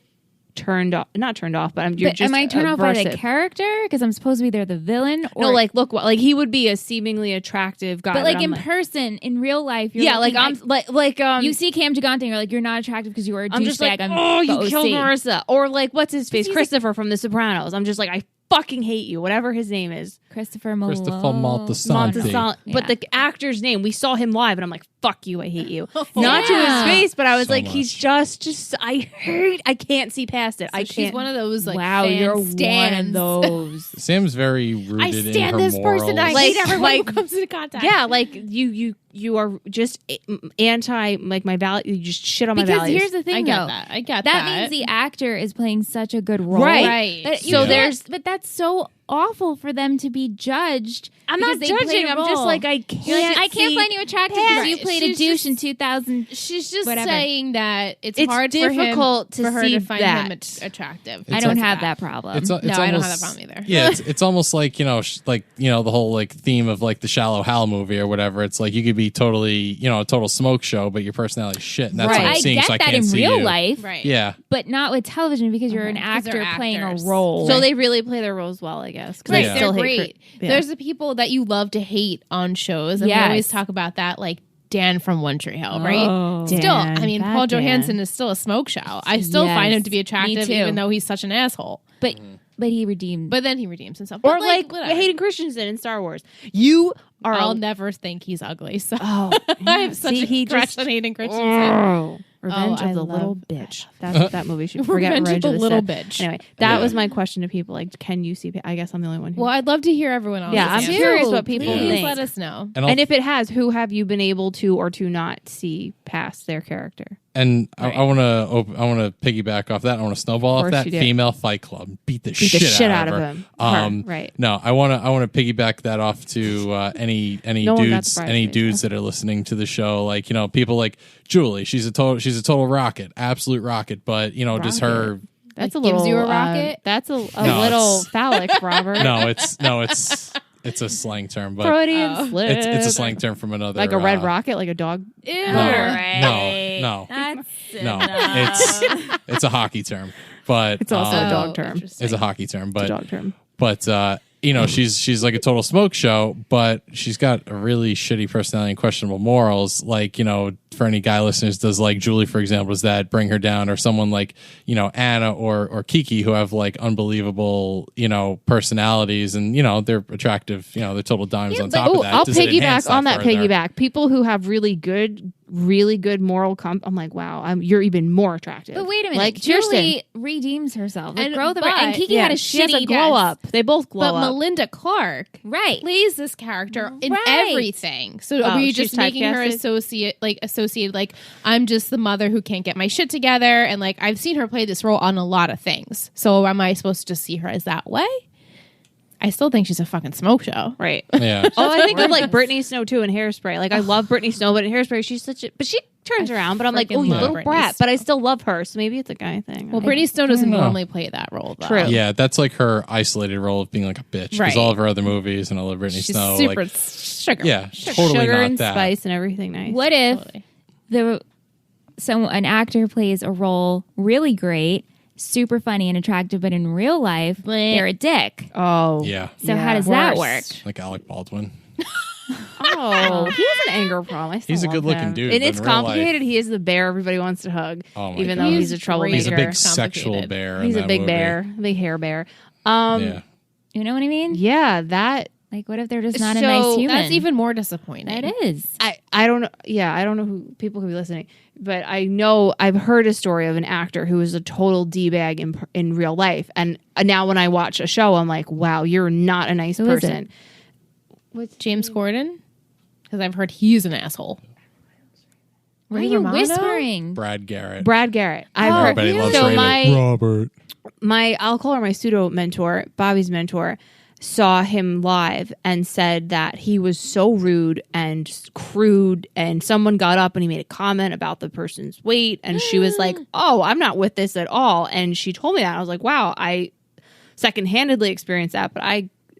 not turned off, but you're But just am I turned off by the aversive. character because I'm supposed to be there the villain? Or No, like look, like he would be a seemingly attractive guy, but like I'm in person, in real life, you're yeah, like looking I'm like you see Cam Gigante and you're like, you're not attractive because you are a I'm just like, douchebag. oh, you the killed OC. Marissa, or like what's his face, he's Christopher from The Sopranos. I'm just like, I fucking hate you, whatever his name is. Christopher Malone. Moltisanti. But the actor's name, we saw him live, and I'm like, "Fuck you, I hate you." Not to Yeah. his face, but I was So like, "He's just, I can't see past it. So I she's can't." one of those like wow, fan you're stands. one of those. Sam's very rooted I in stand her this morals. person. I Like- hate everyone like- who comes into contact. yeah, like you are just anti like my value. You just shit on my Because values. here's the thing, I get though. that. I get That means the actor is playing such a good role, Right. Right. But So you there's- but that's so awful for them to be judged. I'm not judging. I'm just like, I can't. I can't find you attractive because you played a douche in 2000. She's just whatever. saying that it's hard difficult for her see to find that. him attractive. I don't have that problem. I don't have that problem either. Yeah, it's almost like the whole like theme of like the Shallow Hal movie or whatever. It's like you could be totally a total smoke show, but your personality is shit, and that's what I'm seeing. I get that in real life, right? Yeah, but not with television because you're an actor playing a role. So they really play their roles well, I guess. Right, They still they're hate great. There's the people that you love to hate on shows, and we always talk about that, like Dan from One Tree Hill, right? Oh, still, Dan, I mean, bad Paul Dan. Johansson is still a smoke show. I still find him to be Me attractive, too. even though he's such an asshole. But he redeemed. But then he redeems himself. Or But, like whatever. Hayden Christensen in Star Wars. You are. I'll never think he's ugly. So Oh, I have such a crush on Hayden Christensen. Revenge I of the love- Little Bitch. That's what that movie should forget. Revenge of the Little Sith. Bitch. Anyway, that was my question to people. Like, can you see? I guess I'm the only one. Who Well, I'd love to hear everyone else. Yeah, I'm answer. curious what people Please think. let us know. and if it has, who have you been able to or to not see past their character? And I want to piggyback off that. I want to snowball off course that. you do. Female Fight Club beat the Beat the shit out of her. him. Her, right. No, I want to piggyback that off to any No one got dudes surprised any me, dudes that are listening to the show. Like people like Julie. She's a total rocket, absolute rocket. But just her. That's Like, a little. gives you a rocket? That's a No, little it's- phallic, Robert. It's a slang term, but Freudian slip. it's a slang term from another Like a red rocket, like a dog. Ew. No. That's No, it's a hockey term, but It's also a dog term. interesting. it's a hockey term, It's a but dog term. she's like a total smoke show, but she's got a really shitty personality and questionable morals. Like for any guy listeners, does like Julie, for example, does that bring her down, or someone like Anna or Kiki, who have like unbelievable personalities, and they're attractive, they're total dimes on top of that. I'll Does it enhance piggyback on that further? piggyback. People who have really good moral I'm like, wow, you're even more attractive. But wait a minute, like Julie redeems herself. And- And Kiki had a she has shitty a glow up. They both glow But up. Melinda Clark Right. plays this character in Right. everything. So Oh, are we she's just making her associated like I'm just the mother who can't get my shit together, and like I've seen her play this role on a lot of things. So am I supposed to just see her as that way? I still think she's a fucking smoke show. Right. Yeah. Oh, I think of like Brittany Snow too in Hairspray. Like I love Brittany Snow, but in Hairspray she's but she turns around. But I'm like, freaking oh, you love little Brittany brat. But I still love her. So maybe it's a guy thing. Well, Brittany Snow doesn't know. normally play that role, though. True. Yeah, that's like her isolated role of being like a bitch. Because Right. all of her other movies and all of Brittany She's Snow, super like, sugar. yeah, totally sugar not and that. spice and everything nice. What if Totally. an actor plays a role really great, super funny and attractive, but in real life they're a dick? Oh. Yeah, So how does that work? Worst. like Alec Baldwin. Oh, he has an anger problem. I still He's a love good-looking him. dude, and but it's in real life- complicated. He is the bear everybody wants to hug, Oh my even God. though He's he's a troublemaker. He's a big Complicated. sexual bear. He's in a that big movie. bear, big hair bear. Yeah, You know what I mean? Yeah, that Like, what if they're just not a So nice human? That's even more disappointing. That is. I don't know. Yeah, I don't know who people could be listening, but I know I've heard a story of an actor who was a total d-bag in real life, and now when I watch a show, I'm like, wow, you're not a nice Who is person. With James Corden? Because I've heard he's an asshole. Why are Ray you Romano? whispering? Brad Garrett. Brad Garrett. I've heard. Everybody loves So Raymond. Robert. I'll call her my pseudo mentor, Bobby's mentor, saw him live and said that he was so rude and crude, and someone got up and he made a comment about the person's weight, and she was like, oh, I'm not with this at all. And she told me that. I was like, wow, I second-handedly experienced that, but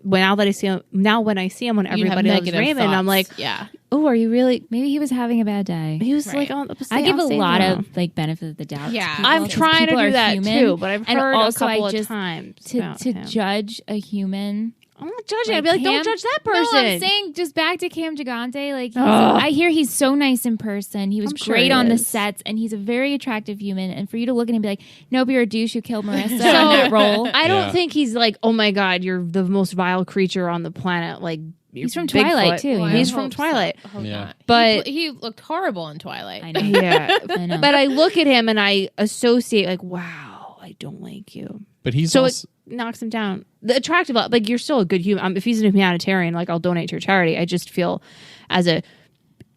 when I see him when You have everybody loves negative Raymond, I'm thoughts. like, yeah. oh, are you really? Maybe he was having a bad day. He was Right. like, on the I give a stage lot now. of like benefit of the doubt. to Yeah. people, I'm 'cause trying to people do are that human. too, but I've And heard also a couple I of just times to about him. judge a human. I'm not judging. I'd be like, don't judge that person. No, I'm saying just back to Cam Gigante. Like, Ugh. I hear he's so nice in person. He was I'm sure great he on the is. sets, and he's a very attractive human. And for you to look at him and be like, nope, you're a douche who killed Marissa on that role. I don't Yeah. think he's like, oh my God, you're the most vile creature on the planet. Like, He's from Bigfoot. Twilight, too, you know? He's I from hope so. Twilight. I hope Yeah. not. But- he looked horrible in Twilight. I know. Yeah. I know. But I look at him and I associate, like, wow, I don't like you. But he's So also, it knocks him down. The attractive, like, you're still a good human. If he's a humanitarian, like, I'll donate to your charity. I just feel as a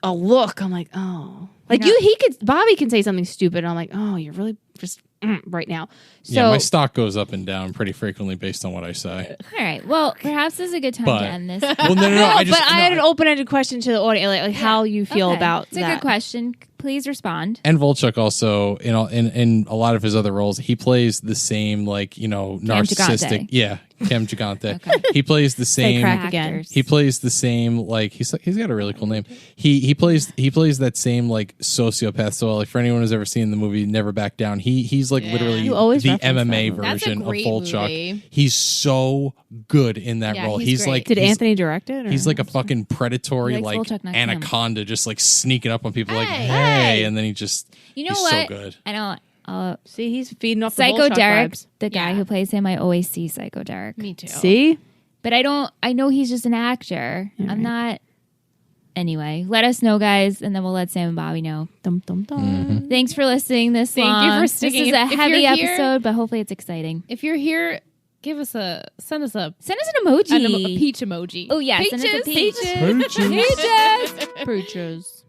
look, I'm like, oh. Like, Bobby can say something stupid. And I'm like, oh, you're really just right now. So yeah, my stock goes up and down pretty frequently based on what I say. All right. Well, perhaps this is a good time to end this. Well, no. I had an open-ended question to the audience, like how you feel about it's a good question. Please respond. And Volchuk also, in a lot of his other roles, he plays the same, narcissistic. Yeah, Cam Gigante. Okay. He plays the same. Crack again. He plays the same, he's got a really cool name. He plays that same sociopath. So for anyone who's ever seen the movie Never Back Down, he's literally the MMA version of Volchuk. Movie. He's so good in that role. He's great. Did Anthony direct it? Or? He's like a fucking predatory anaconda, just sneaking up on people hey, and then he just he's so good. I know. See, he's feeding off Psycho the Derek, vibes. the guy who plays him. I always see Psycho Derek. Me too. See, but I know he's just an actor. All I'm not. Anyway, let us know, guys, and then we'll let Sam and Bobby know. Dum dum dum. Mm-hmm. Thanks for listening this long. Thank you for sticking. This is a heavy episode, but hopefully it's exciting. If you're here, send us an emoji. A peach emoji. Oh yeah, Peaches. send us a peach. Peaches. Peaches. Preachers.